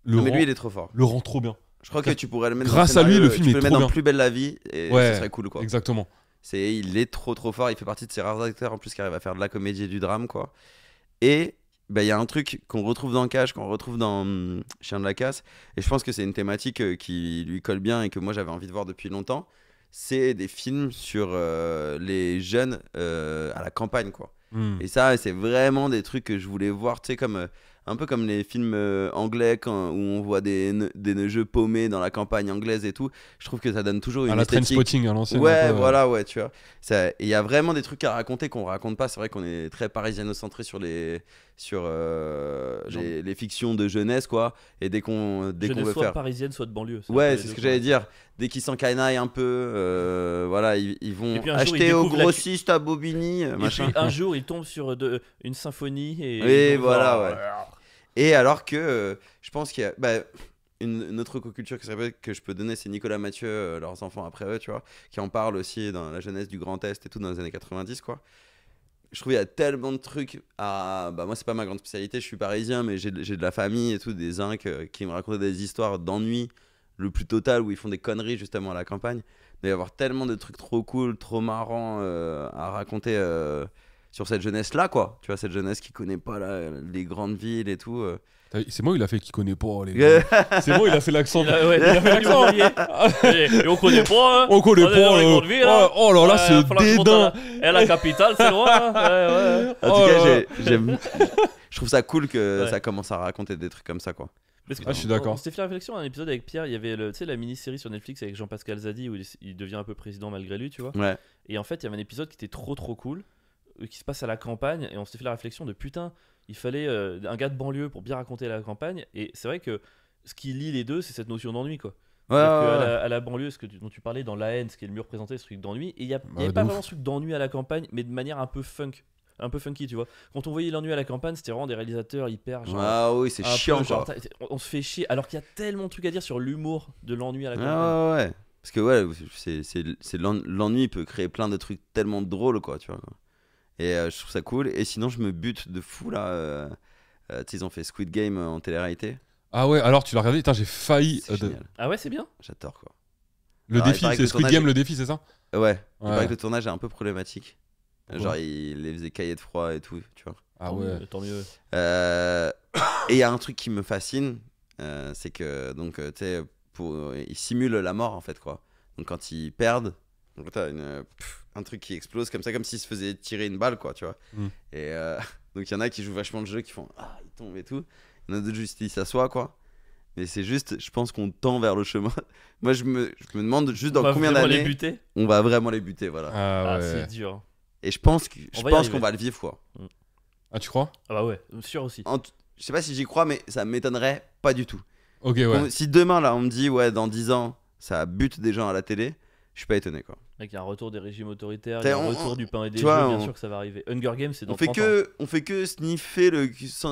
mais lui, il est trop fort. Le rend trop bien. Je crois que tu pourrais le mettre grâce dans à lui, le film est trop bien. Tu peux le mettre dans Plus belle la vie et ce serait cool, quoi. Exactement. Il est trop fort. Il fait partie de ces rares acteurs en plus qui arrivent à faire de la comédie et du drame, quoi. Et il y a un truc qu'on retrouve dans Cash, qu'on retrouve dans Chien de la Casse. Et je pense que c'est une thématique qui lui colle bien et que moi j'avais envie de voir depuis longtemps. c'est des films sur les jeunes à la campagne, quoi. Hmm. Et ça, c'est vraiment des trucs que je voulais voir, tu sais, comme un peu comme les films anglais où on voit des jeux paumés dans la campagne anglaise et tout. Je trouve que ça donne toujours une À la esthétique. Trainspotting, à l'ancienne. Ouais, un peu, voilà, ouais, tu vois. Et il y a vraiment des trucs à raconter qu'on raconte pas. C'est vrai qu'on est très parisiano-centré sur les fictions de jeunesse, quoi. Et dès qu'on Jeunesse veut soit faire. parisienne, soit de banlieue. un Ouais, peu c'est les ce que deux, j'allais quoi. dire. Dès qu'ils s'encanaillent un peu, voilà, ils vont Et puis un jour, acheter ils au découvrent la- grossiste à Bobigny, Et machin. puis un jour, il tombe sur une symphonie et. Oui, donc, voilà, genre, ouais. Et alors que je pense qu'il y a une autre co-culture que je peux donner, c'est Nicolas Mathieu, leurs enfants après eux, tu vois, qui en parle aussi dans la jeunesse du Grand Est et tout dans les années 90, quoi. Je trouve qu'il y a tellement de trucs à. Moi, c'est pas ma grande spécialité, je suis parisien, mais j'ai de la famille et tout, des zincs qui me racontaient des histoires d'ennui le plus total où ils font des conneries justement à la campagne. Il va y avoir tellement de trucs trop cool, trop marrants à raconter sur cette jeunesse-là, quoi. Tu vois, cette jeunesse qui connaît pas les grandes villes et tout. C'est moi, il a fait qui connaît pas les gars. C'est moi, il a fait l'accent. Il a fait l'accent. Et on connaît pas. Hein. On connaît On est dans pas. les grandes villes, hein. Oh là là, Ouais, c'est falloir que je monte dédain. Et la capitale, c'est loin. Hein. Ouais. En tout Oh cas, là là. j'aime. Je trouve ça cool que Ouais. ça commence à raconter des trucs comme ça, quoi. Parce que Ah, je suis d'accord. On s'était fait la réflexion à un épisode avec Pierre. Il y avait tu sais, la mini-série sur Netflix avec Jean-Pascal Zadi où il devient un peu président malgré lui, tu vois. Ouais. Et en fait, il y avait un épisode qui était trop cool, qui se passe à la campagne. Et on s'était fait la réflexion de putain, il fallait un gars de banlieue pour bien raconter la campagne. Et c'est vrai que ce qui lie les deux, c'est cette notion d'ennui, quoi. Ouais, C'est-à-dire ouais, qu'à ouais. à la banlieue, dont tu parlais dans La Haine, ce qui est le mieux représenté, ce truc d'ennui. Et il n'y avait de pas ouf. vraiment ce truc d'ennui à la campagne, mais de manière un peu funky, tu vois. Quand on voyait l'ennui à la campagne, c'était vraiment des réalisateurs hyper genre. Ah oui, c'est un peu chiant, genre, quoi. on se fait chier, alors qu'il y a tellement de trucs à dire sur l'humour de l'ennui à la campagne. Ah ouais. Parce que ouais, l'ennui peut créer plein de trucs tellement drôles, quoi, tu vois. Et je trouve ça cool. Et sinon, je me bute de fou là. Tu sais, ils ont fait Squid Game en télé-réalité. Ah ouais, alors tu l'as regardé. Putain, j'ai failli. C'est génial. Ah ouais, c'est bien. J'adore, quoi. Le Alors, il défi, paraît que c'est le Squid tournage Game, est- le défi, c'est ça? Ouais. Il Ouais. paraît que le tournage est un peu problématique. Pourquoi Genre, il les faisait cahier de froid et tout, tu vois. Ah ouais. Tant mieux. Et il y a un truc qui me fascine, c'est que donc tu sais, ils simulent la mort en fait, quoi. Donc quand ils perdent, donc t'as un truc qui explose comme ça, comme s'ils se faisaient tirer une balle, quoi, tu vois. Mm. Et donc il y en a qui jouent vachement le jeu, qui font ah ils tombent et tout. Il y en a d'autres juste ils s'assoient, quoi. Mais c'est juste, je pense qu'on tend vers le chemin. Moi je me demande juste On dans va combien vraiment les d'années buter. on va vraiment les buter, voilà. Ah Ah, ouais. c'est dur. Et je pense On va y arriver. qu'on va le vivre, quoi. Ah, tu crois? Ah bah ouais, sûr aussi. Je sais pas si j'y crois, mais ça m'étonnerait pas du tout. Ok, ouais. Si demain, là, on me dit, ouais, dans 10 ans, ça bute des gens à la télé, je suis pas étonné, quoi. Mec, il y a un retour des régimes autoritaires, il y T'sais, a un on- retour du pain et des tu jeux, vois, bien on- sûr que ça va arriver. Hunger Games, c'est dans On fait 30 ans. on fait que sniffer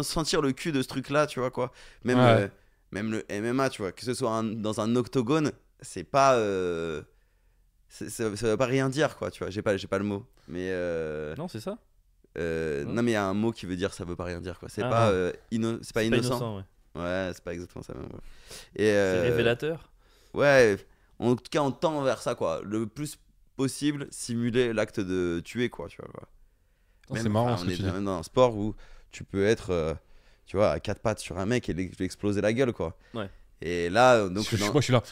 sentir le cul de ce truc-là, tu vois, quoi. Même, Ouais. même le MMA, tu vois, que ce soit dans un octogone, c'est pas. Ça veut pas rien dire, quoi, tu vois. J'ai pas le mot. Mais. Non, c'est ça. Non, mais il y a un mot qui veut dire ça veut pas rien dire, quoi. C'est Ah, pas, ouais. c'est pas C'est innocent. ouais. Ouais, c'est pas exactement ça, même. Ouais. Et, C'est révélateur. Ouais, en tout cas, on tend vers ça, quoi. Le plus possible, simuler l'acte de tuer, quoi, tu vois. Quoi. Putain, C'est marrant ce on que est tu dis. dans un sport où tu peux être, tu vois, à quatre pattes sur un mec et lui exploser la gueule, quoi. Ouais. Et là, donc, Moi, je suis là.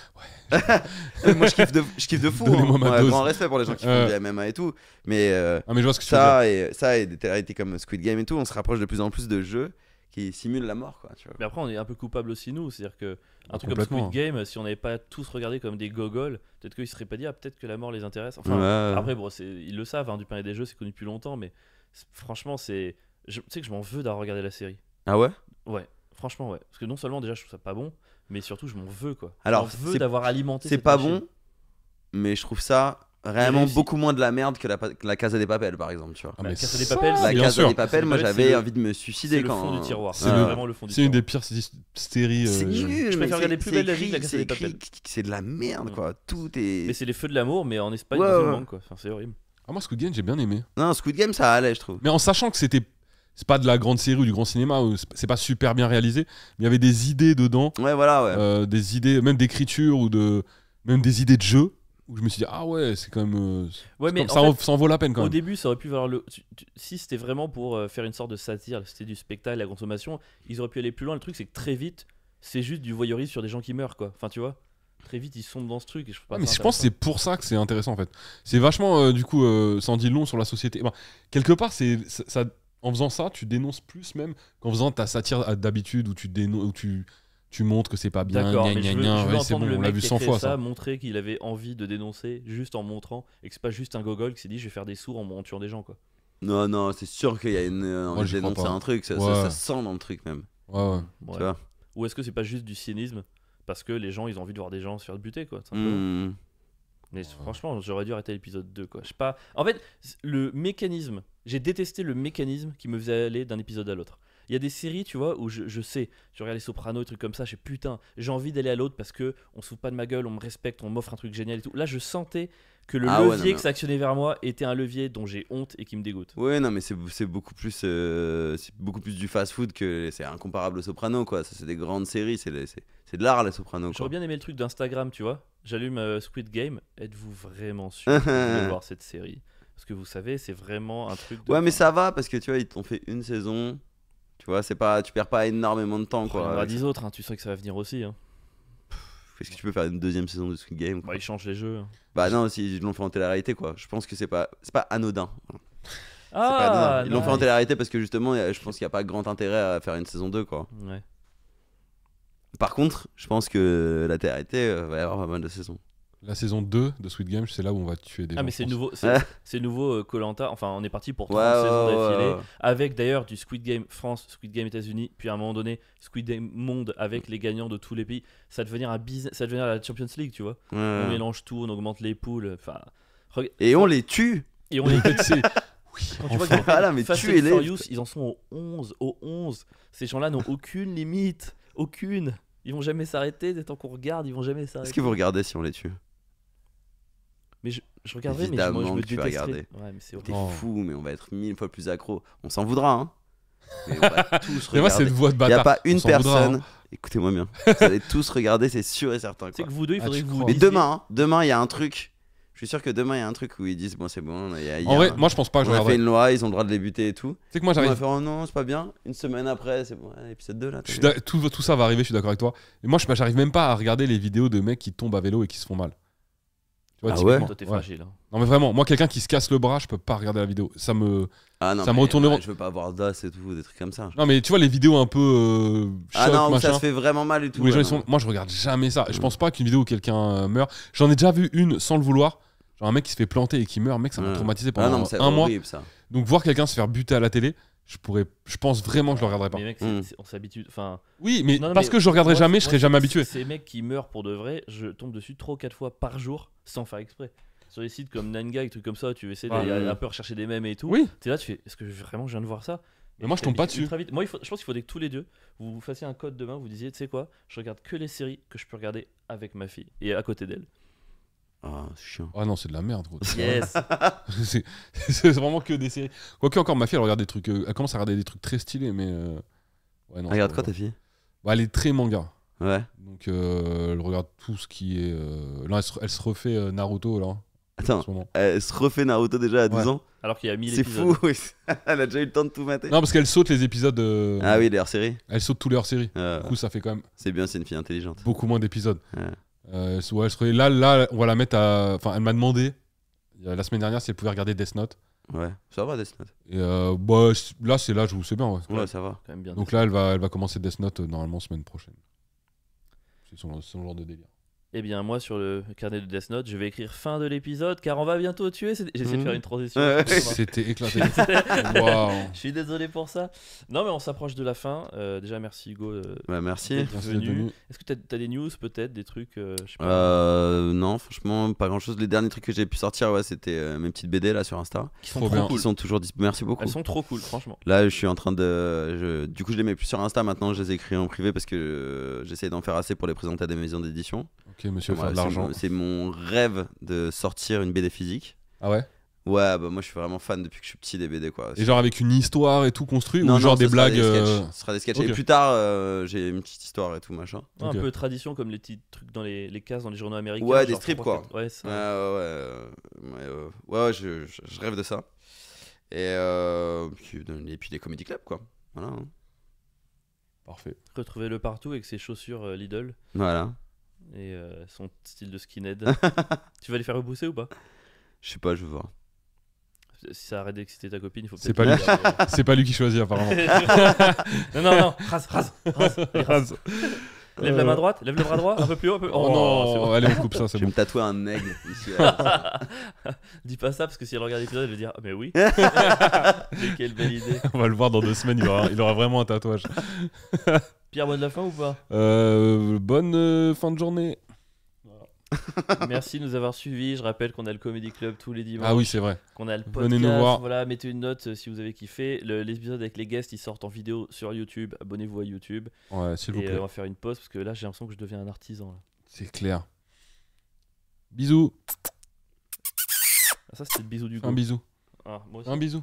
moi, je kiffe de fou. Donnez-moi ma Ouais, dose. grand respect pour les gens qui font du MMA et tout. Mais Ah, mais je vois ce que tu veux dire. ça et des télé-réalités comme Squid Game et tout, on se rapproche de plus en plus de jeux qui simulent la mort, quoi, tu vois. Mais après, on est un peu coupable aussi, nous. C'est-à-dire que un truc comme Complètement. Squid Game, si on n'avait pas tous regardé comme des gogoles, peut-être qu'ils seraient pas dit, ah, peut-être que la mort les intéresse. Enfin, Ouais. après, bon, ils le savent, hein, du pain et des jeux, c'est connu depuis longtemps, mais franchement, tu sais que je m'en veux d'avoir regardé la série. Ah ouais? Ouais, franchement, ouais. Parce que non seulement, déjà, je trouve ça pas bon, mais surtout, je m'en veux, quoi. Alors, je m'en veux c'est- d'avoir alimenté C'est cette pas machine. bon, mais je trouve ça vraiment réussi. beaucoup moins de la merde que la Casa des Papel, par exemple, tu vois. Ah, La mais Casa des ça, Papel, La c'est- bien Casa sûr. des Papel, moi Papel, j'avais c'est envie de me C'est suicider le quand. fond du tiroir. C'est C'est le- vraiment le fond du C'est une tiroir. des pires séries. C'est nul, Je mais préfère regarder Plus belle la vie que la écrit- Casa des c'est écrit Papel. c'est de la merde, Mm. quoi. Tout est. Mais c'est les feux de l'amour, mais en Espagne, Ouais, dans une ouais. mangue, quoi. Enfin, c'est horrible. Ah, moi, Squid Game, j'ai bien aimé. Non, Squid Game, ça allait, je trouve. Mais en sachant que c'est pas de la grande série ou du grand cinéma, ou c'est pas super bien réalisé, mais il y avait des idées dedans, Ouais, voilà, ouais. des idées, même d'écriture ou même des idées de jeu, où je me suis dit, ah ouais, c'est quand même. Ouais, mais ça, en fait, ça en vaut la peine quand au même. début, ça aurait pu valoir si c'était vraiment pour faire une sorte de satire, c'était du spectacle, la consommation, ils auraient pu aller plus loin. Le truc, c'est que très vite, c'est juste du voyeurisme sur des gens qui meurent, quoi. Enfin, tu vois. très vite ils sombrent dans ce truc et je trouve pas Ouais, mais ça je pense que c'est pour ça que c'est intéressant en fait. C'est vachement, du coup, ça en dit long sur la société. Enfin, quelque part, en faisant ça, tu dénonces plus même qu'en faisant ta satire d'habitude où tu montres que c'est pas bien. D'accord, gna, mais gna, je veux, gna. je veux Ouais, c'est entendre bon, le on l'a mec vu qui a 100 créé fois ça ça. montrer qu'il avait envie de dénoncer juste en montrant et que c'est pas juste un gogol qui s'est dit je vais faire des sourds en tuant des gens quoi. Non, non, c'est sûr qu'il y a une Moi, envie j'y de crois dénoncer pas. un truc, ça Ouais. sent dans le truc même. Ouais, ouais. Ouais. Tu vois. Ou est-ce que c'est pas juste du cynisme parce que les gens ils ont envie de voir des gens se faire buter quoi, tout simplement. Mais franchement, j'aurais dû arrêter l'épisode 2 quoi. Je sais pas. En fait, le mécanisme, j'ai détesté le mécanisme qui me faisait aller d'un épisode à l'autre. Il y a des séries, tu vois, où je sais, je regarde les Sopranos et trucs comme ça, je sais putain, j'ai envie d'aller à l'autre parce que on se fout pas de ma gueule, on me respecte, on m'offre un truc génial et tout. Là, je sentais que le Ah ouais, levier non, que ça actionnait vers moi était un levier dont j'ai honte et qui me dégoûte. Ouais, non, mais c'est beaucoup plus du fast-food que c'est incomparable aux Sopranos, quoi. Ça, c'est des grandes séries, c'est de l'art, les Sopranos, quoi. J'aurais bien aimé le truc d'Instagram, tu vois. J'allume Squid Game. Êtes-vous vraiment sûr que vous voulez voir cette série? Parce que vous savez, c'est vraiment un truc de. Ouais, mais ça va parce que tu vois, ils t'ont fait une saison. Tu vois, c'est pas, tu perds pas énormément de temps, Il y en quoi. aura avec 10 ça. autres, hein, tu sais que ça va venir aussi. Hein. Est-ce que tu peux faire une deuxième saison de Squid Game, quoi. Bah, ils changent les jeux. Hein. Bah non, si ils l'ont fait en télé-réalité, quoi. Je pense que c'est pas anodin. C'est pas Ah, anodin. Ils l'ont fait en nice. télé-réalité parce que justement, je pense qu'il y a pas grand intérêt à faire une saison 2, quoi. Ouais. Par contre, je pense que la télé-réalité va y avoir pas mal de saisons. La saison 2 de Squid Game, c'est là où on va tuer des gens. Ah mais je c'est pense. nouveau, Ouais. c'est nouveau Koh-Lanta. Enfin, on est parti pour 30 Ouais, saisons ouais, d'affilée, ouais. avec d'ailleurs du Squid Game France, Squid Game États-Unis, puis à un moment donné Squid Game Monde avec les gagnants de tous les pays. Ça va devenir un business, ça va devenir la Champions League, tu vois. Ouais. On mélange tout, on augmente les poules. Enfin, Et on les tue. et on les. C'est- Quand tu vois Enfin. que Voilà, mais Fast and tuez-les. Furious, ils en sont au 11. Ces gens-là n'ont aucune limite, aucune. Ils vont jamais s'arrêter. Tant qu'on regarde, ils vont jamais s'arrêter. Est-ce que vous regardez si on les tue? Mais je regarderai, mais Évidemment je me que tu vas détesterai. regarder. Ouais, mais c'est T'es horrible. Oh. fou, mais on va être 1000 fois plus accro. On s'en voudra, hein. Mais on va tous Mais moi, regarder. cette voix de Il n'y a bâtard. pas une on s'en voudra, personne. hein. Écoutez-moi bien. Vous allez tous regarder, c'est sûr et certain. Tu sais Quoi. que vous deux, il Ah, faudrait tu que vous crois. Et disiez- demain, il y a un truc. Je suis sûr que demain, il y a un truc où ils disent bon, c'est bon. Il y En a vrai, moi, je pense pas que je on a fait regarderai. une loi, ils ont le droit de les buter et tout. Tu sais que moi, On va j'arrive. faire oh non, c'est pas bien. Une semaine après, c'est bon, épisode 2 là. Je suis tout ça va arriver, je suis d'accord avec toi. Et moi, j'arrive même pas à regarder les vidéos de mecs qui tombent à vélo et qui se font mal. Tu vois, Ah typiquement. ouais Toi, t'es Ouais. fragile. Hein. Non, mais vraiment, moi, quelqu'un qui se casse le bras, je peux pas regarder la vidéo. Ça me. Ah non, Ça me mais, retourne ouais, le- je veux pas avoir d'os et tout, des trucs comme ça. Non, mais tu vois, les vidéos un peu. Ah choc, non, où machin. ça se fait vraiment mal et tout. Où les gens ouais, ils sont. non. Moi, je regarde jamais ça. Je pense pas qu'une vidéo où quelqu'un meurt. J'en ai déjà vu une sans le vouloir. Genre un mec qui se fait planter et qui meurt. Mec, ça m'a Ouais. traumatisé Ah non, pendant mais c'est un mois. horrible ça. Donc, voir quelqu'un se faire buter à la télé, je pense vraiment que je le regarderai pas. Mais mec, on s'habitue. Enfin, Oui, mais non, parce mais que je regarderai moi, jamais, je serai jamais habitué. Ces mecs qui meurent pour de vrai, je tombe dessus 3 ou 4 fois par jour sans faire exprès. Sur des sites comme Nanga, trucs comme ça, tu essaies Ouais. d'aller un peu rechercher des mèmes et tout. Oui. T'es là, tu fais est-ce que vraiment je viens de voir ça? Mais moi, je tombe pas dessus. Ultra vite. Moi, je pense qu'il faudrait que tous les deux, vous fassiez un code demain, vous disiez, tu sais quoi, je regarde que les séries que je peux regarder avec ma fille et à côté d'elle. Ah, c'est chiant. Ah non, c'est de la merde, gros. Yes. C'est vraiment que des séries. Quoique encore, ma fille, elle regarde des trucs. Elle commence à regarder des trucs très stylés, mais. Ouais, non, Regarde c'est quoi pas- ta fille? Bah, elle est très manga. Ouais. Donc, elle regarde tout ce qui est. Là, elle se refait Naruto, là, en Attends, ce moment. elle se refait Naruto déjà à 12 Ouais. ans. Alors qu'il y a 1000 C'est épisodes. fou. Elle a déjà eu le temps de tout mater. Non, parce qu'elle saute les épisodes. Ah oui, les hors-séries. Elle saute tous les hors-séries. Du coup, ça fait quand même C'est bien, c'est une fille intelligente. beaucoup moins d'épisodes. Ouais. Elle se refait- là, on va la mettre à. Enfin, elle m'a demandé la semaine dernière si elle pouvait regarder Death Note. Ouais, ça va Death Note. Et bah, là, c'est l'âge où c'est bien, ouais. Ouais, ça va. Quand même bien. Donc là, elle va commencer Death Note normalement semaine prochaine. C'est son genre de délire. Eh bien, moi, sur le carnet de Death Note, je vais écrire fin de l'épisode car on va bientôt tuer. J'essaie de faire une transition. Ouais. C'était éclaté. Je Waouh. suis désolé pour ça. Non, mais on s'approche de la fin. Déjà, merci Hugo. Ouais, merci. d'être Merci d'être venu. venu. Est-ce que t'as des news peut-être, des trucs je sais pas, Non, franchement, pas grand chose. Les derniers trucs que j'ai pu sortir, ouais, c'était mes petites BD là sur Insta. qui sont trop trop bien. cool. Qui sont toujours disponibles. Merci beaucoup. Elles sont trop cool, franchement. Là, je suis en train de. Du coup, je les mets plus sur Insta maintenant. Je les écris en privé parce que j'essaie d'en faire assez pour les présenter à des maisons d'édition. Ok, monsieur, Voilà, faire de l'argent. c'est mon rêve de sortir une BD physique. Ah ouais. Ouais, bah moi je suis vraiment fan depuis que je suis petit des BD quoi. Et genre avec une histoire et tout construit Non, ou genre non, des ce sera blagues. sketchs. Ce sera des sketchs. Ok. Et plus tard, j'ai une petite histoire et tout machin. Un Ok. peu tradition comme les petits trucs dans les cases dans les journaux américains. Ouais, des genre strips, 3, quoi. 4. Ouais, ça. Ouais, je rêve de ça. Et puis des comedy clubs quoi. Voilà. Hein. Parfait. Retrouvez-le partout avec ses chaussures Lidl. Voilà. Et son style de skinhead. Tu vas les faire repousser ou pas? Je sais pas, je veux voir. Si ça arrête d'exciter ta copine, il faut C'est peut-être. pas lui. C'est pas lui qui choisit apparemment. non, rase. Allez, rase. Lève la main droite, lève le bras droit, un peu plus haut, un peu. Oh, c'est non, bon. allez on coupe ça, Je c'est vais bon. me tatouer un aigle ici. là. Dis pas ça parce que si elle regarde l'épisode, elle va dire ah, mais oui. Mais quelle belle idée. On va le voir dans 2 semaines, il aura vraiment un tatouage. Pierre, mot de la fin ou pas? Bonne fin de journée. Merci de nous avoir suivis. Je rappelle qu'on a le Comedy Club tous les dimanches. Ah oui, c'est vrai. Qu'on a le podcast. Venez nous voir. Voilà, mettez une note si vous avez kiffé. L'épisode avec les guests, ils sortent en vidéo sur YouTube. Abonnez-vous à YouTube. Ouais, s'il vous Et plaît. on va faire une pause parce que là, j'ai l'impression que je deviens un artisan. Là. C'est clair. Bisous. Ah, ça, c'était le bisou du Un goût. bisou. Ah, moi aussi. Un bisou.